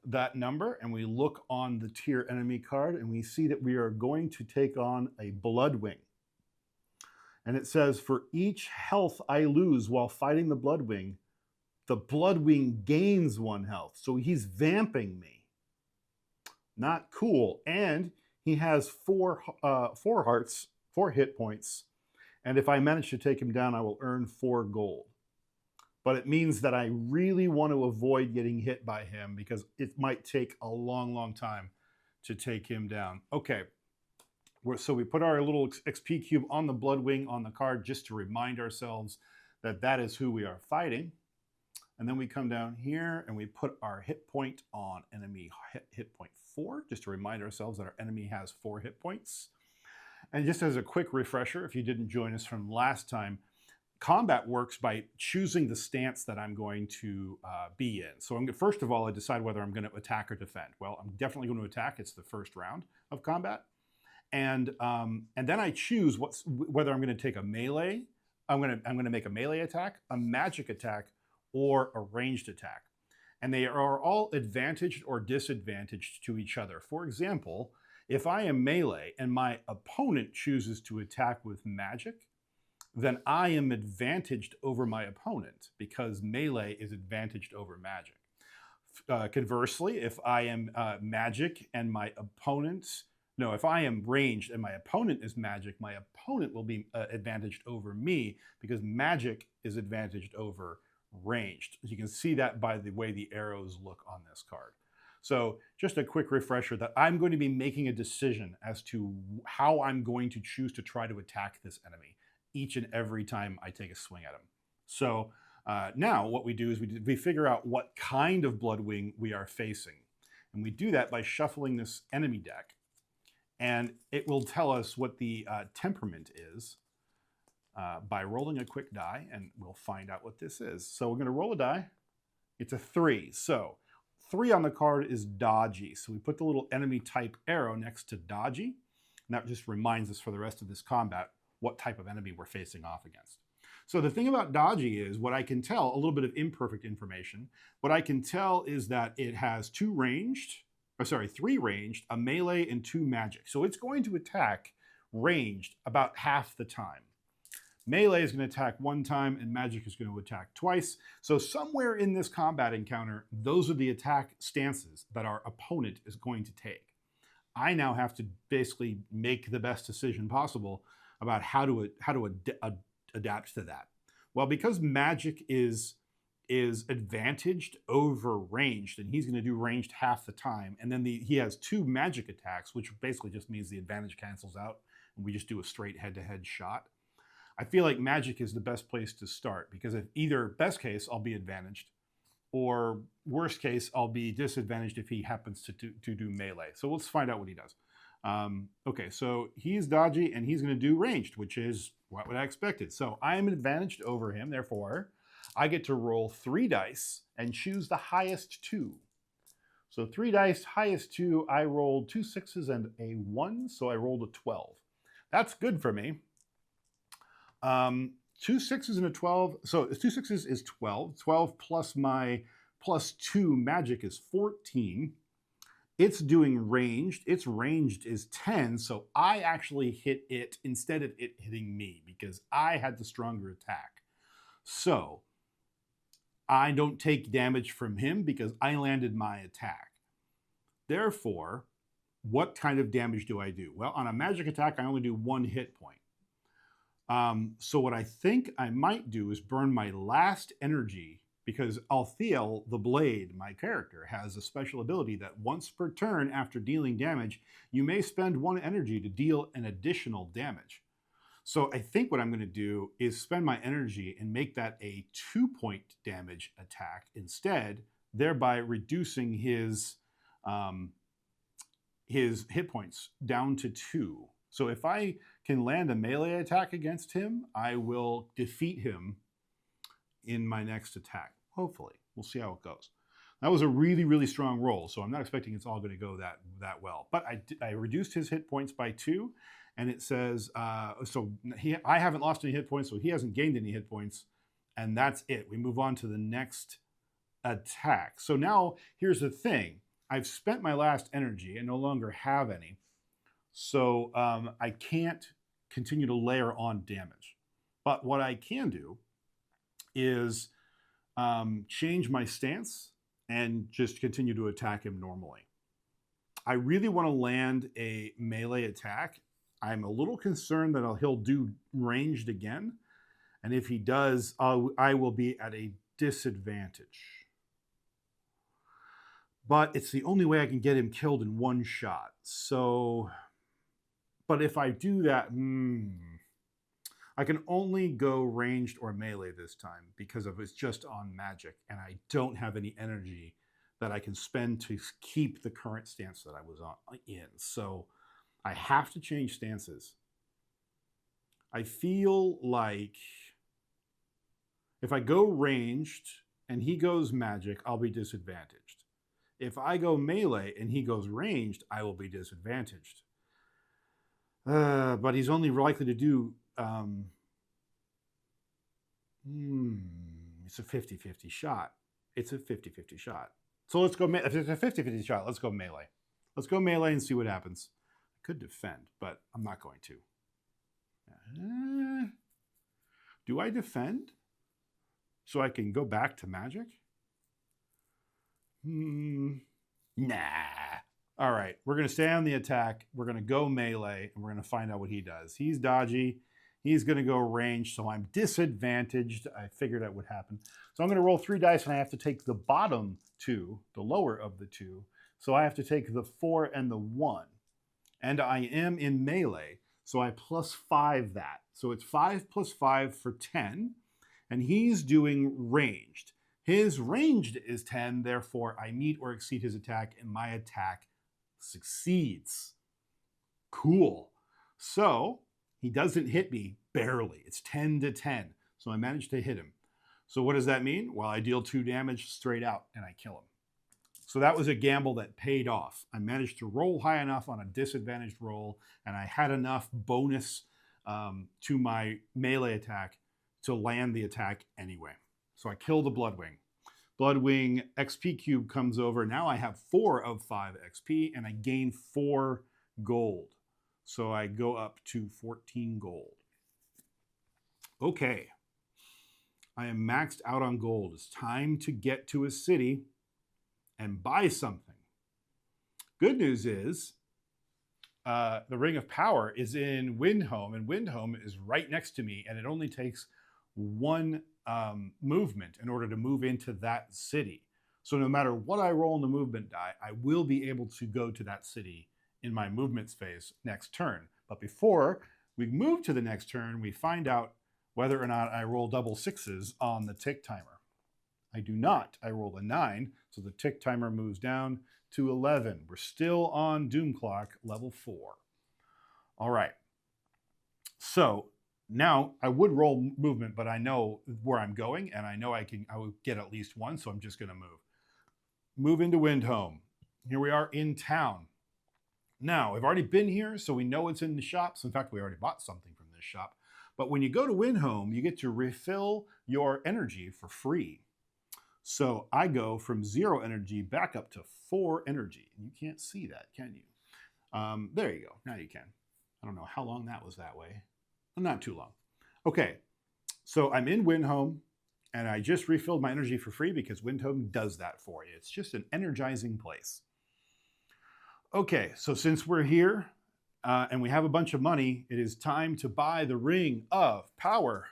that number and we look on the tier enemy card, and we see that we are going to take on a Bloodwing. And it says, for each health I lose while fighting the Bloodwing, the Bloodwing gains 1 health. So he's vamping me. Not cool. And he has 4 hearts, 4 hit points. And if I manage to take him down, I will earn 4 gold. But it means that I really want to avoid getting hit by him because it might take a long, long time to take him down. Okay. So we put our little XP cube on the Bloodwing on the card just to remind ourselves that that is who we are fighting. And then we come down here and we put our hit point on enemy hit point 4, just to remind ourselves that our enemy has 4 hit points. And just as a quick refresher, if you didn't join us from last time, combat works by choosing the stance that I'm going to be in. So first of all, I decide whether I'm going to attack or defend. Well, I'm definitely going to attack. It's the first round of combat. And then I choose whether I'm going to take a melee. I'm going to make a melee attack, a magic attack, or a ranged attack. And they are all advantaged or disadvantaged to each other. For example, if I am melee and my opponent chooses to attack with magic, then I am advantaged over my opponent because melee is advantaged over magic. Conversely, if I am magic and my opponent, no, if I am ranged and my opponent is magic, my opponent will be advantaged over me because magic is advantaged over ranged. You can see that by the way the arrows look on this card. So just a quick refresher that I'm going to be making a decision as to how I'm going to choose to try to attack this enemy each and every time I take a swing at him. So now what we do is we figure out what kind of Bloodwing we are facing. And we do that by shuffling this enemy deck. And it will tell us what the temperament is by rolling a quick die, and we'll find out what this is. So we're going to roll a die. It's a 3. So 3 on the card is dodgy. So we put the little enemy type arrow next to dodgy. And that just reminds us for the rest of this combat what type of enemy we're facing off against. So the thing about dodgy is what I can tell, a little bit of imperfect information. What I can tell is that it has 3 ranged, a melee, and 2 magic. So it's going to attack ranged about half the time. Melee is going to attack 1 time, and magic is going to attack twice. So somewhere in this combat encounter, those are the attack stances that our opponent is going to take. I now have to basically make the best decision possible about how to adapt to that. Well, because magic is advantaged over ranged, and he's going to do ranged half the time, and then he has 2 magic attacks, which basically just means the advantage cancels out, and we just do a straight head-to-head shot. I feel like magic is the best place to start because if either best case, I'll be advantaged, or worst case, I'll be disadvantaged if he happens to do melee. So let's find out what he does. Okay, so he's dodgy and he's going to do ranged, which is what I expected. So I'm advantaged over him. Therefore, I get to roll 3 dice and choose the highest 2. So 3 dice, highest 2. I rolled 2 6s and a 1, so I rolled a 12. That's good for me. 2 6s and a 12. So 2 6s is 12. 12 plus my plus 2 magic is 14. It's doing ranged. Its ranged is 10, so I actually hit it instead of it hitting me because I had the stronger attack. So I don't take damage from him because I landed my attack. Therefore, what kind of damage do I do? Well, on a magic attack, I only do 1 hit point. So what I think I might do is burn my last energy because Althiel, the Blade, my character, has a special ability that once per turn after dealing damage, you may spend 1 energy to deal an additional damage. So I think what I'm going to do is spend my energy and make that a 2-point damage attack instead, thereby reducing his hit points down to 2. So if I can land a melee attack against him, I will defeat him in my next attack. Hopefully. We'll see how it goes. That was a really, really strong roll, so I'm not expecting it's all going to go that well. But I reduced his hit points by 2, and it says, I haven't lost any hit points, so he hasn't gained any hit points, and that's it. We move on to the next attack. So now, here's the thing. I've spent my last energy and no longer have any, so I can't continue to layer on damage. But what I can do is change my stance and just continue to attack him normally. I really want to land a melee attack. I'm a little concerned that he'll do ranged again. And if he does, I will be at a disadvantage. But it's the only way I can get him killed in one shot. So, but if I do that, I can only go ranged or melee this time because of it's just on magic, and I don't have any energy that I can spend to keep the current stance that I was in. So I have to change stances. I feel like if I go ranged and he goes magic, I'll be disadvantaged. If I go melee and he goes ranged, I will be disadvantaged. But he's only likely to do... it's a 50-50 shot. It's a 50-50 shot. So let's go, if it's a 50-50 shot, let's go melee. Let's go melee and see what happens. I could defend, but I'm not going to. Do I defend so I can go back to magic? Nah. All right, we're going to stay on the attack. We're going to go melee, and we're going to find out what he does. He's dodgy. He's going to go range, so I'm disadvantaged. I figured that would happen. So I'm going to roll 3 dice, and I have to take the bottom 2, the lower of the 2. So I have to take the 4 and the 1. And I am in melee, so I +5 that. So it's 5 + 5 for 10, and he's doing ranged. His ranged is 10, therefore I meet or exceed his attack, and my attack succeeds. Cool. So he doesn't hit me barely. It's 10 to 10. So I managed to hit him. So what does that mean? Well, I deal 2 damage straight out and I kill him. So that was a gamble that paid off. I managed to roll high enough on a disadvantaged roll, and I had enough bonus to my melee attack to land the attack anyway. So I kill the Bloodwing. Bloodwing XP cube comes over. Now I have 4 of 5 XP, and I gain 4 gold. So I go up to 14 gold. Okay. I am maxed out on gold. It's time to get to a city and buy something. Good news is the Ring of Power is in Windhome, and Windhome is right next to me, and it only takes 1 movement in order to move into that city. So no matter what I roll in the movement die, I will be able to go to that city in my movements phase next turn. But before we move to the next turn, we find out whether or not I roll double 6s on the tick timer. I do not. I roll a 9, so the tick timer moves down to 11. We're still on Doom Clock, level 4. All right. So now I would roll movement, but I know where I'm going, and I know I will get at least 1, so I'm just going to move. Move into Windhome. Here we are in town. Now, I've already been here, so we know it's in the shops. In fact, we already bought something from this shop. But when you go to Windhome, you get to refill your energy for free. So I go from 0 energy back up to 4 energy. You can't see that, can you? There you go. Now you can. I don't know how long that was that way. Not too long. Okay, so I'm in Windhome, and I just refilled my energy for free because Windhome does that for you. It's just an energizing place. Okay, so since we're here and we have a bunch of money, it is time to buy the Ring of Power.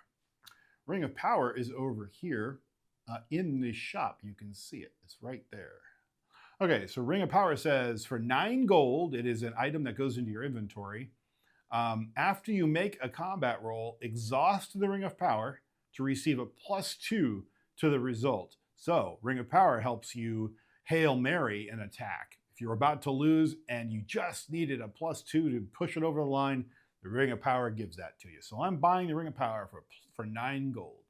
Ring of Power is over here in the shop. You can see it. It's right there. Okay, so Ring of Power says for 9 gold, it is an item that goes into your inventory. After you make a combat roll, exhaust the Ring of Power to receive a +2 to the result. So Ring of Power helps you Hail Mary an attack. If you're about to lose and you just needed a +2 to push it over the line, the Ring of Power gives that to you. So I'm buying the Ring of Power for 9 gold.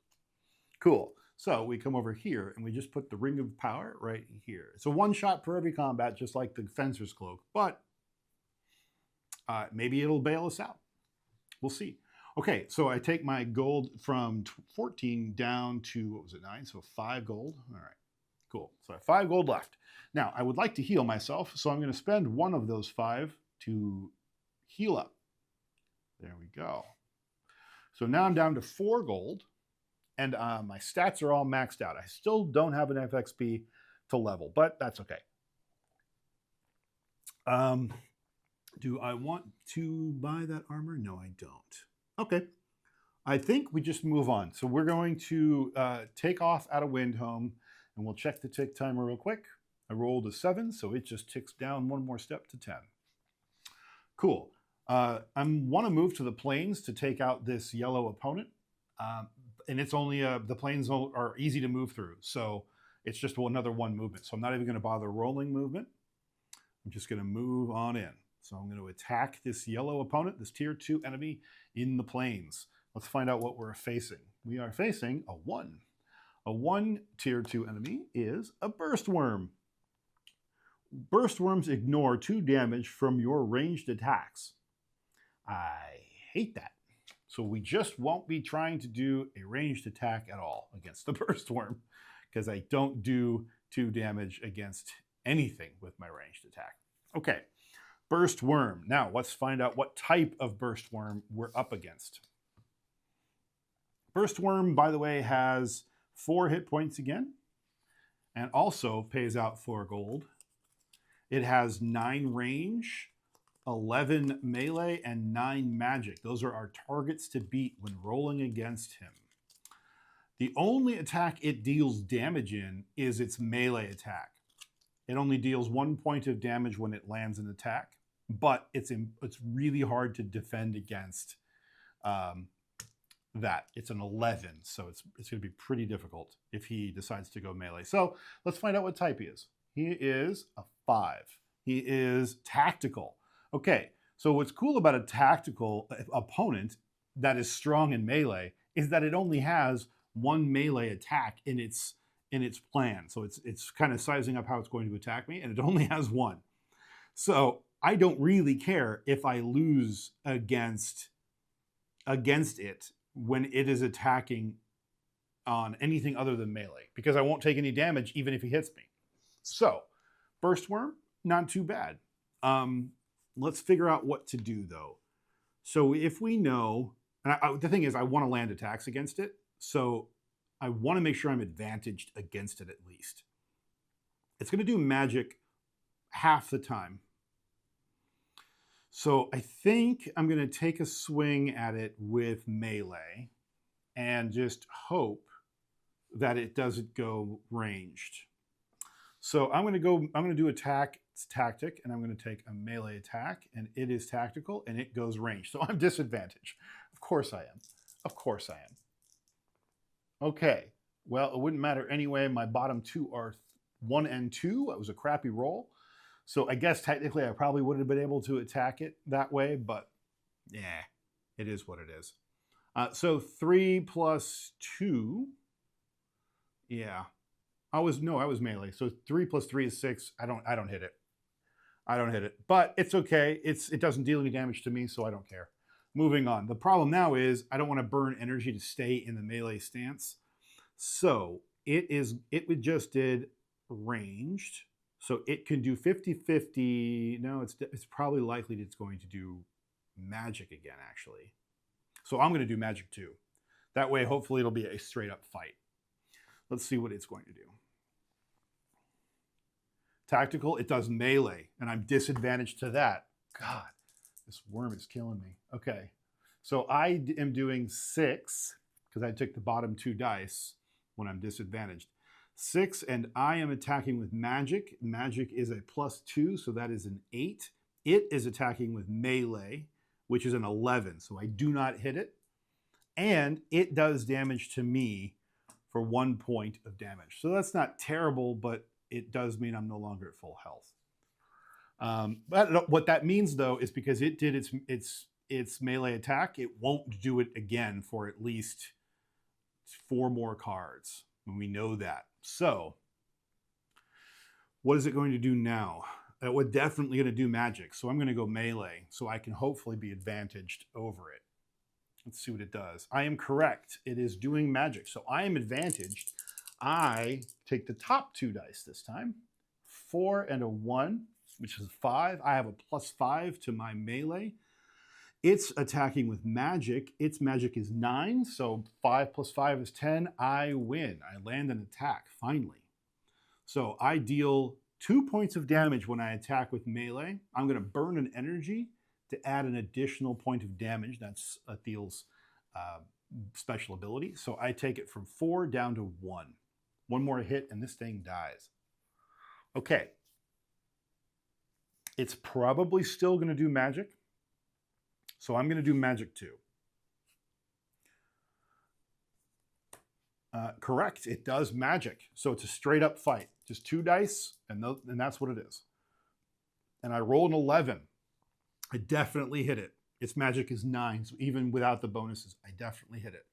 Cool. So we come over here and we just put the Ring of Power right here. It's a one shot for every combat, just like the Fencer's Cloak, but maybe it'll bail us out. We'll see. Okay, so I take my gold from 14 down to, what was it, 9? So 5 gold. All right, cool. So I have 5 gold left. Now, I would like to heal myself, so I'm going to spend one of those 5 to heal up. There we go. So now I'm down to 4 gold, and my stats are all maxed out. I still don't have an FXP to level, but that's okay. Do I want to buy that armor? No, I don't. Okay. I think we just move on. So we're going to take off out of Windhome, and we'll check the tick timer real quick. I rolled a 7, so it just ticks down one more step to 10. Cool. I want to move to the plains to take out this yellow opponent. And it's only, the plains are easy to move through. So it's just another 1 movement. So I'm not even going to bother rolling movement. I'm just going to move on in. So I'm going to attack this yellow opponent, this tier 2 enemy in the plains. Let's find out what we're facing. We are facing a 1. A 1 tier 2 enemy is a burst worm. Burst worms ignore 2 damage from your ranged attacks. I hate that. So we just won't be trying to do a ranged attack at all against the burst worm, because I don't do 2 damage against anything with my ranged attack. Okay. Burst worm. Now, let's find out what type of burst worm we're up against. Burst worm, by the way, has 4 hit points again, and also pays out 4 gold. It has 9 range, 11 melee, and 9 magic. Those are our targets to beat when rolling against him. The only attack it deals damage in is its melee attack. It only deals 1 point of damage when it lands an attack, but it's really hard to defend against that. It's an 11, so it's going to be pretty difficult if he decides to go melee. So let's find out what type he is. He is a 5. He is tactical. Okay, so what's cool about a tactical opponent that is strong in melee is that it only has 1 melee attack in its plan. So it's kind of sizing up how it's going to attack me, and it only has 1. So I don't really care if I lose against it when it is attacking on anything other than melee, because I won't take any damage even if he hits me. So burst worm, not too bad. Let's figure out what to do though. So if we know, and the thing is I want to land attacks against it, so I want to make sure I'm advantaged against it at least. It's going to do magic half the time. So I think I'm going to take a swing at it with melee and just hope that it doesn't go ranged. So I'm going to do attack, it's tactic, and I'm going to take a melee attack, and it is tactical, and it goes ranged. So I'm disadvantaged. Of course I am. Of course I am. Okay, well, it wouldn't matter anyway. My bottom 2 are 1 and 2. That was a crappy roll. So I guess technically I probably would have been able to attack it that way, but yeah, it is what it is. So 3 plus 2. Yeah. I was melee. So 3 plus 3 is 6. I don't hit it. I don't hit it. But it's okay. It doesn't deal any damage to me, so I don't care. Moving on. The problem now is I don't want to burn energy to stay in the melee stance. So it just did ranged. So it can do 50-50. No, it's probably likely it's going to do magic again, actually. So I'm going to do magic too. That way, hopefully it'll be a straight up fight. Let's see what it's going to do. Tactical, it does melee, and I'm disadvantaged to that. God, this worm is killing me. Okay, so I am doing 6, because I took the bottom 2 dice when I'm disadvantaged. 6, and I am attacking with magic. Magic is a +2, so that is an 8. It is attacking with melee, which is an 11, so I do not hit it. And it does damage to me for 1 point of damage. So that's not terrible, but it does mean I'm no longer at full health. But what that means, though, is because it did its melee attack, it won't do it again for at least 4 more cards. And we know that. So what is it going to do now? We're definitely going to do magic. So I'm going to go melee so I can hopefully be advantaged over it. Let's see what it does. I am correct. It is doing magic. So I am advantaged. I take the top 2 dice this time. 4 and a 1, which is 5. I have a +5 to my melee. It's attacking with magic. Its magic is 9. So 5 + 5 is 10. I win. I land an attack, finally. So I deal 2 points of damage when I attack with melee. I'm going to burn an energy to add an additional point of damage. That's Athiel's special ability. So I take it from 4 down to 1. One more hit and this thing dies. Okay. It's probably still going to do magic. So I'm going to do magic too. Correct. It does magic. So it's a straight up fight. Just 2 dice, and that's what it is. And I rolled an 11. I definitely hit it. Its magic is 9, so even without the bonuses, I definitely hit it.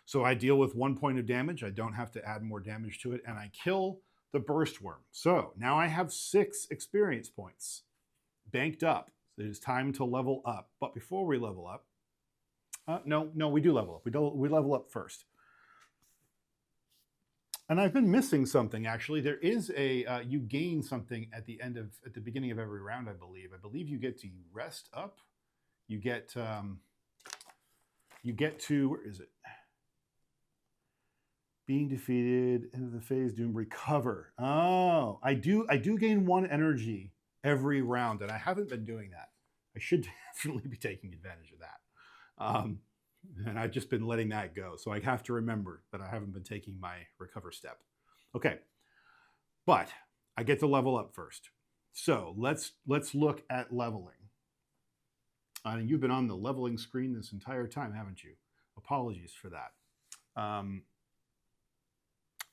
So I deal with 1 point of damage. I don't have to add more damage to it, and I kill the burst worm. So now I have 6 experience points banked up. So it is time to level up. But before we level up, no, we do level up. We level up first. And I've been missing something, actually. There is a, you gain something at the beginning of every round, I believe. I believe you get to rest up. You get to, where is it? Being defeated, end of the phase, doom, recover. Oh, I do gain 1 energy every round, and I haven't been doing that. I should definitely be taking advantage of that. And I've just been letting that go. So I have to remember that I haven't been taking my recover step. Okay, but I get to level up first. So let's look at leveling. And you've been on the leveling screen this entire time, haven't you? Apologies for that.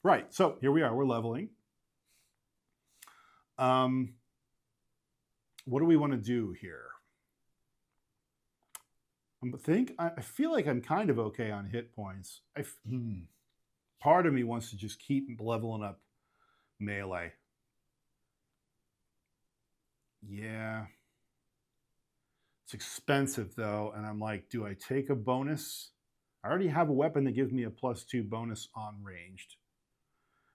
Right, so here we are, we're leveling. What do we want to do here? I feel like I'm kind of okay on hit points. Part of me wants to just keep leveling up melee. Yeah. It's expensive though, and I'm like, do I take a bonus? I already have a weapon that gives me a +2 bonus on ranged.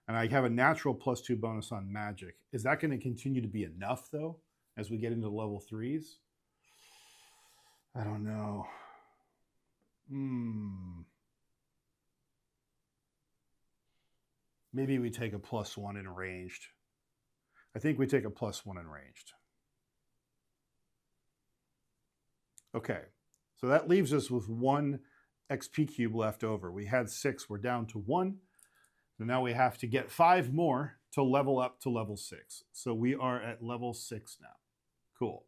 And I have a natural +2 bonus on magic. Is that going to continue to be enough though, as we get into level 3s? I don't know. Maybe we take a +1 in ranged. I think we take a +1 in ranged. Okay, so that leaves us with 1 XP cube left over. We had 6, we're down to 1. So now we have to get 5 more to level up to level 6. So we are at level 6 now. Cool.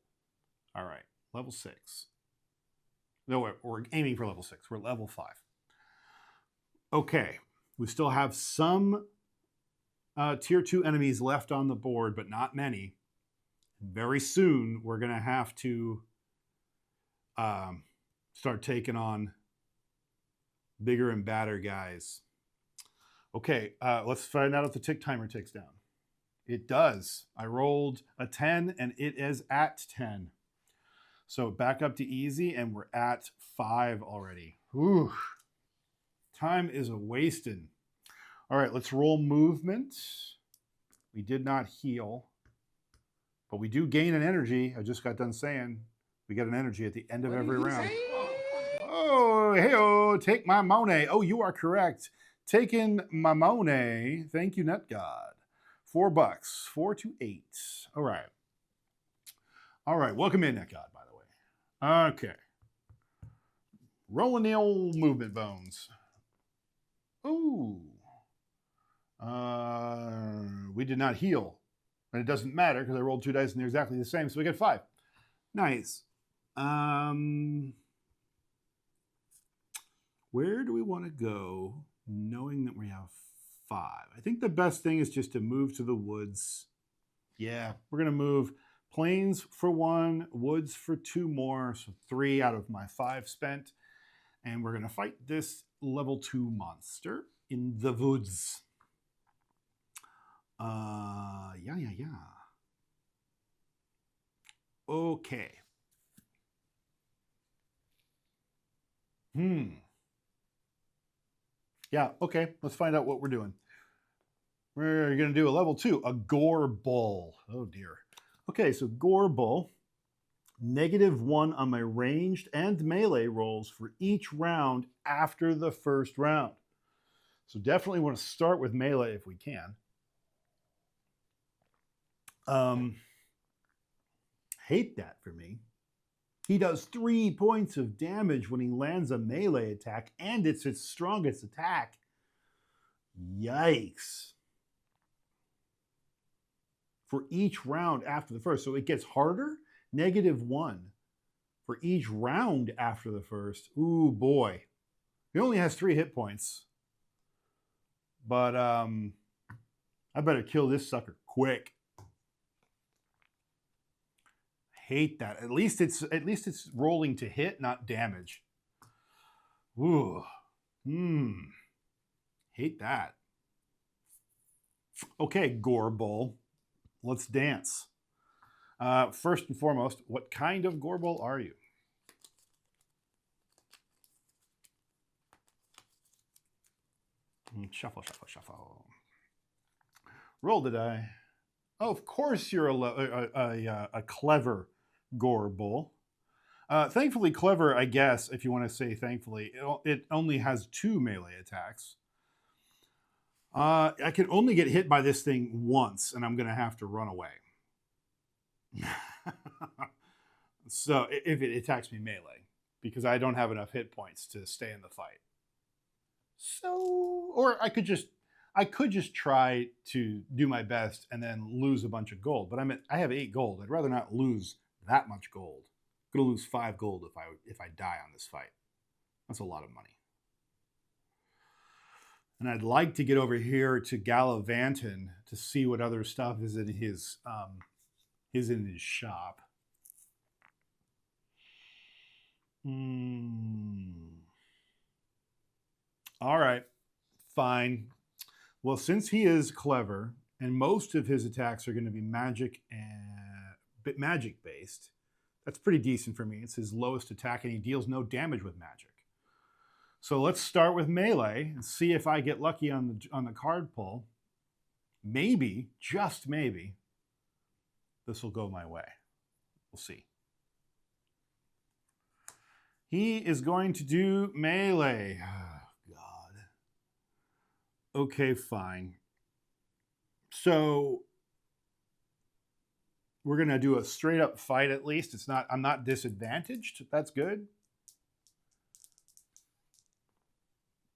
All right, level 6. No, we're aiming for level 6. We're at level 5. Okay, we still have some tier 2 enemies left on the board, but not many. Very soon, we're going to have to start taking on bigger and badder guys. Okay, let's find out if the tick timer ticks down. It does. I rolled a 10, and it is at 10. So back up to easy, and we're at 5 already. Whew. Time is a-wasting. All right, let's roll movement. We did not heal, but we do gain an energy. I just got done saying we get an energy at the end of every round. Oh, hey-oh, take my money. Oh, you are correct. Taking my money. Thank you, NetGod. $4, 4 to 8. All right. All right, welcome in, NetGod, by the way. Okay. Rolling the old movement bones. Ooh. We did not heal. And it doesn't matter because I rolled 2 dice and they're exactly the same, so we get 5. Nice. Where do we want to go knowing that we have 5? I think the best thing is just to move to the woods. Yeah, we're going to move plains for 1, woods for 2 more, so 3 out of my 5 spent. And we're going to fight this level 2 monster in the woods. Yeah. Okay. Yeah, okay. Let's find out what we're doing. We're going to do a level 2, a gore bull. Oh, dear. Okay, so gore bull. -1 on my ranged and melee rolls for each round after the first round. So definitely want to start with melee if we can. Hate that for me. He does 3 points of damage when he lands a melee attack, and it's its strongest attack. Yikes. For each round after the first. So it gets harder. -1 for each round after the first. Ooh, boy. He only has 3 hit points. But I better kill this sucker quick. Hate that. At least it's rolling to hit, not damage. Ooh. Hate that. Okay, gore bull. Let's dance. First and foremost, what kind of gore bull are you? Shuffle, shuffle, shuffle. Roll the die. Oh, of course you're a clever gore bull. Thankfully clever, I guess, if you want to say thankfully. It only has 2 melee attacks. I can only get hit by this thing once, and I'm going to have to run away. So if it attacks me melee, because I don't have enough hit points to stay in the fight. So, or I could just try to do my best and then lose a bunch of gold. But I have 8 gold. I'd rather not lose that much gold. I'm gonna lose 5 gold if I die on this fight. That's a lot of money. And I'd like to get over here to Gallivanton to see what other stuff is in his shop. All right, fine. Well, since he is clever and most of his attacks are going to be magic based, that's pretty decent for me. It's his lowest attack, and he deals no damage with magic. So let's start with melee and see if I get lucky on the card pull. Maybe, just maybe, this will go my way. We'll see. He is going to do melee. Oh, God. Okay, fine. So we're going to do a straight up fight at least. I'm not disadvantaged. That's good.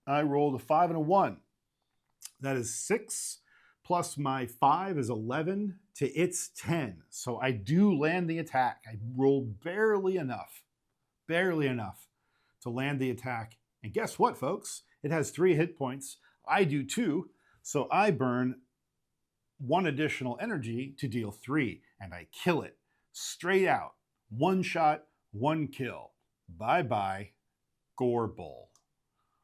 I rolled a 5 and a 1. That is 6 plus my 5 is 11 to its 10. So I do land the attack. I rolled barely enough to land the attack. And guess what, folks? It has 3 hit points. I do 2. So I burn 1 additional energy to deal 3. And I kill it straight out. 1 shot, 1 kill. Bye-bye, Gore Bull.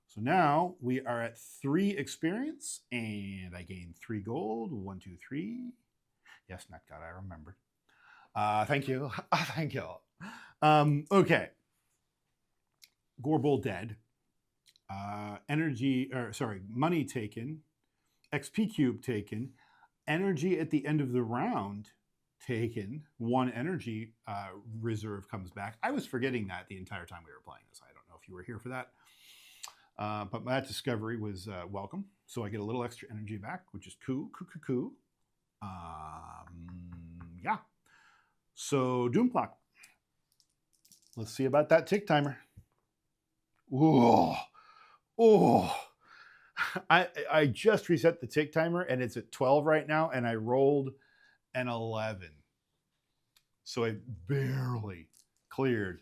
So now we are at 3 experience, and I gain 3 gold. 1, 2, 3. Yes, Netgod, I remembered. Thank you. Thank you. Okay. Gorbel dead. Money taken. XP cube taken. Energy at the end of the round taken. 1 energy reserve comes back. I was forgetting that the entire time we were playing this. I don't know if you were here for that. But that discovery was welcome. So I get a little extra energy back, which is cool. Yeah. So Doomplock. Let's see about that tick timer. Oh. I just reset the tick timer and it's at 12 right now, and I rolled an 11. So I barely cleared.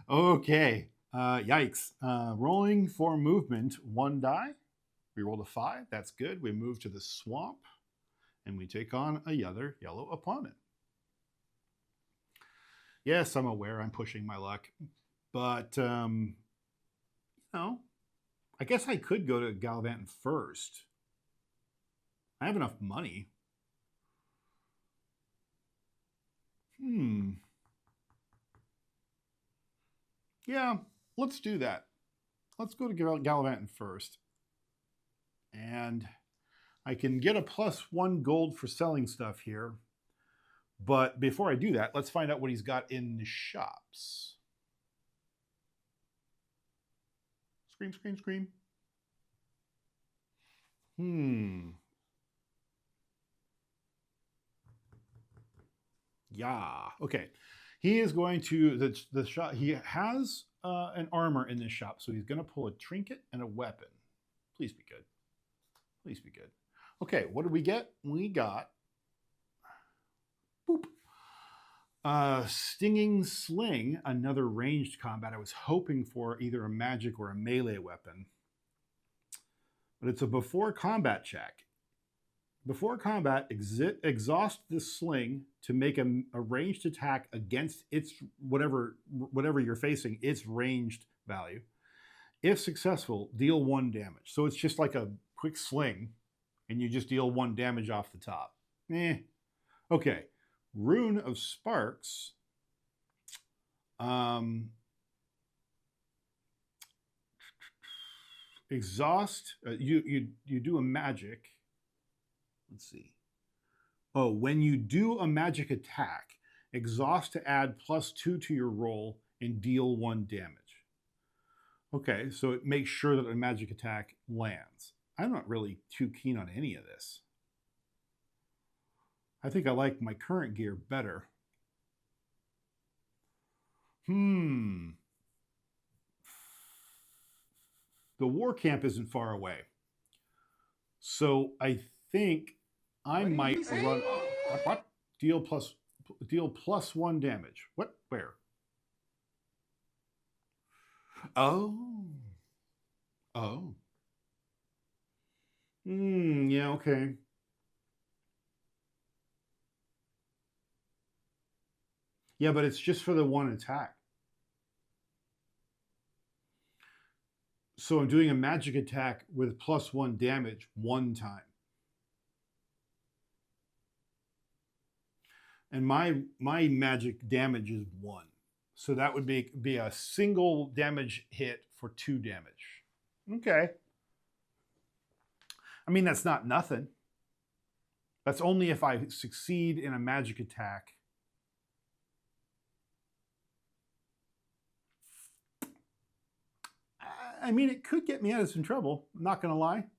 Okay. Yikes. Rolling for movement, 1 die. We rolled a 5. That's good. We move to the swamp, and we take on another yellow opponent. Yes, I'm aware I'm pushing my luck, but No. I guess I could go to Gallivanting first. I have enough money. Yeah, let's do that. Let's go to Gallivanting first. And I can get a +1 gold for selling stuff here. But before I do that, let's find out what he's got in the shops. Scream, scream, scream. Yeah. Okay. He is going to the shop. He has an armor in this shop, so he's going to pull a trinket and a weapon. Please be good. Please be good. Okay. What did we get? We got boop. Stinging Sling, another ranged combat. I was hoping for either a magic or a melee weapon, but it's a before combat check. Before combat, exhaust the sling to make a ranged attack against its whatever you're facing, its ranged value. If successful, deal 1 damage. So it's just like a quick sling, and you just deal 1 damage off the top. Okay. Rune of Sparks. Exhaust. You do a magic. Let's see. Oh, when you do a magic attack, exhaust to add +2 to your roll and deal 1 damage. Okay, so it makes sure that a magic attack lands. I'm not really too keen on any of this. I think I like my current gear better. The war camp isn't far away. So I think I might run. What? Deal +1 damage. What? Where? Oh. Yeah. Okay. Yeah, but it's just for the 1 attack. So I'm doing a magic attack with +1 damage 1 time. And my magic damage is 1. So that would be a single damage hit for 2 damage. Okay. I mean, that's not nothing. That's only if I succeed in a magic attack. I mean, it could get me out of some trouble. I'm not going to lie.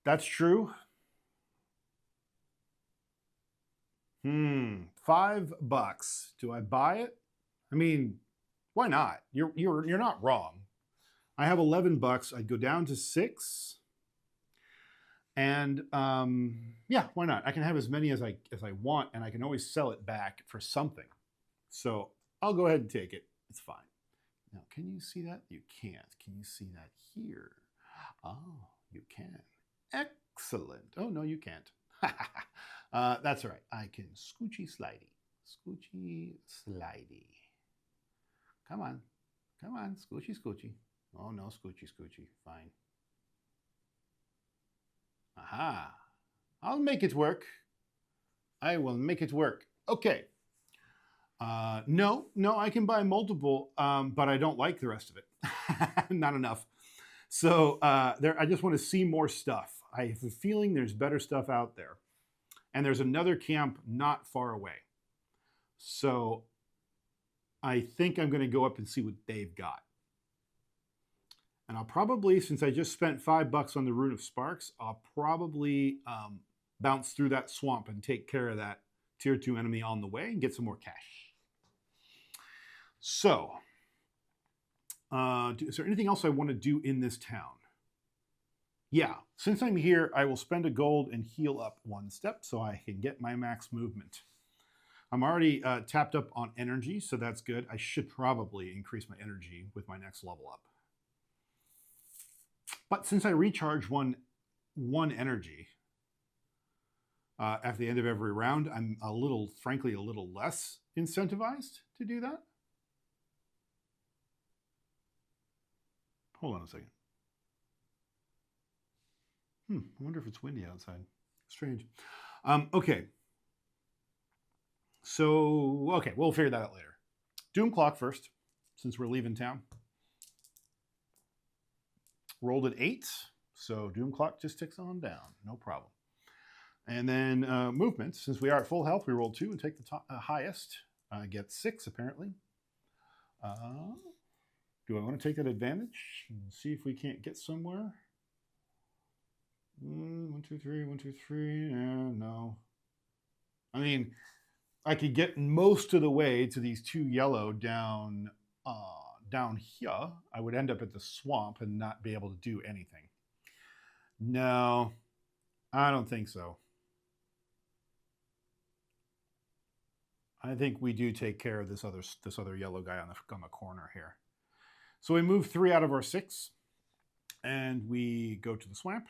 That's true. $5. Do I buy it? I mean, why not? You're not wrong. I have $11. I'd go down to 6. And yeah, why not? I can have as many as I want, and I can always sell it back for something. So I'll go ahead and take it. It's fine. Now, can you see that? You can't. Can you see that here? Oh, you can. Excellent. Oh, no, you can't. That's all right. I can scoochy slidey. Scoochy slidey. Come on. Come on. Scoochy scoochy. Oh, no, scoochy scoochy. Fine. Aha. I'll make it work. I will make it work. Okay. No, I can buy multiple, but I don't like the rest of it. Not enough. So I just want to see more stuff. I have a feeling there's better stuff out there. And there's another camp not far away. So I think I'm going to go up and see what they've got. And I'll probably, since I just spent $5 on the Rune of Sparks, I'll probably bounce through that swamp and take care of that tier 2 enemy on the way and get some more cash. So, is there anything else I want to do in this town? Yeah, since I'm here, I will spend a gold and heal up 1 step so I can get my max movement. I'm already tapped up on energy, so that's good. I should probably increase my energy with my next level up. But since I recharge one energy at the end of every round, I'm frankly, a little less incentivized to do that. Hold on a second. I wonder if it's windy outside. Strange. Okay. So, okay, we'll figure that out later. Doom clock first, since we're leaving town. Rolled an 8, so doom clock just ticks on down, no problem. And then movement, since we are at full health, we roll 2 and take the highest. Get 6 apparently. Do I want to take that advantage and see if we can't get somewhere? 1, 2, 3, 1, 2, 3. No. I mean, I could get most of the way to these 2 yellow down here. I would end up at the swamp and not be able to do anything. No, I don't think so. I think we do take care of this other yellow guy on the corner here. So we move 3 out of our 6, and we go to the swamp,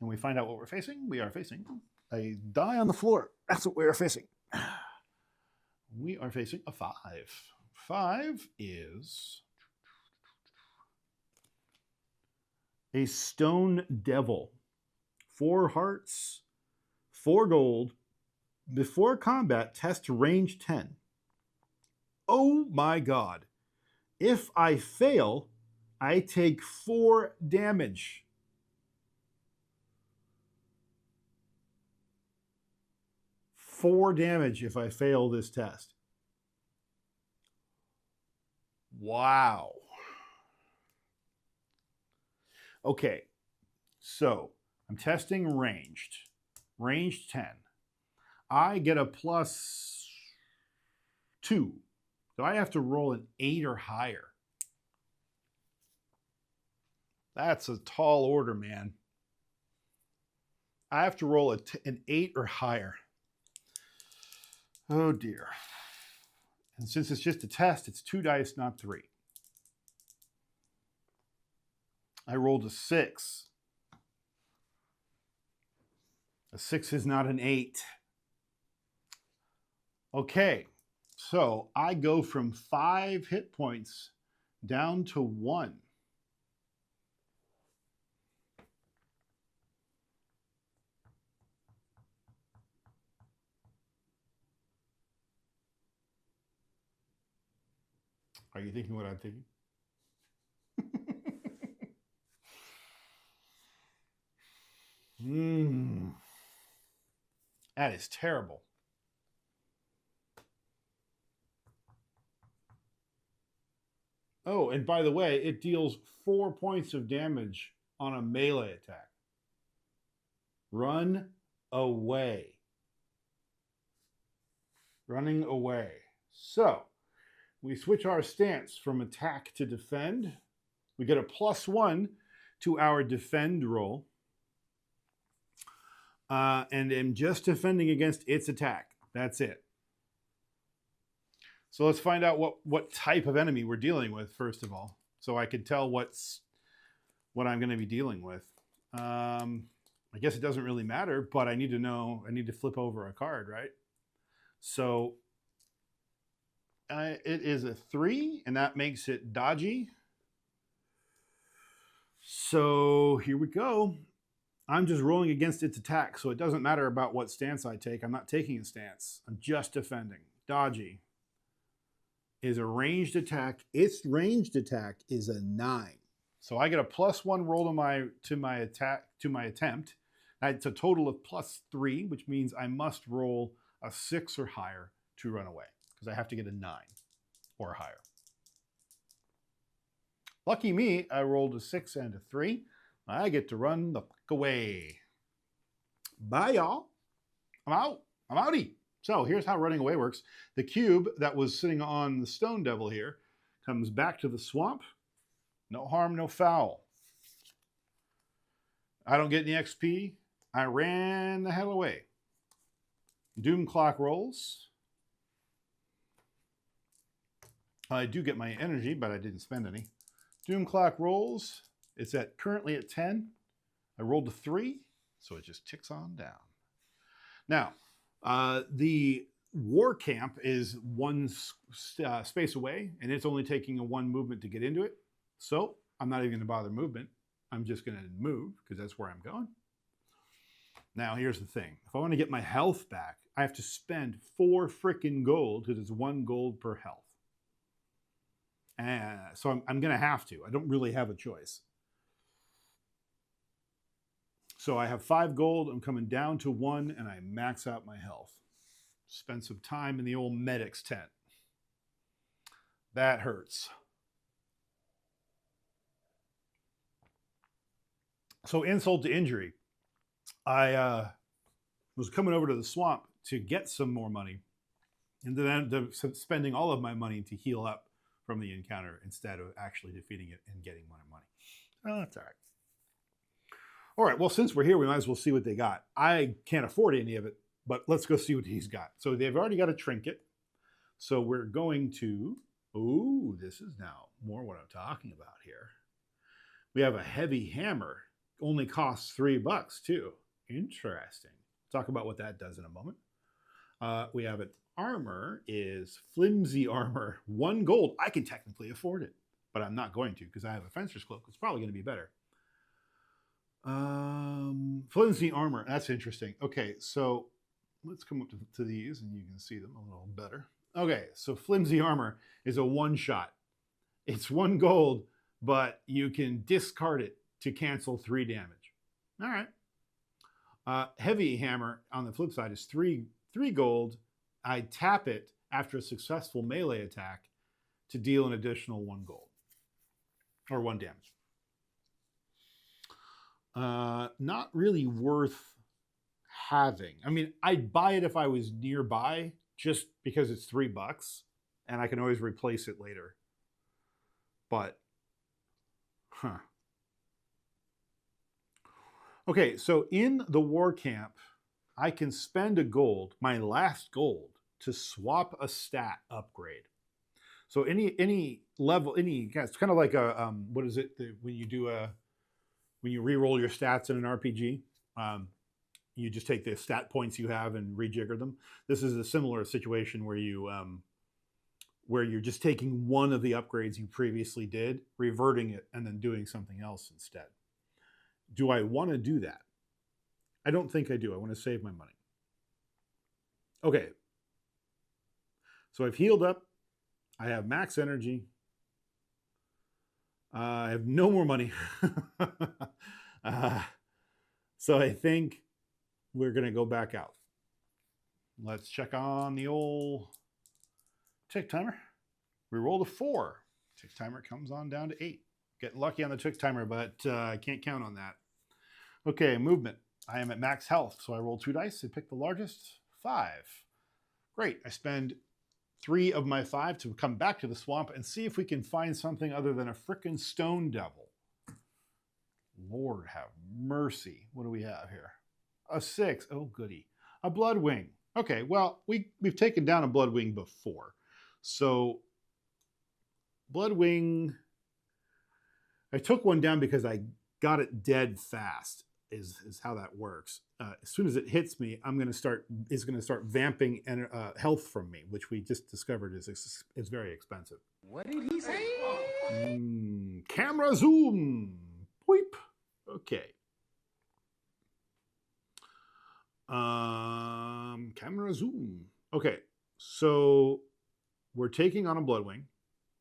and we find out what we're facing. We are facing a die on the floor. That's what we are facing. We are facing a 5. 5 is a stone devil. 4 hearts, 4 gold. Before combat, test range 10. Oh my god. If I fail, I take 4 damage. Four damage if I fail this test. Wow. Okay, so I'm testing ranged. Ranged 10. I get a +2. So I have to roll an 8 or higher. That's a tall order, man. I have to roll an 8 or higher. Oh dear. And since it's just a test, it's 2 dice, not 3. I rolled a 6. A 6 is not an 8. Okay, so I go from 5 hit points down to 1. Are you thinking what I'm thinking? That is terrible. Oh, and by the way, it deals 4 points of damage on a melee attack. Run away. Running away. So, we switch our stance from attack to defend. We get a +1 to our defend roll. And am just defending against its attack. That's it. So let's find out what type of enemy we're dealing with, first of all. So I can tell what I'm going to be dealing with. I guess it doesn't really matter, but I need to know. I need to flip over a card, right? So it is a 3, and that makes it dodgy. So here we go. I'm just rolling against its attack, so it doesn't matter about what stance I take. I'm not taking a stance. I'm just defending. Dodgy is a ranged attack. Its ranged attack is a 9. So I get a +1 roll to my attempt. That's a total of +3, which means I must roll a 6 or higher to run away, because I have to get a 9 or higher. Lucky me, I rolled a 6 and a 3. I get to run the fuck away. Bye, y'all. I'm out. I'm outie. So here's how running away works. The cube that was sitting on the stone devil here comes back to the swamp. No harm, no foul. I don't get any XP. I ran the hell away. Doom clock rolls. I do get my energy, but I didn't spend any. Doom clock rolls. It's currently at 10. I rolled a 3, so it just ticks on down. Now, the war camp is 1 space away, and it's only taking a 1 movement to get into it. So I'm not even going to bother movement. I'm just going to move because that's where I'm going. Now, here's the thing. If I want to get my health back, I have to spend 4 freaking gold because it's 1 gold per health. And so I'm going to have to. I don't really have a choice. So I have 5 gold. I'm coming down to 1, and I max out my health. Spend some time in the old medic's tent. That hurts. So insult to injury. I was coming over to the swamp to get some more money, and then I ended up spending all of my money to heal up from the encounter instead of actually defeating it and getting more money. Oh, that's all right. All right, well, since we're here, we might as well see what they got. I can't afford any of it, but let's go see what he's got. So they've already got a trinket. So we're going to, ooh, this is now more what I'm talking about here. We have a heavy hammer. Only costs $3 too. Interesting. Talk about what that does in a moment. We have an armor is flimsy armor, 1 gold. I can technically afford it, but I'm not going to because I have a fencer's cloak. It's probably going to be better. Flimsy armor. That's interesting. Okay, so let's come up to these and you can see them a little better. Okay, so flimsy armor is a 1-shot. It's 1 gold, but you can discard it to cancel 3 damage. All right. Heavy hammer on the flip side is 3 gold. I tap it after a successful melee attack to deal an additional 1 gold or 1 damage. Not really worth having. I mean, I'd buy it if I was nearby just because it's $3 and I can always replace it later. But, Okay, so in the war camp, I can spend a gold, my last gold, to swap a stat upgrade. So any level, it's kind of like a what is it when you re-roll your stats in an RPG? You just take the stat points you have and rejigger them. This is a similar situation where you're just taking one of the upgrades you previously did, reverting it, and then doing something else instead. Do I want to do that? I don't think I do. I want to save my money. Okay. So I've healed up. I have max energy. I have no more money. So I think we're going to go back out. Let's check on the old tick timer. We rolled a 4. Tick timer comes on down to 8. Getting lucky on the tick timer, but I can't count on that. Okay, movement. I am at max health, so I roll 2 dice and pick the largest, 5. Great. I spend 3 of my 5 to come back to the swamp and see if we can find something other than a frickin' stone devil. Lord have mercy. What do we have here? A 6. Oh, goody. A bloodwing. Okay, well, we've taken down a bloodwing before. So, bloodwing, I took one down because I got it dead fast, is how that works. As soon as it hits me, it's going to start vamping health from me, which we just discovered is very expensive. What did he say? Camera zoom. Boop. Okay. Camera zoom. Okay, so we're taking on a bloodwing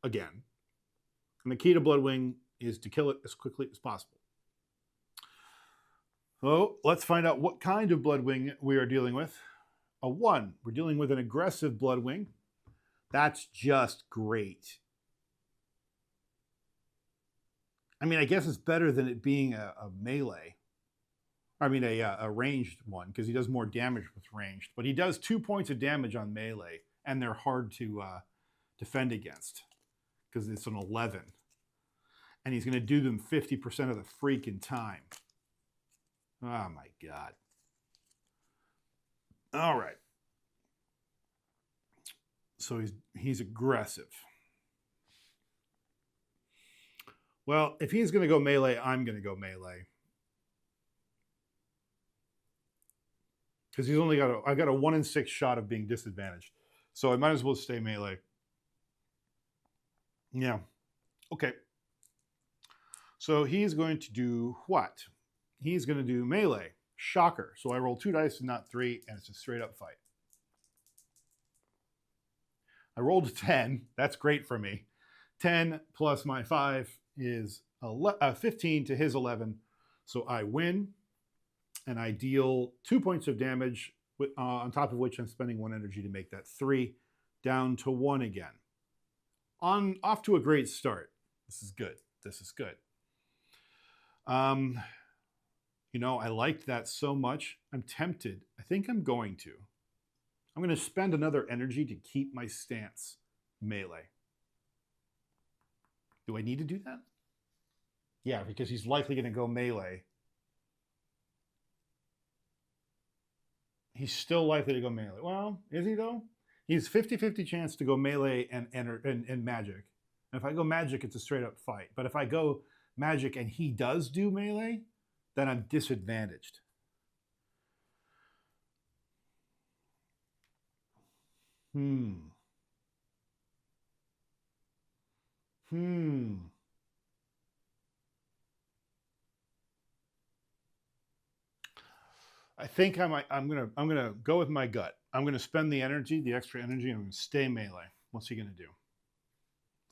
again, and the key to bloodwing is to kill it as quickly as possible. So let's find out what kind of bloodwing we are dealing with. A 1. We're dealing with an aggressive bloodwing. That's just great. I mean, I guess it's better than it being a melee. I mean, a ranged one, because he does more damage with ranged. But he does 2 points of damage on melee, and they're hard to defend against, because it's an 11. And he's going to do them 50% of the freaking time. Oh, my God. All right. So he's aggressive. Well, if he's going to go melee, I'm going to go melee. Because he's only got I've got a 1 in 6 shot of being disadvantaged. So I might as well stay melee. Yeah. Okay. So he's going to do what? He's going to do melee. Shocker. So I roll 2 dice and not 3, and it's a straight up fight. I rolled a 10. That's great for me. 10 plus my 5 is 15 to his 11. So I win, and I deal 2 points of damage, on top of which I'm spending 1 energy to make that 3, down to 1 again. Off to a great start. This is good. This is good. You know, I liked that so much. I'm tempted. I think I'm going to. I'm going to spend another energy to keep my stance melee. Do I need to do that? Yeah, because he's likely going to go melee. He's still likely to go melee. Well, is he though? He's 50-50 chance to go melee and magic. And if I go magic, it's a straight up fight. But if I go magic and he does do melee, then I'm disadvantaged. I think I'm gonna go with my gut. I'm gonna spend the energy, the extra energy, and I'm gonna stay melee. What's he gonna do?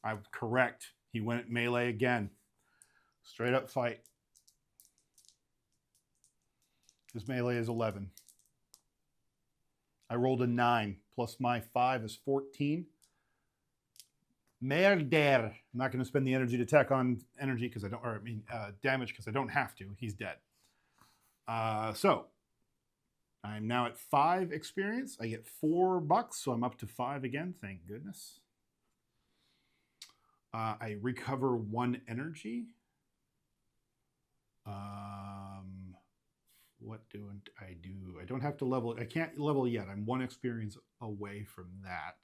I was correct. He went melee again. Straight up fight. His melee is 11. I rolled a 9 plus my 5 is 14. Merder. I'm not going to spend the energy to tack on energy because I don't, or I mean damage because I don't have to. He's dead. So I'm now at 5 experience. I get $4, so I'm up to 5 again. Thank goodness. I recover 1 energy. What do I do? I don't have to level. I can't level yet. I'm 1 experience away from that.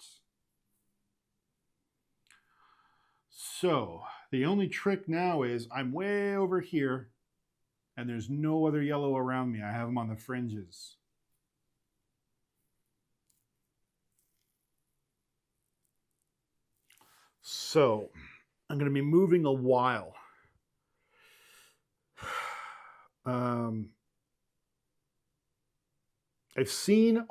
So the only trick now is I'm way over here and there's no other yellow around me. I have them on the fringes. So I'm going to be moving a while. I've seen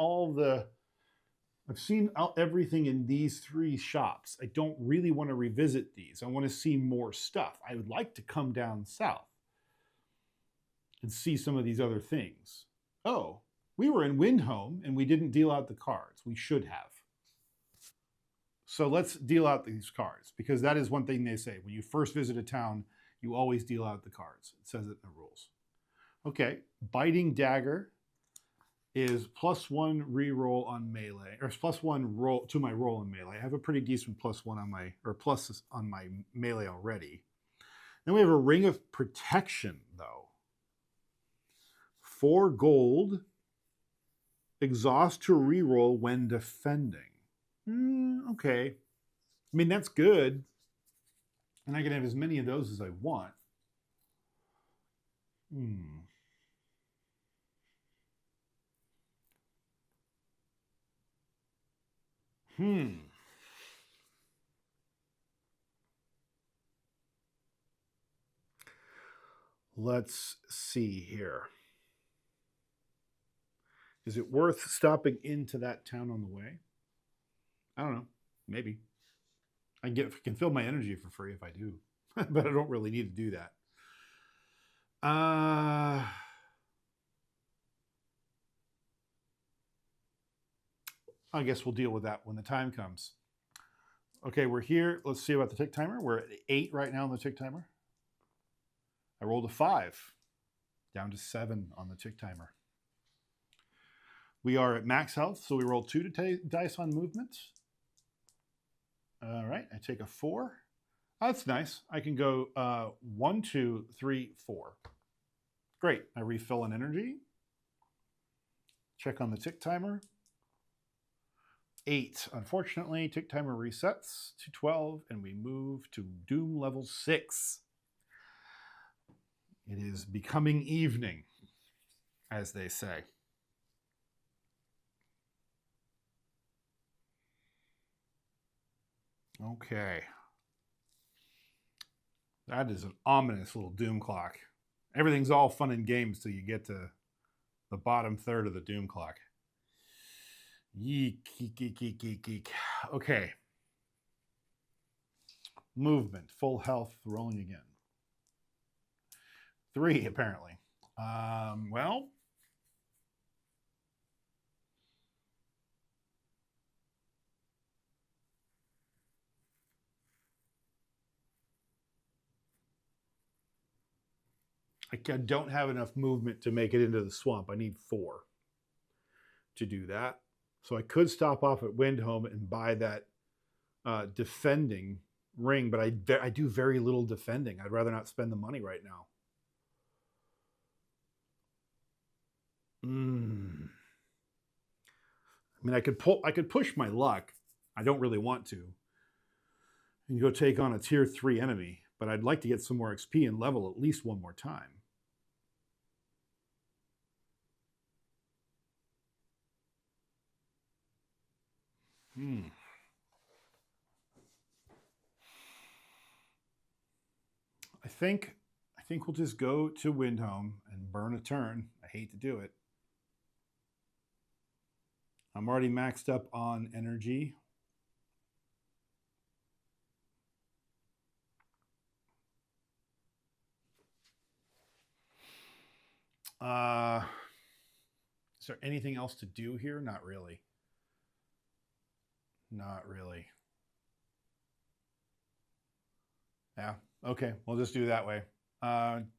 everything in these 3 shops. I don't really want to revisit these. I want to see more stuff. I would like to come down south and see some of these other things. Oh, we were in Windhome and we didn't deal out the cards. We should have. So let's deal out these cards, because that is one thing they say. When you first visit a town, you always deal out the cards. It says it in the rules. Okay, Biting Dagger is +1 reroll on melee, or +1 roll to my roll in melee. I have a pretty decent +1 on my, or plus on my melee already. Then we have a Ring of Protection, though. 4 gold, exhaust to reroll when defending. Okay. I mean, that's good. And I can have as many of those as I want. Let's see here. Is it worth stopping into that town on the way? I don't know. Maybe. I can fill my energy for free if I do. But I don't really need to do that. I guess we'll deal with that when the time comes. Okay, we're here. Let's see about the tick timer. We're at 8 right now on the tick timer. I rolled a 5, down to 7 on the tick timer. We are at max health, so we roll 2 dice on movement. All right, I take a 4. Oh, that's nice. I can go 1, 2, 3, 4. Great. I refill an energy. Check on the tick timer. 8. Unfortunately, tick timer resets to 12, and we move to Doom level 6. It is becoming evening, as they say. Okay. That is an ominous little doom clock. Everything's all fun and games till you get to the bottom third of the doom clock. Yeek, geek, geek, geek, geek, geek. Okay. Movement, full health, rolling again. 3, apparently. Well, I don't have enough movement to make it into the swamp. I need 4 to do that. So I could stop off at Windhome and buy that defending ring, but I do very little defending. I'd rather not spend the money right now. I mean, I could push my luck. I don't really want to. And go take on a tier 3 enemy, but I'd like to get some more XP and level at least one more time. I think we'll just go to Windhome and burn a turn. I hate to do it. I'm already maxed up on energy. Is there anything else to do here? Not really. Not really. Yeah. Okay. We'll just do that way.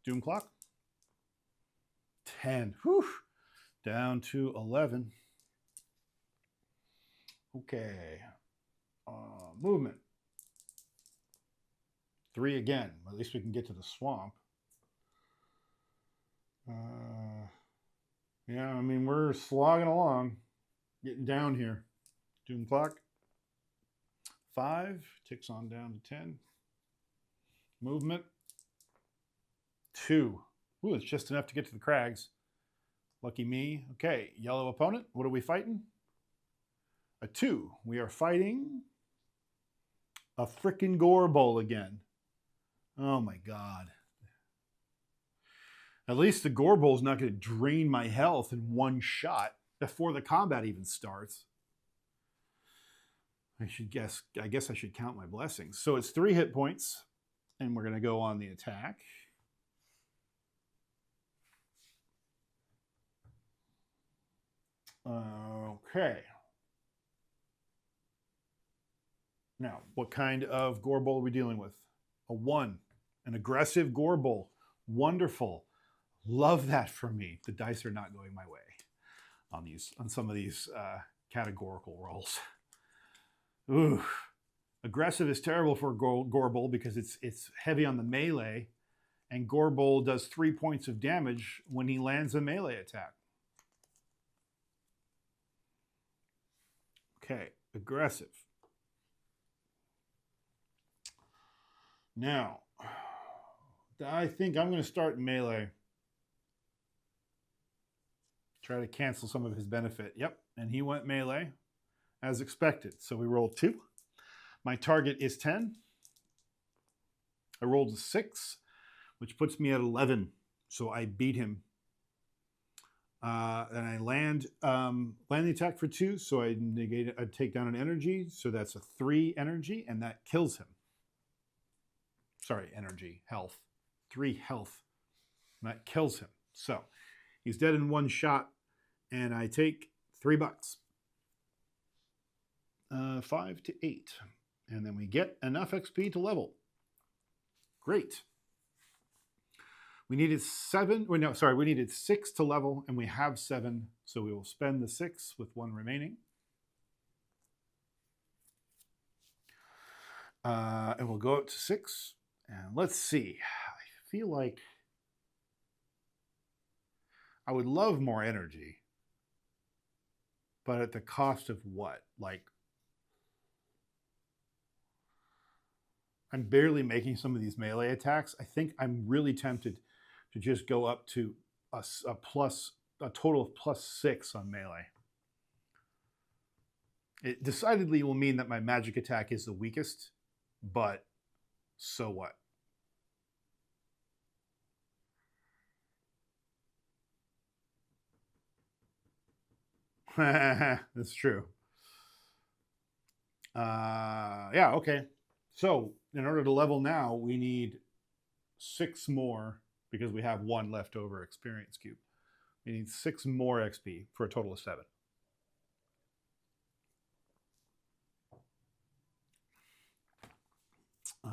Doom clock. 10. Whew. Down to 11. Okay. Movement. 3 again. At least we can get to the swamp. Yeah, I mean, we're slogging along. Getting down here. Doom clock. 5. Ticks on down to 10. Movement. 2. Ooh, it's just enough to get to the crags. Lucky me. Okay, yellow opponent. What are we fighting? A 2. We are fighting a frickin' Gorbowl again. Oh my god. At least the Gorbowl's not going to drain my health in one shot before the combat even starts. I guess I should count my blessings. So it's 3 hit points, and we're going to go on the attack. Okay. Now, what kind of Gorbowl are we dealing with? A 1. An aggressive Gorbowl. Wonderful. Love that for me. The dice are not going my way on some of these categorical rolls. Ooh. Aggressive is terrible for Gorbowl because it's heavy on the melee, and Gorbowl does 3 points of damage when he lands a melee attack. Okay, aggressive. Now, I think I'm going to start melee. Try to cancel some of his benefit. Yep, and he went melee as expected. So we rolled 2. My target is 10. I rolled a 6, which puts me at 11. So I beat him. And I land the attack for 2. So I take down an energy. So that's a 3 energy, and that kills him. Sorry, energy, health. 3 health. And that kills him. So he's dead in 1 shot, and I take $3. 5 to 8. And then we get enough XP to level. Great. We needed 7. We needed 6 to level, and we have 7. So we will spend the 6 with 1 remaining. And we'll go up to 6. And let's see. I feel like I would love more energy. But at the cost of what? Like, I'm barely making some of these melee attacks. I think I'm really tempted to just go up to a total of +6 on melee. It decidedly will mean that my magic attack is the weakest, but so what? That's true. Yeah, okay. So in order to level now, we need 6 more because we have 1 leftover experience cube. We need 6 more XP for a total of 7.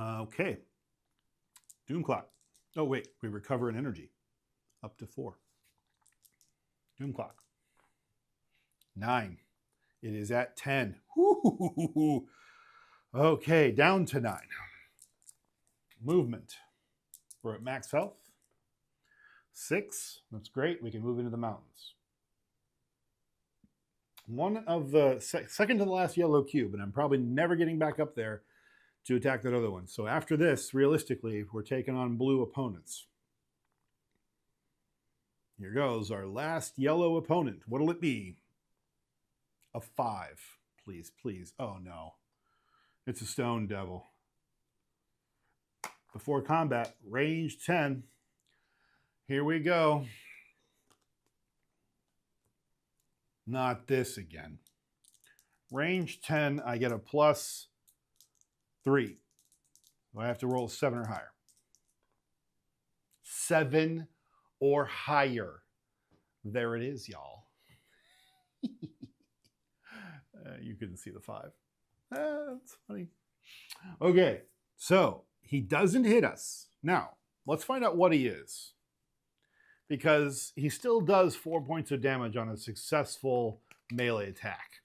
Okay. Doom clock. Oh, wait, we recover an energy up to 4. Doom clock. 9. It is at 10. Woo-hoo-hoo-hoo. Okay, down to 9. Movement. We're at max health. 6. That's great. We can move into the mountains. One of the second to the last yellow cube, and I'm probably never getting back up there to attack that other one. So after this, realistically, we're taking on blue opponents. Here goes our last yellow opponent. What'll it be? A 5. Please, please. Oh, no. It's a stone devil. Before combat, range 10. Here we go. Not this again. Range 10, I get a plus 3. So I have to roll 7 or higher. 7 or higher. There it is, y'all. You couldn't see the 5. That's funny. Okay, so he doesn't hit us. Now, let's find out what he is. Because he still does 4 points of damage on a successful melee attack.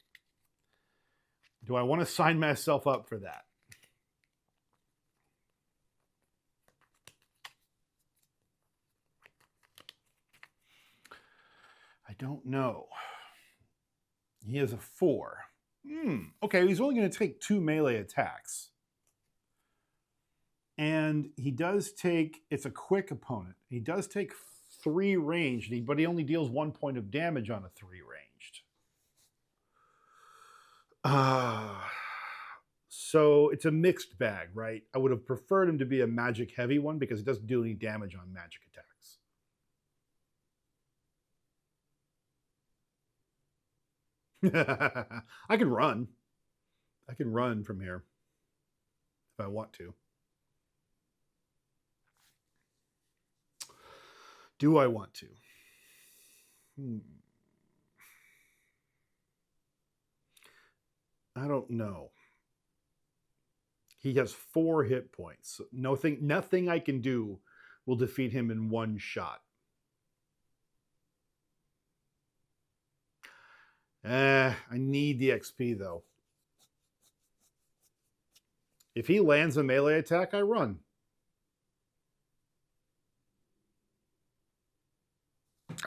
Do I want to sign myself up for that? I don't know. He is a 4. Okay, he's only going to take 2 melee attacks. And he does take, it's a quick opponent. He does take 3 ranged, but he only deals 1 point of damage on a 3 ranged. So it's a mixed bag, right? I would have preferred him to be a magic heavy one because it doesn't do any damage on magic attacks. I can run. I can run from here if I want to. Do I want to? I don't know. He has 4 hit points. Nothing I can do will defeat him in 1 shot. I need the XP though. If he lands a melee attack, I run.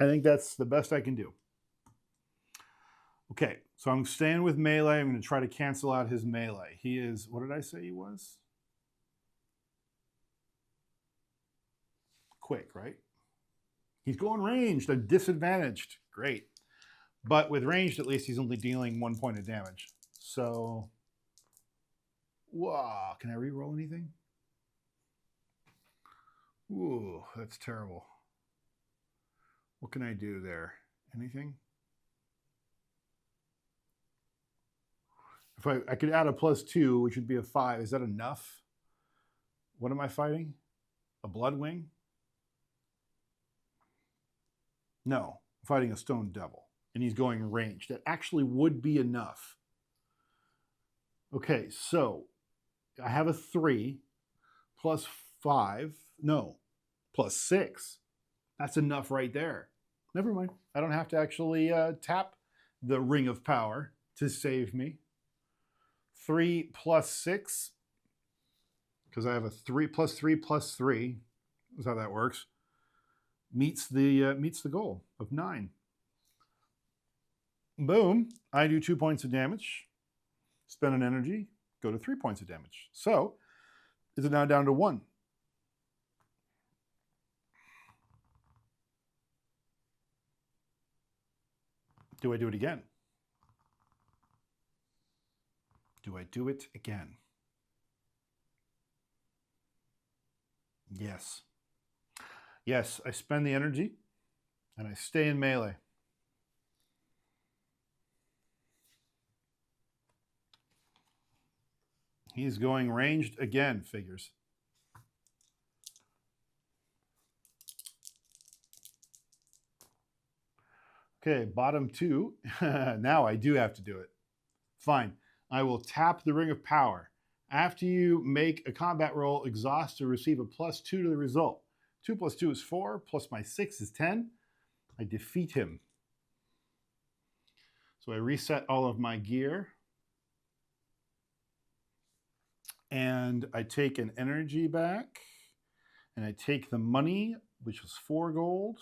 I think that's the best I can do. Okay, so I'm staying with melee. I'm going to try to cancel out his melee. He is, what did I say he was? Quick, right? He's going ranged. I'm disadvantaged. Great. But with ranged, at least he's only dealing 1 point of damage. So, wow, can I re-roll anything? Ooh, that's terrible. What can I do there? Anything? If I could add a +2, which would be a 5, is that enough? What am I fighting? A Bloodwing? No, I'm fighting a Stone Devil, and he's going ranged. That actually would be enough. Okay, so I have a 3 +5. No, +6. That's enough right there. Never mind. I don't have to actually tap the Ring of Power to save me. 3 +6, because I have a 3 +3 +3. That's how that works. Meets the goal of 9. Boom! I do 2 points of damage. Spend an energy. Go to 3 points of damage. So, is it now down to 1? Do I do it again? Do I do it again? Yes. Yes, I spend the energy and I stay in melee. He's going ranged again, figures. Okay, bottom two. Now I do have to do it. Fine. I will tap the Ring of Power. After you make a combat roll, exhaust to receive a +2 to the result. 2 + 2 is 4, plus my 6 is 10. I defeat him. So I reset all of my gear. And I take an energy back. And I take the money, which was 4 gold,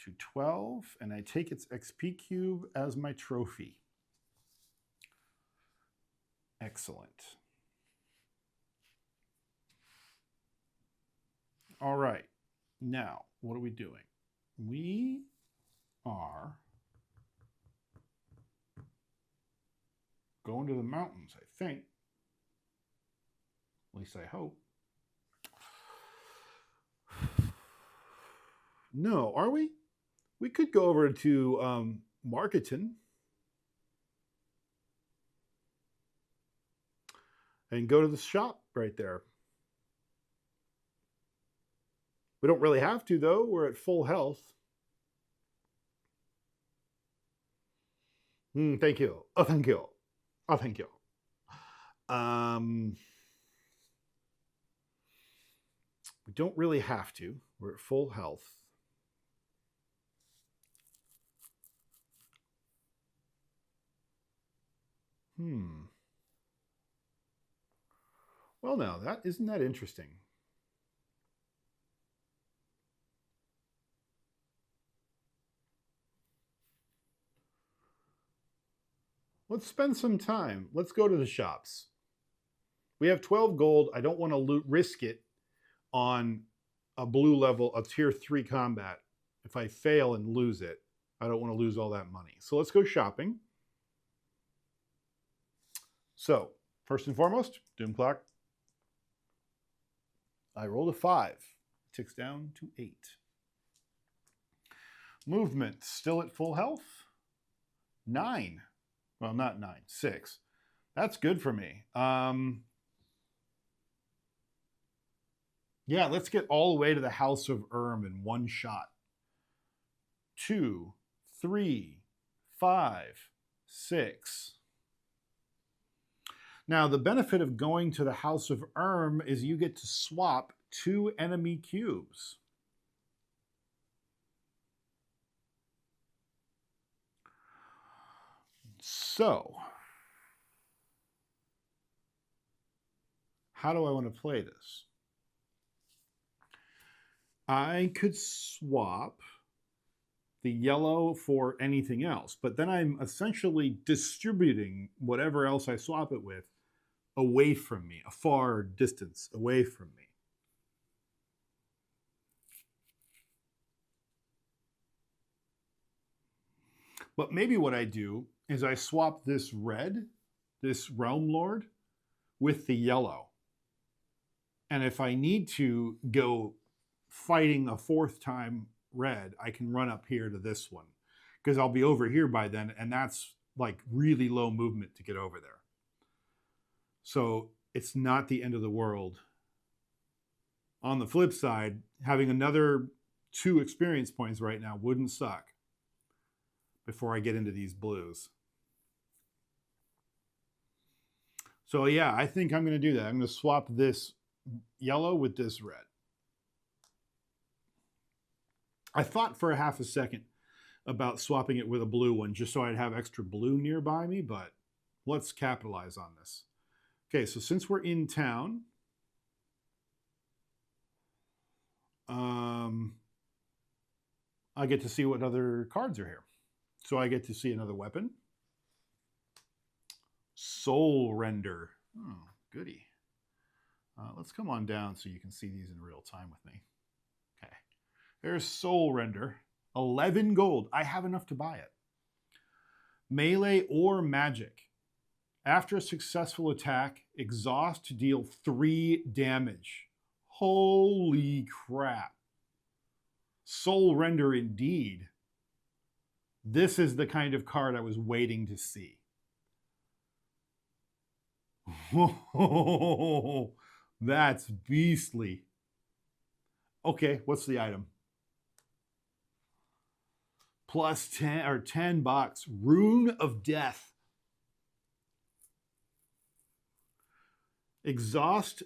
to 12. And I take its XP cube as my trophy. Excellent. All right. Now, what are we doing? We are going to the mountains, I think. At least I hope. No, are we? We could go over to Marketing and go to the shop right there. We don't really have to, though. We're at full health. Thank you. Oh, thank you. Oh, thank you. We don't really have to. We're at full health. Well, now, isn't that interesting? Let's spend some time. Let's go to the shops. We have 12 gold. I don't want to risk it on a blue level, a tier 3 combat. If I fail and lose it, I don't want to lose all that money. So let's go shopping. So, first and foremost, Doom Clock. I rolled a 5. Ticks down to 8. Movement, still at full health. 9. Well, not 9, 6. That's good for me. Yeah, let's get all the way to the House of in one shot. 2, 3, 5, 6. Now, the benefit of going to the House of is you get to swap 2 enemy cubes. So, how do I want to play this? I could swap the yellow for anything else, but then I'm essentially distributing whatever else I swap it with away from me, a far distance away from me. But maybe what I do is I swap this red, this Realm Lord, with the yellow. And if I need to go fighting a 4th time red, I can run up here to this one because I'll be over here by then, and that's like really low movement to get over there. So it's not the end of the world. On the flip side, having another 2 experience points right now wouldn't suck before I get into these blues. So yeah, I think I'm going to do that. I'm going to swap this yellow with this red. I thought for a half a second about swapping it with a blue one just so I'd have extra blue nearby me, but let's capitalize on this. Okay, so since we're in town, I get to see what other cards are here. So I get to see another weapon. Soul Render. Oh, goody. Let's come on down so you can see these in real time with me. Okay. There's Soul Render. 11 gold. I have enough to buy it. Melee or magic. After a successful attack, exhaust to deal 3 damage. Holy crap. Soul Render indeed. This is the kind of card I was waiting to see. That's beastly. Okay, what's the item? Plus 10 or $10. Rune of Death. Exhaust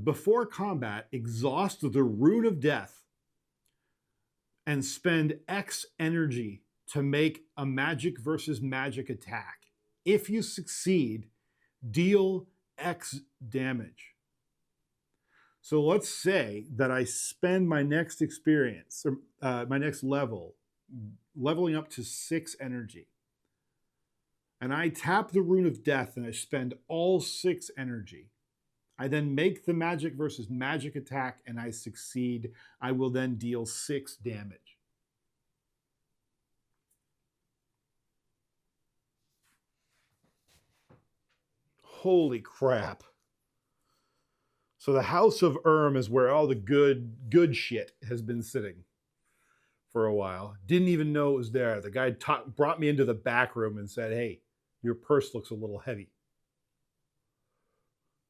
before combat, exhaust the Rune of Death and spend X energy to make a magic versus magic attack. If you succeed, deal X damage. So let's say that I spend my next experience, or my next level, leveling up to 6 energy. And I tap the Rune of Death and I spend all 6 energy. I then make the magic versus magic attack and I succeed. I will then deal 6 damage. Holy crap. So the House of is where all the good shit has been sitting for a while. Didn't even know it was there. The guy brought me into the back room and said, "Hey, your purse looks a little heavy."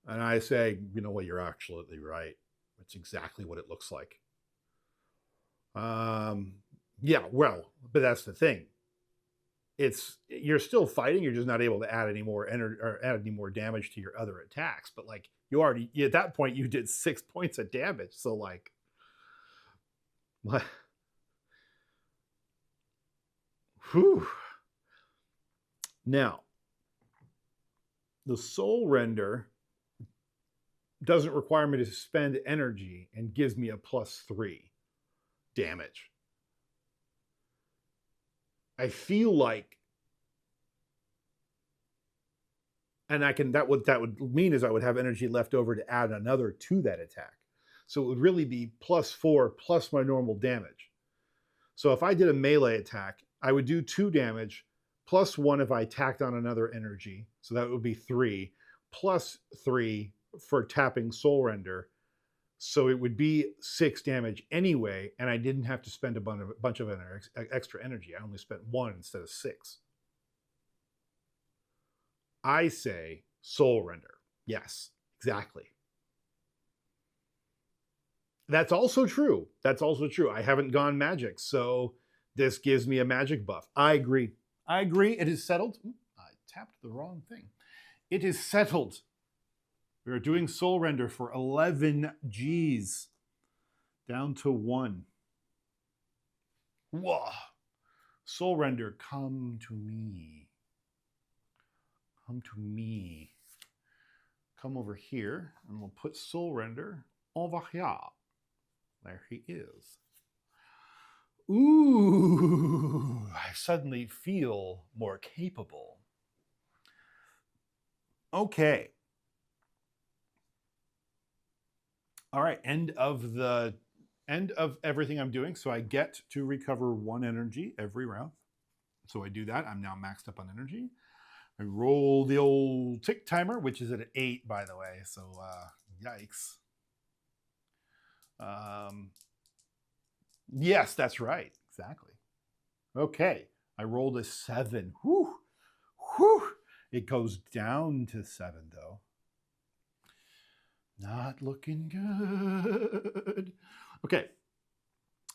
And I say, "You know what, you're absolutely right. It's exactly what it looks like." Yeah, well, but that's the thing. You're still fighting, you're just not able to add any more energy or add any more damage to your other attacks. But like at that point you did 6 points of damage. So like what? Whew. Now, the soul render doesn't require me to spend energy and gives me a +3 damage. I feel like, and that would mean is I would have energy left over to add another to that attack. So it would really be +4 plus my normal damage. So if I did a melee attack, I would do 2 damage, +1 if I tacked on another energy. So that would be 3, +3 for tapping Soul Render. So it would be 6 damage anyway, and I didn't have to spend a bunch of extra energy. I only spent 1 instead of 6. I say Soul Render. Yes, exactly. That's also true. I haven't gone magic, so this gives me a magic buff. I agree. It is settled. I tapped the wrong thing. It is settled. We are doing Soul Render for 11 Gs. Down to 1. Whoa. Soul Render, come to me. Come to me. Come over here, and we'll put Soul Render over here. There he is. Ooh, I suddenly feel more capable. Okay. All right, end of everything I'm doing. So I get to recover 1 energy every round. So I do that. I'm now maxed up on energy. I roll the old tick timer, which is at 8, by the way. So yikes. Yes, that's right. Exactly. Okay. I rolled a 7. Whew. Whew. It goes down to 7, though. Not looking good. Okay.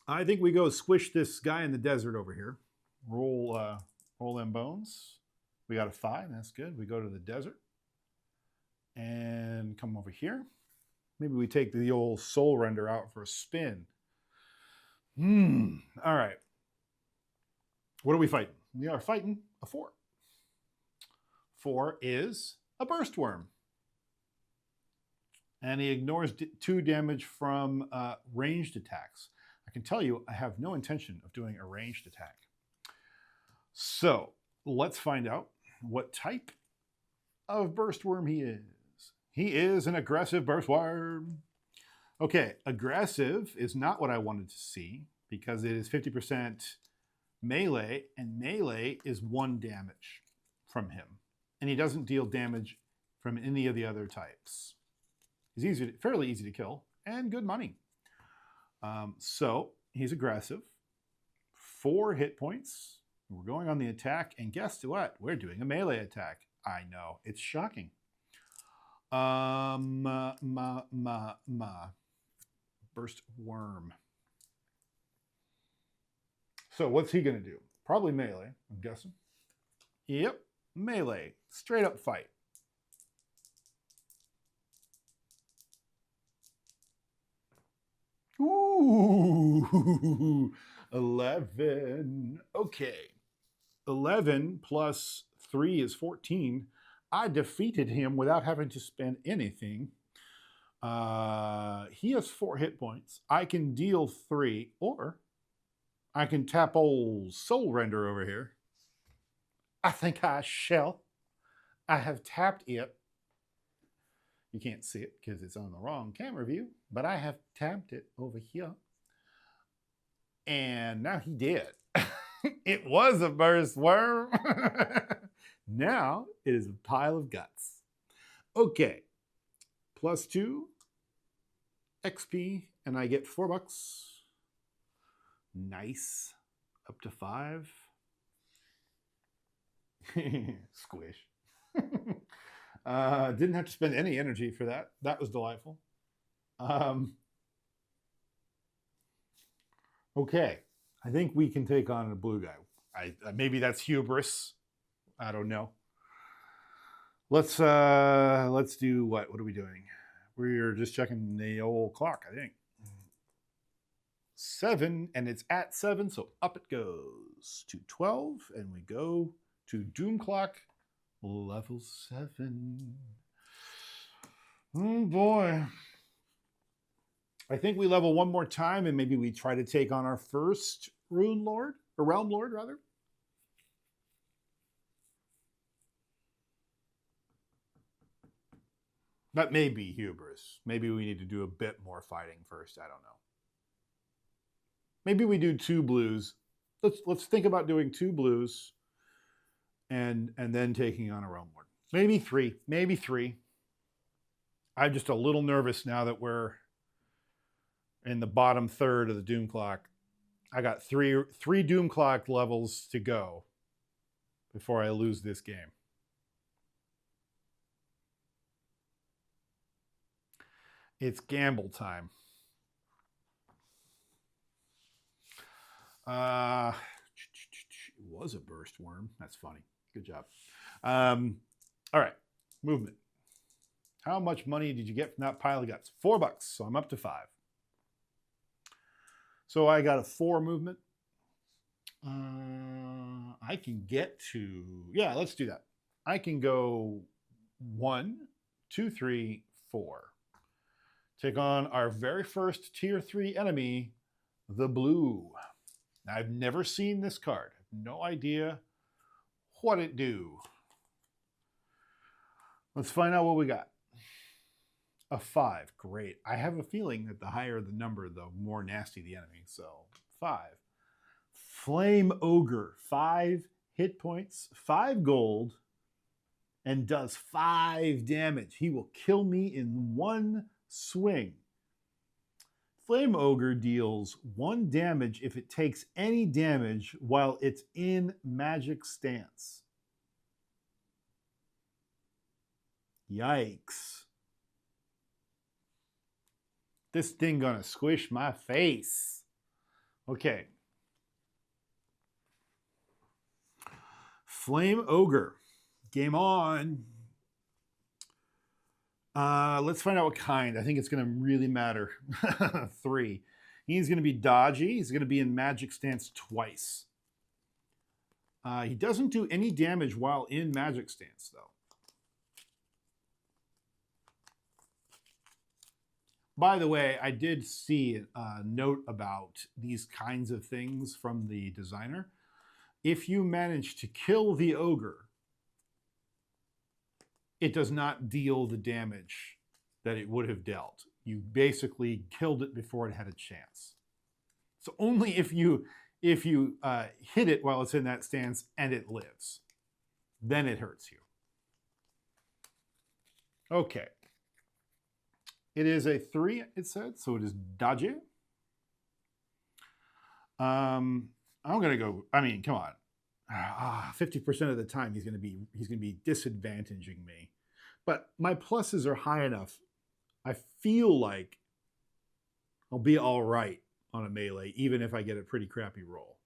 I think we go squish this guy in the desert over here. Roll them bones. We got a 5. That's good. We go to the desert and come over here. Maybe we take the old Soul Render out for a spin. All right. What are we fighting? We are fighting a 4. 4 is a burst worm. And he ignores 2 damage from ranged attacks. I can tell you, I have no intention of doing a ranged attack. So let's find out what type of burst worm he is. He is an aggressive burst worm. Okay, aggressive is not what I wanted to see because it is 50% melee, and melee is 1 damage from him. And he doesn't deal damage from any of the other types. He's fairly easy to kill and good money. So he's aggressive. 4 hit points. We're going on the attack, and guess what? We're doing a melee attack. I know, it's shocking. Burst worm. So what's he going to do? Probably melee, I'm guessing. Yep, melee. Straight up fight. Ooh, 11. Okay. 11 plus 3 is 14. I defeated him without having to spend anything. He has 4 hit points. I can deal 3, or I can tap old Soul Render over here. I think I shall. I have tapped it. You can't see it because it's on the wrong camera view, but I have tapped it over here. And now he did. It was a burst worm. Now it is a pile of guts. Okay. +2 XP, and I get $4. Nice. Up to 5. Squish. Didn't have to spend any energy for that. That was delightful. Okay. I think we can take on a blue guy. Maybe that's hubris. I don't know. Let's do what? What are we doing? We're just checking the old clock, I think. 7, and it's at 7, so up it goes to 12, and we go to Doom Clock level 7. Oh boy. I think we level one more time, and maybe we try to take on our first Rune Lord, or Realm Lord, rather. That may be hubris. Maybe we need to do a bit more fighting first. I don't know. Maybe we do 2 blues. Let's think about doing 2 blues and then taking on a Realm Lord. Maybe 3. Maybe 3. I'm just a little nervous now that we're in the bottom third of the Doom Clock. I got three Doom Clock levels to go before I lose this game. It's gamble time. It was a burst worm. That's funny. Good job. All right. Movement. How much money did you get from that pile of guts? $4. So I'm up to 5. So I got a 4 movement. I can get to, yeah, let's do that. I can go 1, 2, 3, 4. Take on our very first tier 3 enemy, the blue. Now, I've never seen this card. No idea what it do. Let's find out what we got. A 5, great. I have a feeling that the higher the number, the more nasty the enemy. So 5. Flame Ogre, 5 hit points, 5 gold, and does 5 damage. He will kill me in 1 swing. Flame Ogre deals 1 damage if it takes any damage while it's in magic stance. Yikes. This thing gonna squish my face. Okay. Flame Ogre. Game on. Let's find out what kind. I think it's going to really matter. 3. He's going to be dodgy. He's going to be in magic stance twice. He doesn't do any damage while in magic stance, though. By the way, I did see a note about these kinds of things from the designer. If you manage to kill the ogre, it does not deal the damage that it would have dealt. You basically killed it before it had a chance. So only if you hit it while it's in that stance and it lives, then it hurts you. Okay. It is a 3, it said, so it is dodgy. I'm gonna go. I mean, come on. 50% of the time he's gonna be disadvantaging me. But my pluses are high enough. I feel like I'll be all right on a melee, even if I get a pretty crappy roll,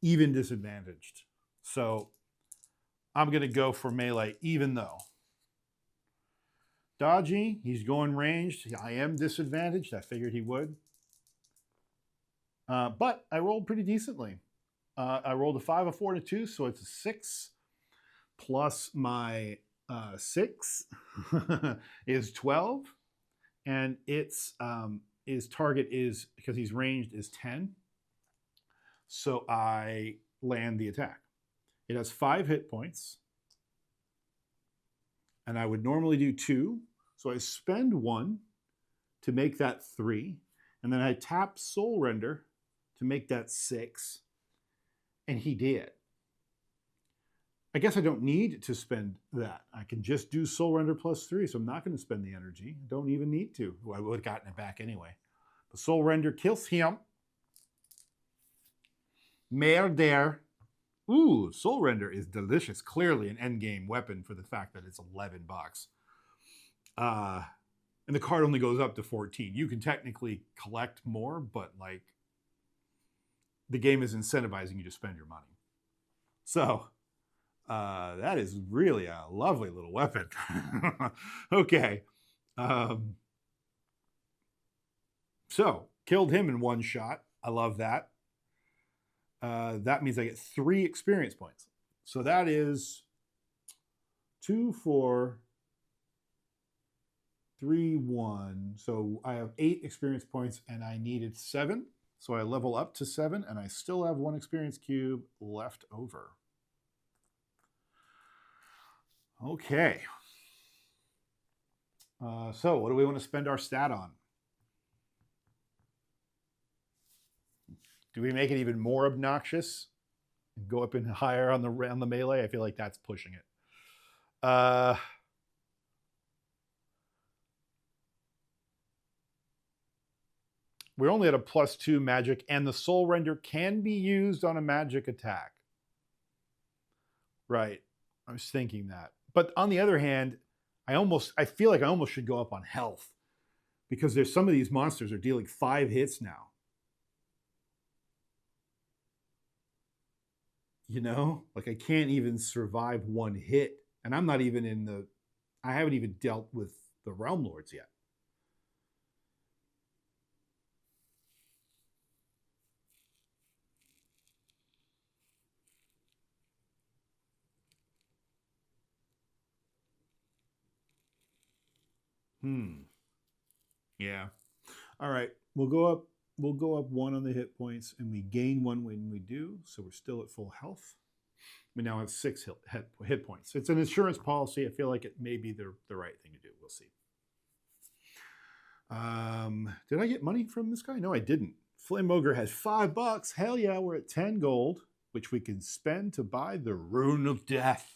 even disadvantaged. So I'm going to go for melee, even though. Dodgy, he's going ranged. I am disadvantaged. I figured he would. But I rolled pretty decently. I rolled a 5, a 4, and a 2, so it's a 6. Plus my 6 is 12. And its target is, because he's ranged, is 10. So I land the attack. It has 5 hit points. And I would normally do 2. So I spend 1 to make that 3. And then I tap Soul Render to make that 6. And he did. I guess I don't need to spend that. I can just do Soul Render plus 3. So I'm not going to spend the energy. I don't even need to. Well, I would have gotten it back anyway. But Soul Render kills him. Murder. Ooh, Soul Render is delicious. Clearly an endgame weapon for the fact that it's $11. And the card only goes up to 14. You can technically collect more, but like the game is incentivizing you to spend your money. So that is really a lovely little weapon. Okay. So killed him in one shot. I love that. That means I get 3 experience points. So that is 2, 4, 3, 1. So I have 8 experience points and I needed 7. So I level up to 7 and I still have 1 experience cube left over. Okay. So what do we want to spend our stat on? Do we make it even more obnoxious and go up and higher on the melee? I feel like that's pushing it. We're only at a +2 magic, and the Soul Render can be used on a magic attack. Right. I was thinking that. But on the other hand, I feel like I almost should go up on health, because there's some of these monsters are dealing 5 hits now. You know, like I can't even survive 1 hit, and I'm not even I haven't even dealt with the Realm Lords yet. Yeah. All right. We'll go up 1 on the hit points, and we gain 1 when we do. So we're still at full health. We now have 6 hit points. It's an insurance policy. I feel like it may be the right thing to do. We'll see. Did I get money from this guy? No, I didn't. Flame Ogre has $5. Hell yeah, we're at 10 gold, which we can spend to buy the Rune of Death.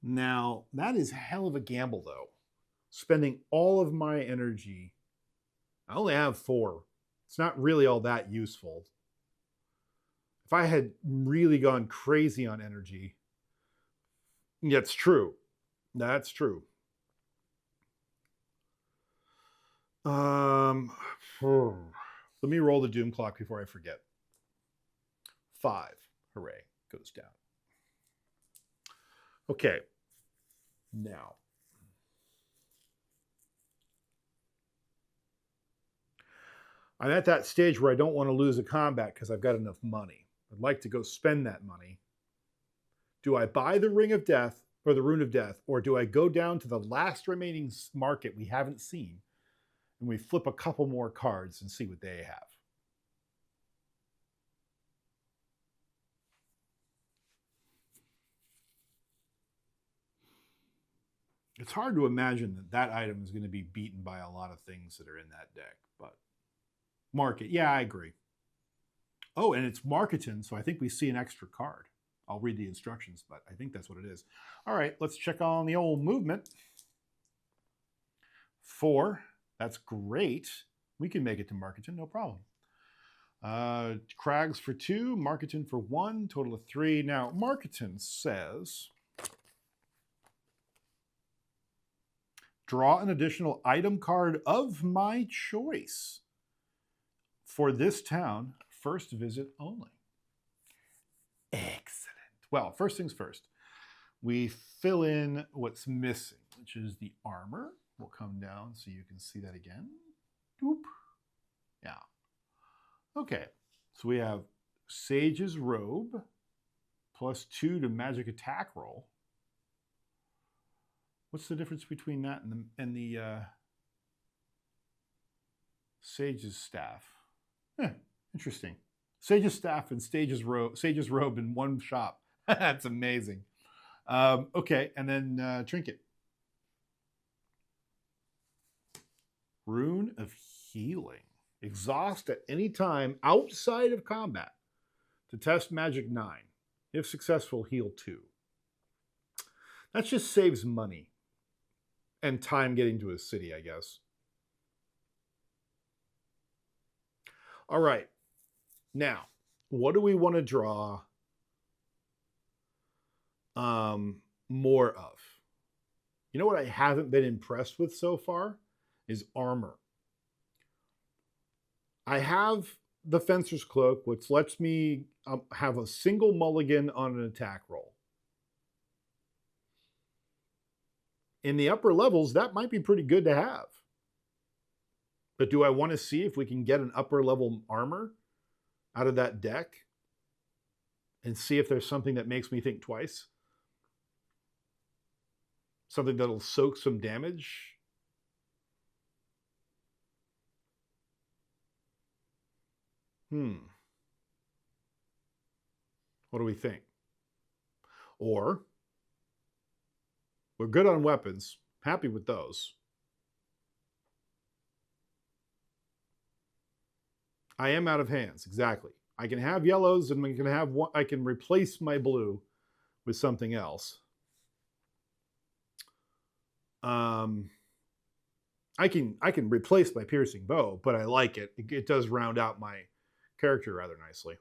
Now, that is hell of a gamble, though. Spending all of my energy. I only have 4. It's not really all that useful. If I had really gone crazy on energy, that's true. That's true. Let me roll the doom clock before I forget. 5. Hooray. Goes down. Okay. Now. I'm at that stage where I don't want to lose a combat because I've got enough money. I'd like to go spend that money. Do I buy the Ring of Death or the Rune of Death, or do I go down to the last remaining market we haven't seen and we flip a couple more cards and see what they have? It's hard to imagine that that item is going to be beaten by a lot of things that are in that deck, but market, yeah, I agree. Oh, and it's marketing, so I think we see an extra card. I'll read the instructions, but I think that's what it is. All right, let's check on the old movement. 4, that's great. We can make it to marketing, no problem. Crags for 2, Marketing for 1, total of 3. Now, Marketing says, draw an additional item card of my choice for this town, first visit only. Excellent. Well, first things first, we fill in what's missing, which is the armor. We'll come down so you can see that again. Doop. Yeah. Okay, so we have Sage's Robe, +2 to magic attack roll. What's the difference between that and the Sage's Staff? Interesting. Sage's Staff and Sage's Robe in one shop. That's amazing. Okay, and then Trinket. Rune of Healing. Exhaust at any time outside of combat to test Magic 9. If successful, heal 2. That just saves money and time getting to a city, I guess. All right. Now, what do we want to draw more of? You know what I haven't been impressed with so far is armor. I have the Fencer's Cloak, which lets me have a single mulligan on an attack roll. In the upper levels, that might be pretty good to have. But do I want to see if we can get an upper level armor out of that deck and see if there's something that makes me think twice? Something that'll soak some damage? What do we think? Or, we're good on weapons, happy with those. I am out of hands, exactly. I can have yellows and I can replace my blue with something else. I can replace my piercing bow, but I like it. It does round out my character rather nicely.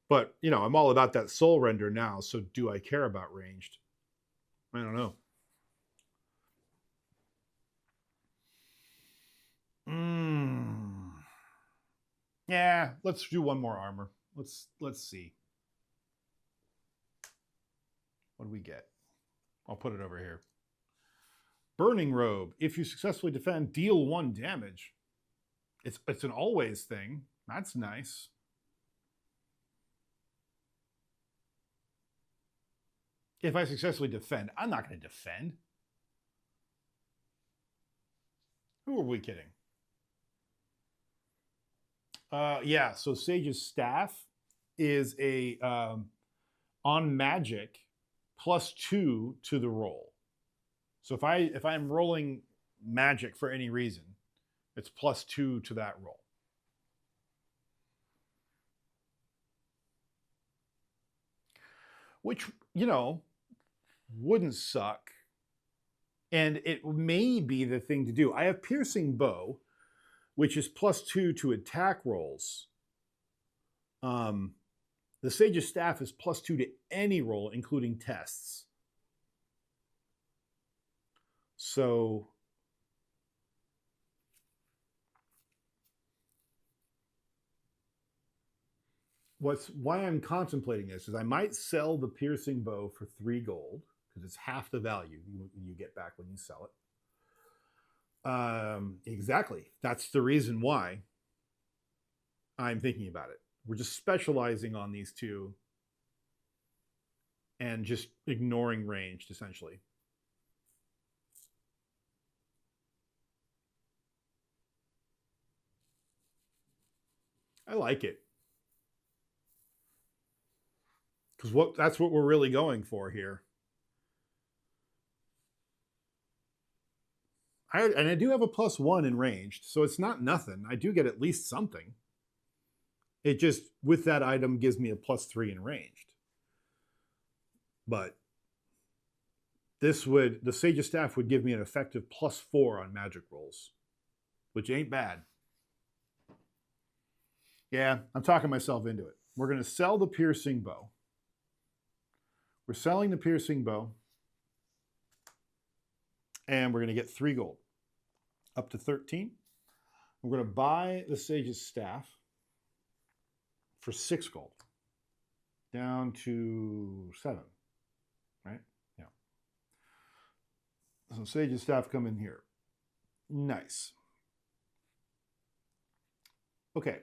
But, you know, I'm all about that soul render now, so do I care about ranged? I don't know. Yeah, let's do one more armor. Let's see. What do we get? I'll put it over here. Burning Robe. If you successfully defend, deal 1 damage. It's an always thing. That's nice. If I successfully defend, I'm not going to defend. Who are we kidding? Yeah, so Sage's Staff is a on magic +2 to the roll. So if I'm rolling magic for any reason, it's +2 to that roll. Which, you know, wouldn't suck. And it may be the thing to do. I have Piercing Bow, which is +2 to attack rolls. The Sage's Staff is +2 to any roll, including tests. So why I'm contemplating this is I might sell the Piercing Bow for 3 gold, because it's half the value you get back when you sell it. Exactly. That's the reason why I'm thinking about it. We're just specializing on these two and just ignoring ranged, essentially. I like it. Because that's what we're really going for here. And I do have a +1 in ranged, so it's not nothing. I do get at least something. It just, with that item, gives me a +3 in ranged. But the Sage's Staff would give me an effective +4 on magic rolls. which ain't bad. Yeah, I'm talking myself into it. We're going to sell the piercing bow. We're selling the piercing bow. And we're going to get 3 gold. Up to 13. We're going to buy the sage's staff for 6 gold. Down to 7. Right? Yeah. So sage's staff come in here. Nice. Okay.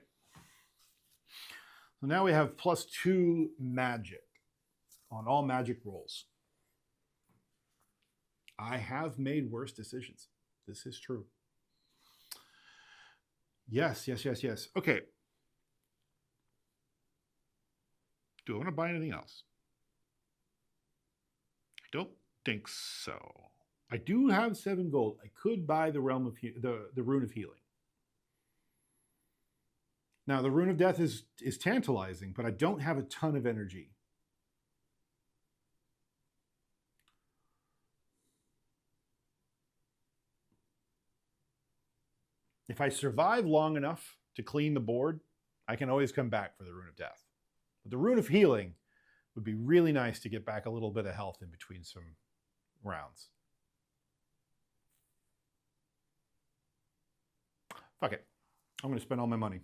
So now we have +2 magic on all magic rolls. I have made worse decisions. This is true. Yes. Okay. Do I want to buy anything else? I don't think so. I do have 7 gold. I could buy the realm of the rune of healing. Now the rune of death is tantalizing, but I don't have a ton of energy. If I survive long enough to clean the board, I can always come back for the rune of death. But the rune of healing would be really nice to get back a little bit of health in between some rounds. Fuck it. I'm going to spend all my money.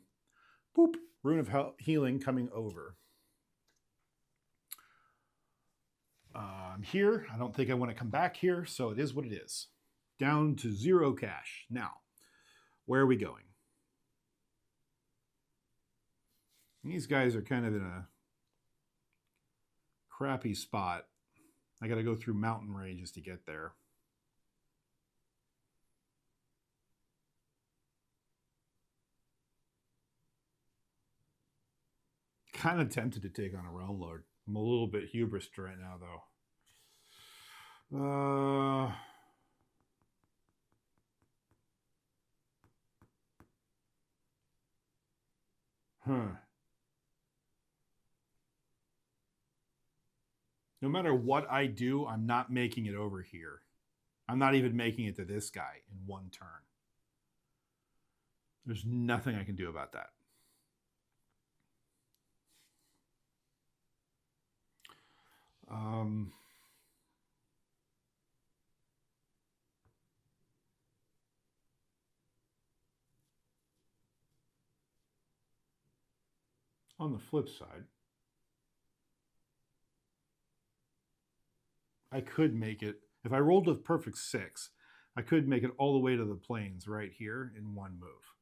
Boop. Rune of healing coming over. I'm here. I don't think I want to come back here, so it is what it is. Down to 0 cash. Now, where are we going? These guys are kind of in a crappy spot. I got to go through mountain ranges to get there. Kind of tempted to take on a realm lord. I'm a little bit hubris right now, though. No matter what I do, I'm not making it over here. I'm not even making it to this guy in 1 turn. There's nothing I can do about that. On the flip side, I could make it, if I rolled a perfect 6, I could make it all the way to the plains right here in 1 move.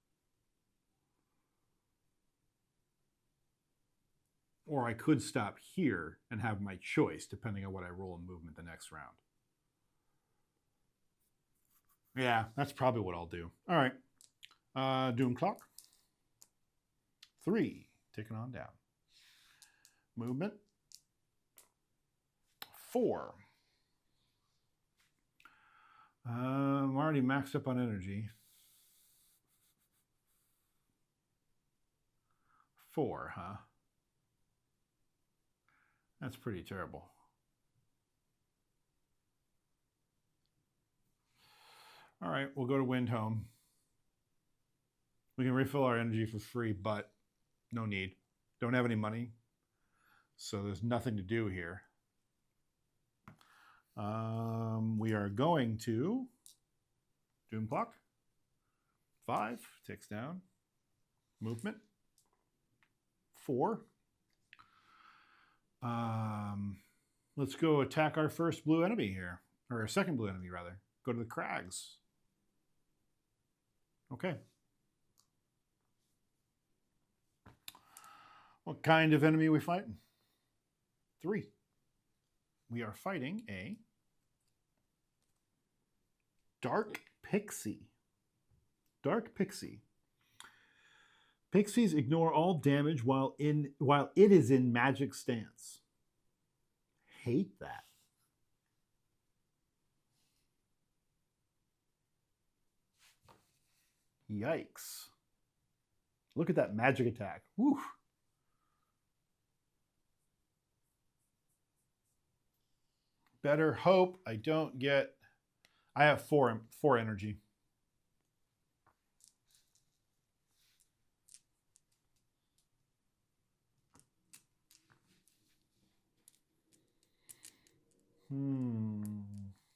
Or I could stop here and have my choice depending on what I roll in movement the next round. Yeah, that's probably what I'll do. All right. Doom clock. 3, ticking on down. Movement. 4. I'm already maxed up on energy. 4, huh? That's pretty terrible. All right, we'll go to Windhome. We can refill our energy for free, but no need. Don't have any money, so there's nothing to do here. We are going to Doom Clock. 5, ticks down. Movement. 4. Let's go attack our first blue enemy here. Or our second blue enemy, rather. Go to the crags. Okay. What kind of enemy are we fighting? 3. We are fighting a Dark Pixie. Dark Pixie. Pixies ignore all damage while it is in magic stance. Hate that. Yikes. Look at that magic attack. Woo. Better hope I don't get... I have 4 energy. Didn't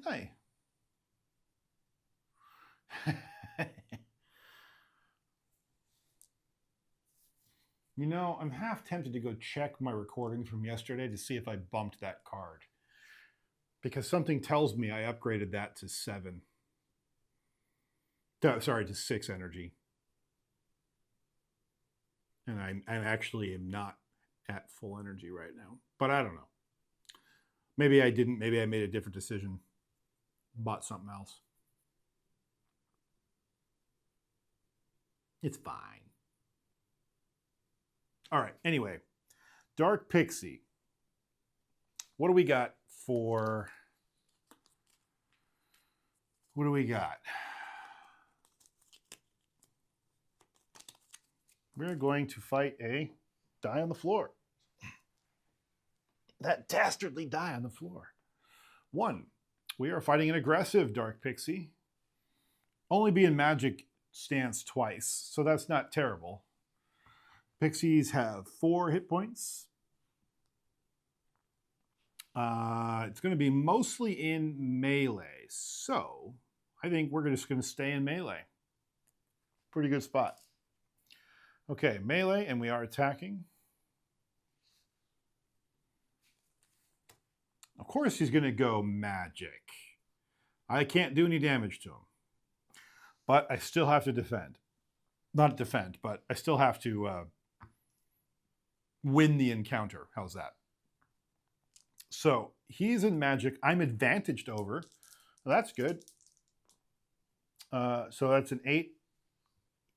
I? You know, I'm half tempted to go check my recording from yesterday to see if I bumped that card. Because something tells me I upgraded that to 7. Sorry, to 6 energy. And I actually am not at full energy right now. But I don't know. Maybe I didn't. Maybe I made a different decision. Bought something else. It's fine. All right. Anyway, Dark Pixie. What do we got for... What do we got? We're going to fight a die on the floor. That dastardly die on the floor. 1. We are fighting an aggressive Dark Pixie. Only be in Magic stance twice, so that's not terrible. Pixies have 4 hit points. It's going to be mostly in melee, so I think we're just going to stay in melee. Pretty good spot. Okay, melee, and we are attacking. Of course he's going to go magic. I can't do any damage to him. But I still have to defend. Not defend, but I still have to win the encounter. How's that? So he's in magic. I'm advantaged over. Well, that's good. So that's an 8.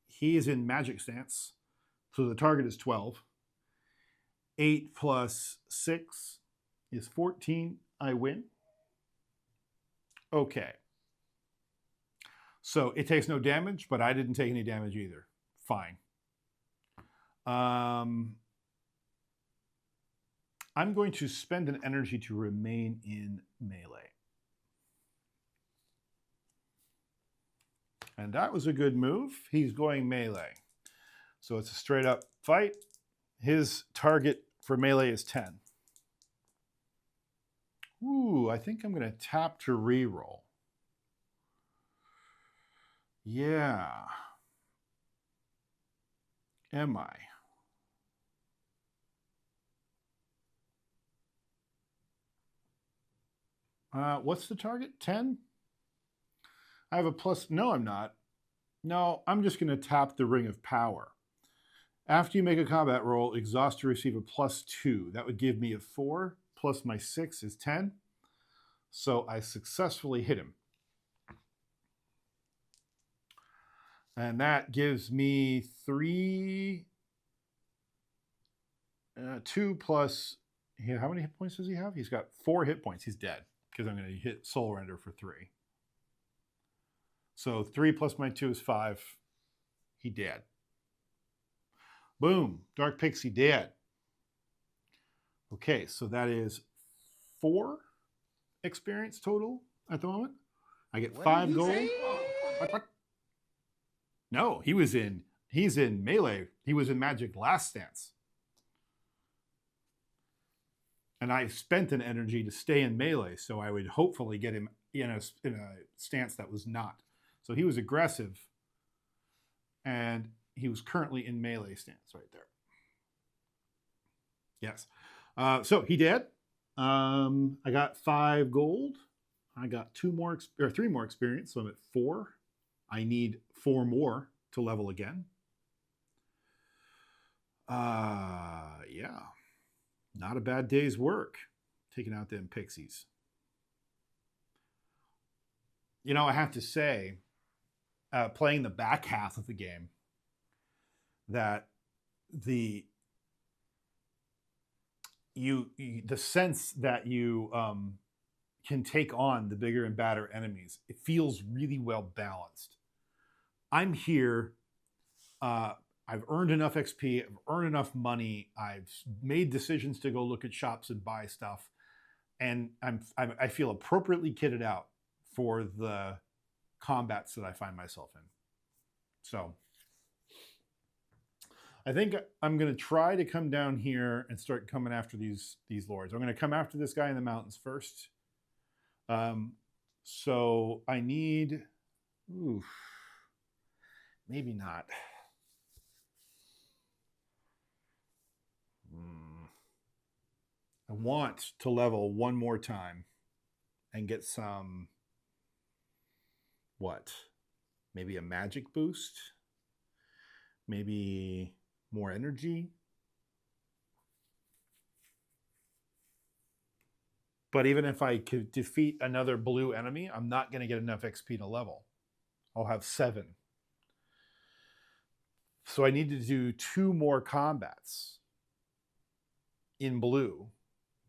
He is in magic stance. So the target is 12. 8 plus 6 is 14. I win. Okay. So it takes no damage, but I didn't take any damage either. Fine. I'm going to spend an energy to remain in melee. And that was a good move. He's going melee. So it's a straight up fight. His target for melee is 10. Ooh, I think I'm going to tap to reroll. Yeah. Am I? What's the target? 10? I have a plus. No, I'm not. No, I'm just going to tap the Ring of Power. After you make a combat roll, exhaust to receive a +2. That would give me a 4, plus my 6 is 10. So I successfully hit him. And that gives me 3, 2 plus, how many hit points does he have? He's got 4 hit points. He's dead because I'm going to hit Soul Render for 3. So 3 plus my 2 is 5. He dead. Boom. Dark Pixie dead. Okay, so that is 4 experience total at the moment. I get 5 gold. What? No, he's in melee. He was in Magic Last Stance. And I spent an energy to stay in melee, so I would hopefully get him in a stance that was not. So he was aggressive, and he was currently in melee stance right there. Yes. So he dead. I got 5 gold. I got 3 more experience, so I'm at 4. I need 4 more to level again. Yeah. Not a bad day's work taking out them pixies. You know, I have to say, playing the back half of the game, that the sense that you can take on the bigger and badder enemies, it feels really well balanced. I'm here. I've earned enough XP. I've earned enough money. I've made decisions to go look at shops and buy stuff. and I feel appropriately kitted out for the combats that I find myself in. So I think I'm going to try to come down here and start coming after these lords. I'm going to come after this guy in the mountains first. So I need, maybe not. I want to level one more time and get some, what? Maybe a magic boost? Maybe more energy? But even if I could defeat another blue enemy, I'm not going to get enough XP to level. I'll have 7. So I need to do 2 more combats in blue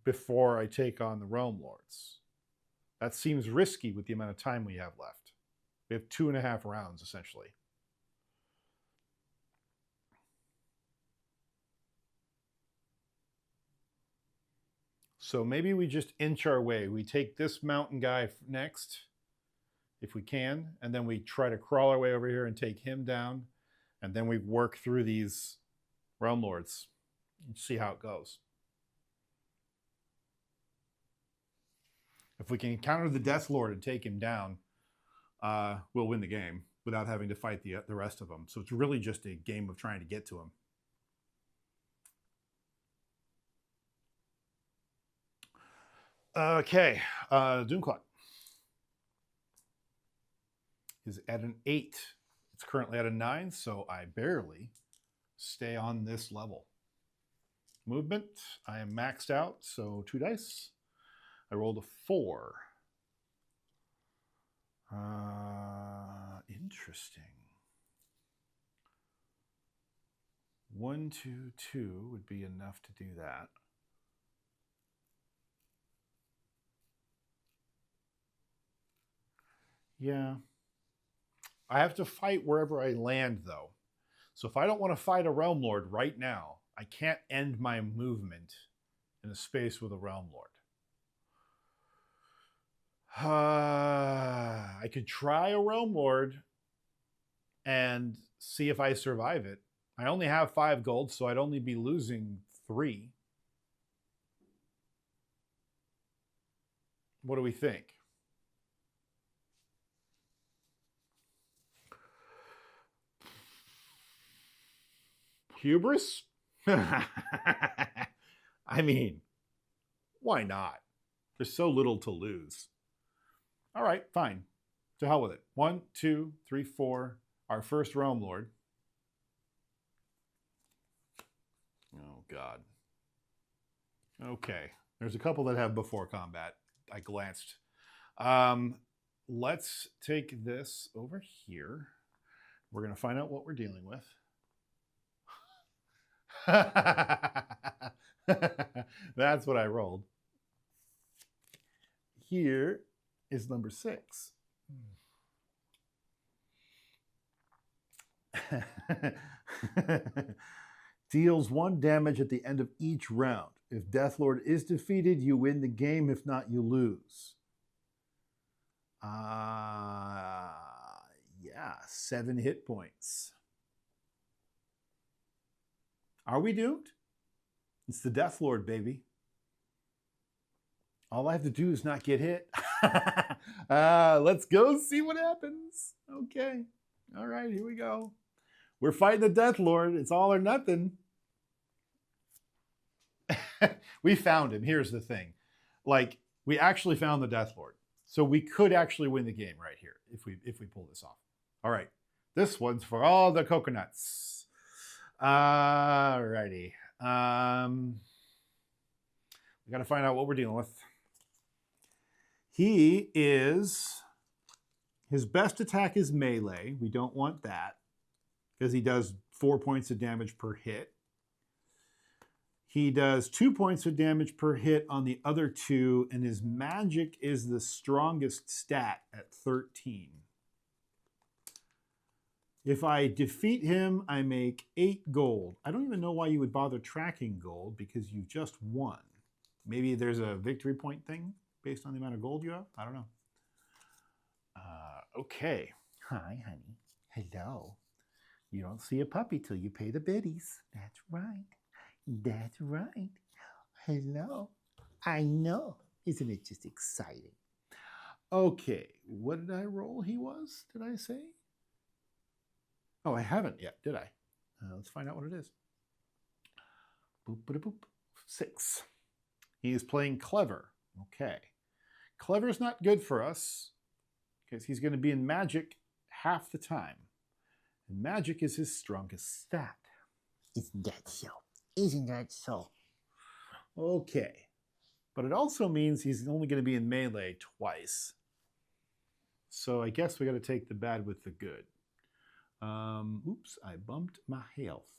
before I take on the Realm Lords. That seems risky with the amount of time we have left. We have 2.5 rounds, essentially. So maybe we just inch our way. We take this mountain guy next, if we can, and then we try to crawl our way over here and take him down, and then we work through these Realm Lords and see how it goes. If we can counter the Death Lord and take him down, we'll win the game without having to fight the rest of them. So it's really just a game of trying to get to him. Okay, Doomclock is at an 8. It's currently at a 9, so I barely stay on this level. Movement, I am maxed out, so 2 dice. I rolled a 4. Interesting. 1, 2, 2 would be enough to do that. Yeah. I have to fight wherever I land, though. So if I don't want to fight a Realm Lord right now, I can't end my movement in a space with a Realm Lord. I could try a Realm Lord and see if I survive it. I only have 5 gold, so I'd only be losing 3. What do we think? Hubris? I mean, why not? There's so little to lose. All right, fine. To hell with it. 1, 2, 3, 4. Our first Realm Lord. Oh, God. Okay. There's a couple that have before combat. I glanced. Let's take this over here. We're going to find out what we're dealing with. That's what I rolled. Here is number 6. Deals 1 damage at the end of each round. If Deathlord is defeated, you win the game. If not, you lose. Yeah, 7 hit points. Are we doomed? It's the Deathlord, baby. All I have to do is not get hit. Let's go see what happens. Okay. All right, here we go. We're fighting the Deathlord. It's all or nothing. We found him. Here's the thing. Like, we actually found the Deathlord. So we could actually win the game right here if we pull this off. All right. This one's for all the coconuts. All righty. We got to find out what we're dealing with. His best attack is melee. We don't want that because he does 4 points of damage per hit. He does 2 points of damage per hit on the other 2, and his magic is the strongest stat at 13. If I defeat him, I make 8 gold. I don't even know why you would bother tracking gold because you just won. Maybe there's a victory point thing based on the amount of gold you have. I don't know. Okay. Hi, honey. Hello. You don't see a puppy till you pay the biddies. That's right. That's right. Hello. I know. Isn't it just exciting? Okay. What did I roll he was? Did I say? Oh, I haven't yet, did I? Let's find out what it is. Boop, boop, boop. 6. He is playing clever. Okay. Clever is not good for us because he's going to be in magic half the time. And magic is his strongest stat. Isn't that so? Isn't that so? Okay. But it also means he's only going to be in melee twice. So I guess we got to take the bad with the good. Oops, I bumped my health.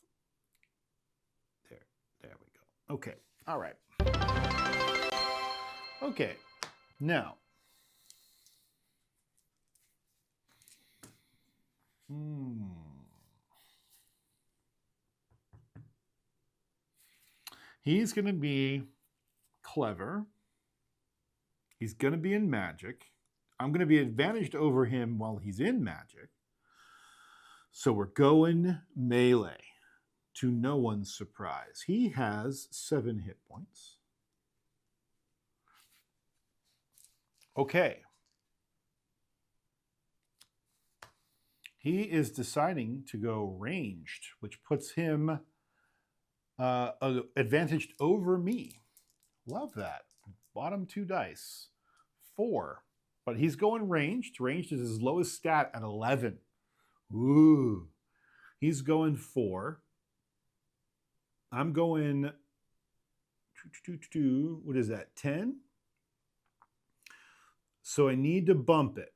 There we go. Okay. All right. Okay. Now. He's going to be clever. He's going to be in magic. I'm going to be advantaged over him while he's in magic. So we're going melee, to no one's surprise. He has 7 hit points. Okay. He is deciding to go ranged, which puts him advantaged over me. Love that. Bottom 2 dice. 4. But he's going ranged. Ranged is his lowest stat at 11. Ooh. He's going 4. I'm going, what is that, 10? So I need to bump it.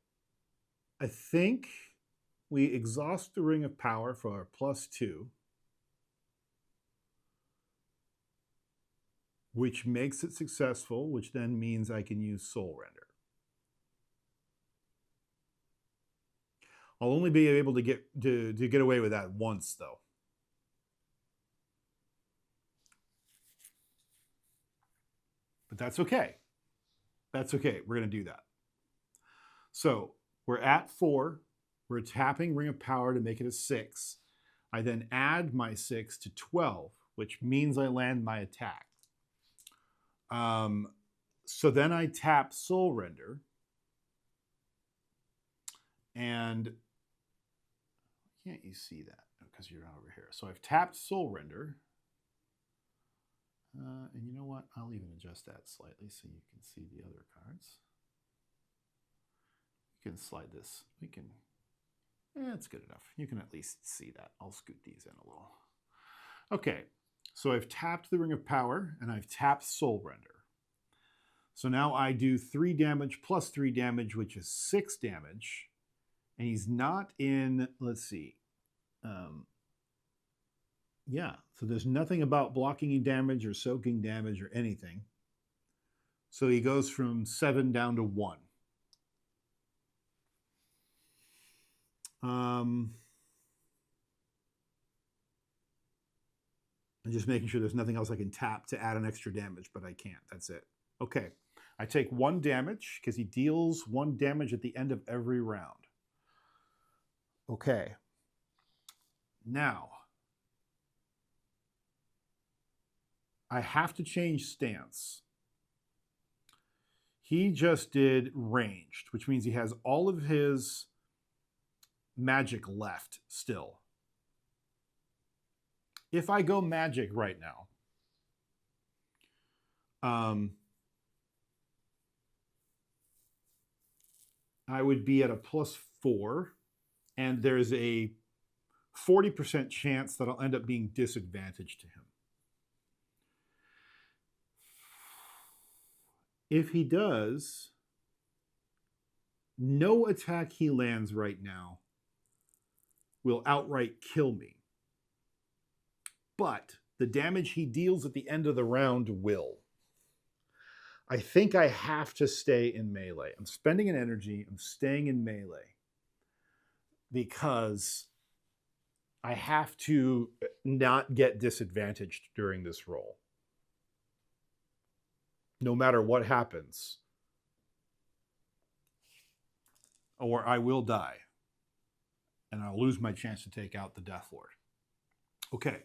I think we exhaust the Ring of Power for our +2, which makes it successful, which then means I can use Soul Render. I'll only be able to get away with that once, though. But that's okay. That's okay. We're going to do that. So we're at 4. We're tapping Ring of Power to make it a 6. I then add my 6 to 12, which means I land my attack. So then I tap Soul Render. And can't you see that? Because you're not over here. So I've tapped Soul Render. And you know what? I'll even adjust that slightly so you can see the other cards. You can slide this. We can, it's good enough. You can at least see that. I'll scoot these in a little. Okay, so I've tapped the Ring of Power and I've tapped Soul Render. So now I do 3 damage plus 3 damage, which is 6 damage. And he's not in, let's see. Yeah, so there's nothing about blocking damage or soaking damage or anything. So he goes from 7 down to 1. I'm just making sure there's nothing else I can tap to add an extra damage, but I can't. That's it. Okay, I take 1 damage because he deals 1 damage at the end of every round. Okay, now I have to change stance. He just did ranged, which means he has all of his magic left still. If I go magic right now, I would be at a +4, and there's a 40% chance that I'll end up being disadvantaged to him. If he does, no attack he lands right now will outright kill me. But the damage he deals at the end of the round will. I think I have to stay in melee. I'm spending an energy. I'm staying in melee because I have to not get disadvantaged during this roll. no matter what happens, or I will die, and I'll lose my chance to take out the Death Lord. Okay,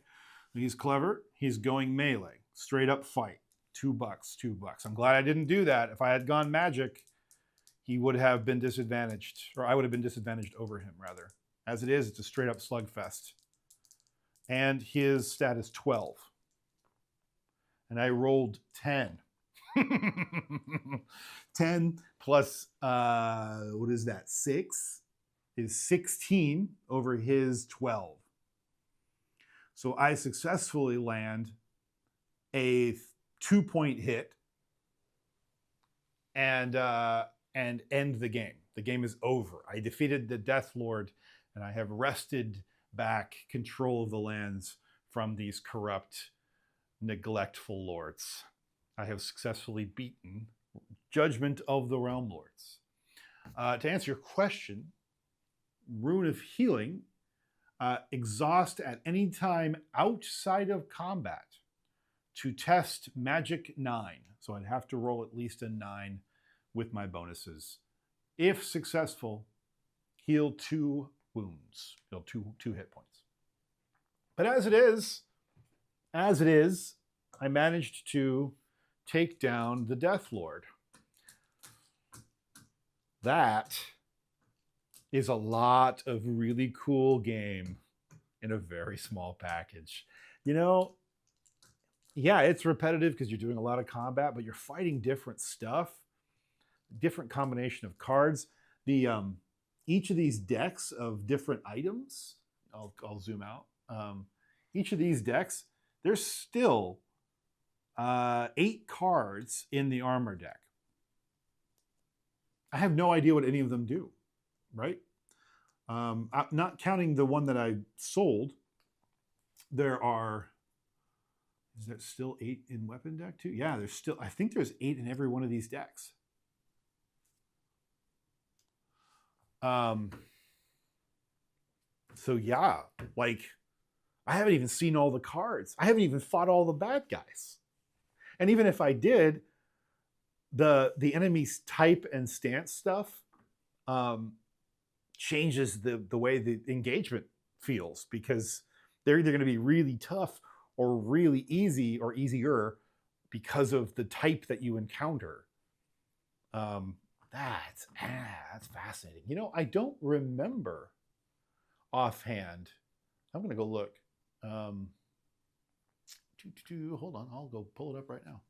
he's clever. He's going melee, straight up fight. $2, $2. I'm glad I didn't do that. If I had gone magic, he would have been disadvantaged, or I would have been disadvantaged over him, rather. As it is, it's a straight up slugfest. And his stat is 12. And I rolled 10. 10 plus, what is that, 6? Is 16 over his 12. So I successfully land a 2-point hit and end the game. The game is over. I defeated the Death Lord, and I have wrested back control of the lands from these corrupt, neglectful lords. I have successfully beaten Judgment of the Realm Lords. To answer your question, Rune of Healing, exhaust at any time outside of combat to test Magic 9. So I'd have to roll at least a 9 with my bonuses. If successful, heal 2 wounds, heal two hit points. But as it is, I managed to take down the Death Lord. That is a lot of really cool game in a very small package. You know, yeah, it's repetitive because you're doing a lot of combat, but you're fighting different stuff, different combination of cards. The each of these decks of different items, I'll zoom out. Each of these decks, there's still 8 cards in the armor deck. I have no idea what any of them do, right? Not counting the one that I sold, there are, is there still 8 in weapon deck too? Yeah, there's still, I think there's 8 in every one of these decks. So yeah, like I haven't even seen all the cards. I haven't even fought all the bad guys. And even if I did, the enemy's type and stance stuff changes the way the engagement feels, because they're either going to be really tough or really easy or easier because of the type that you encounter. That's fascinating. You know, I don't remember offhand. I'm going to go look. Hold on, I'll go pull it up right now.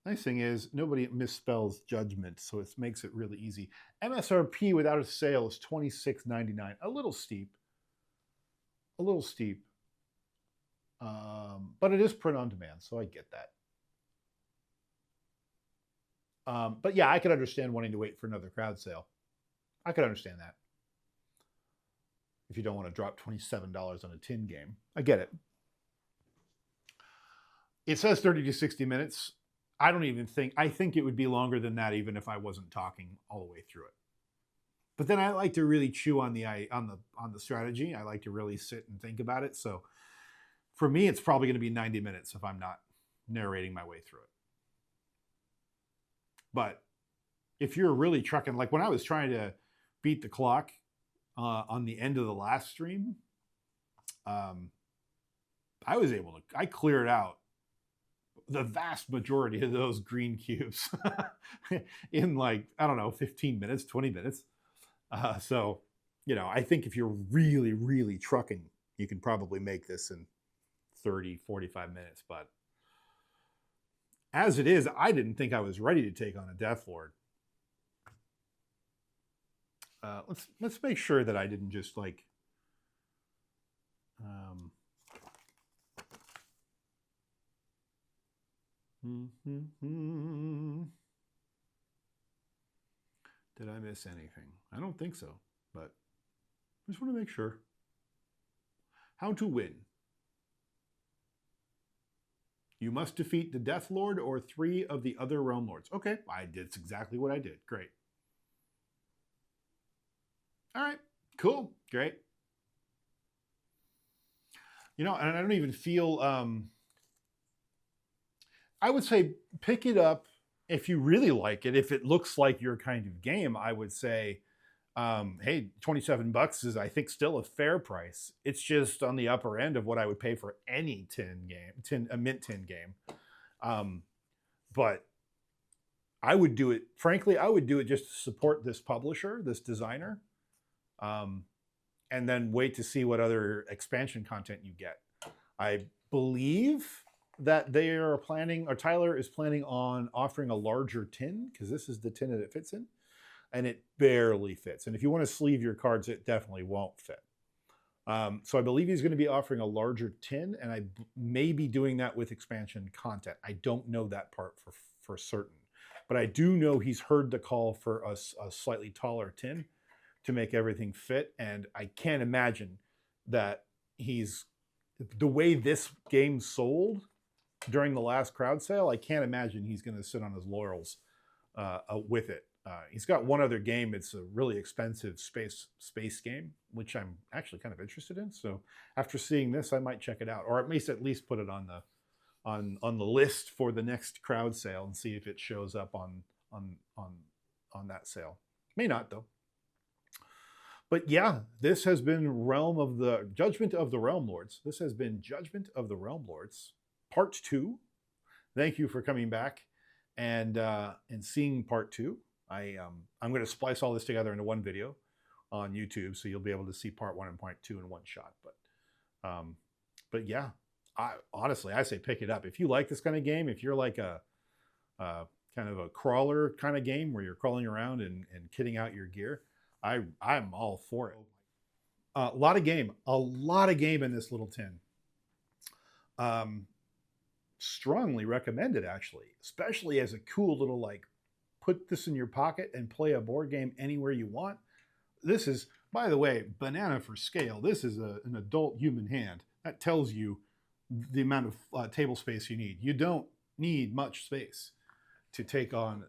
Nice thing is nobody misspells Judgment, so it makes it really easy. MSRP without a sale is $26.99. A little steep. But it is print on demand, so I get that. But yeah, I could understand wanting to wait for another crowd sale. I could understand that. If you don't want to drop $27 on a tin game. I get it. It says 30 to 60 minutes. I think it would be longer than that even if I wasn't talking all the way through it. But then I like to really chew on the strategy. I like to really sit and think about it. So for me, it's probably going to be 90 minutes if I'm not narrating my way through it. But if you're really trucking, like when I was trying to beat the clock on the end of the last stream, I cleared out the vast majority of those green cubes in 15 minutes, 20 minutes. So, you know, I think if you're really, really trucking, you can probably make this in 30, 45 minutes. But as it is, I didn't think I was ready to take on a Death Lord. Let's make sure that I didn't just like did I miss anything? I don't think so, but I just want to make sure. How to win. You must defeat the Death Lord or 3 of the other Realm Lords. Okay, that's exactly what I did. Great. All right, cool, great. You know, and I don't even feel. I would say pick it up if you really like it. If it looks like your kind of game, I would say, hey, $27 is I think still a fair price. It's just on the upper end of what I would pay for any a mint tin game. But I would do it. Frankly, I would do it just to support this publisher, this designer, and then wait to see what other expansion content you get. I believe that they are planning, or Tyler is planning on offering a larger tin, because this is the tin that it fits in, and it barely fits. And if you want to sleeve your cards, it definitely won't fit. So I believe he's going to be offering a larger tin, and I may be doing that with expansion content. I don't know that part for certain, but I do know he's heard the call for a slightly taller tin to make everything fit, and I can't imagine that the way this game sold during the last crowd sale, I can't imagine he's going to sit on his laurels with it. He's got one other game. It's a really expensive space game, which I'm actually kind of interested in. So after seeing this, I might check it out, or at least put it on the list for the next crowd sale and see if it shows up on that sale. May not though. But yeah, this has been Judgment of the Realm Lords. This has been Judgment of the Realm Lords, Part 2. Thank you for coming back and seeing Part 2. I'm going to splice all this together into one video on YouTube, so you'll be able to see Part 1 and Part 2 in one shot. But yeah, honestly, I say pick it up if you like this kind of game. If you're like a kind of a crawler kind of game where you're crawling around and kitting out your gear, I'm all for it. A lot of game in this little tin. Strongly recommended, actually, especially as a cool little, like, put this in your pocket and play a board game anywhere you want. This is, by the way, banana for scale. This is an adult human hand. That tells you the amount of table space you need. You don't need much space to take on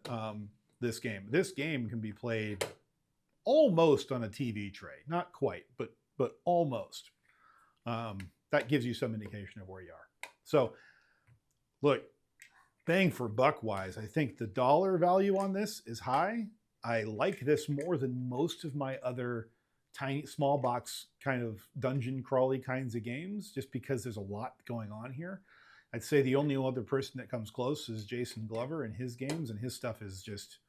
this game. This game can be played almost on a TV tray. Not quite, but almost. That gives you some indication of where you are. So, look, bang for buck wise, I think the dollar value on this is high. I like this more than most of my other tiny, small box kind of dungeon crawly kinds of games, just because there's a lot going on here. I'd say the only other person that comes close is Jason Glover and his games, and his stuff is just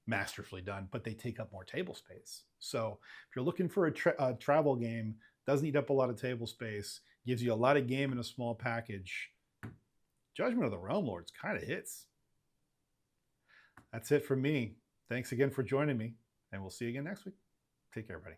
masterfully done, but they take up more table space. So if you're looking for a travel game, doesn't eat up a lot of table space, gives you a lot of game in a small package, Judgment of the Realm Lords kind of hits. That's it from me. Thanks again for joining me, and we'll see you again next week. Take care, everybody.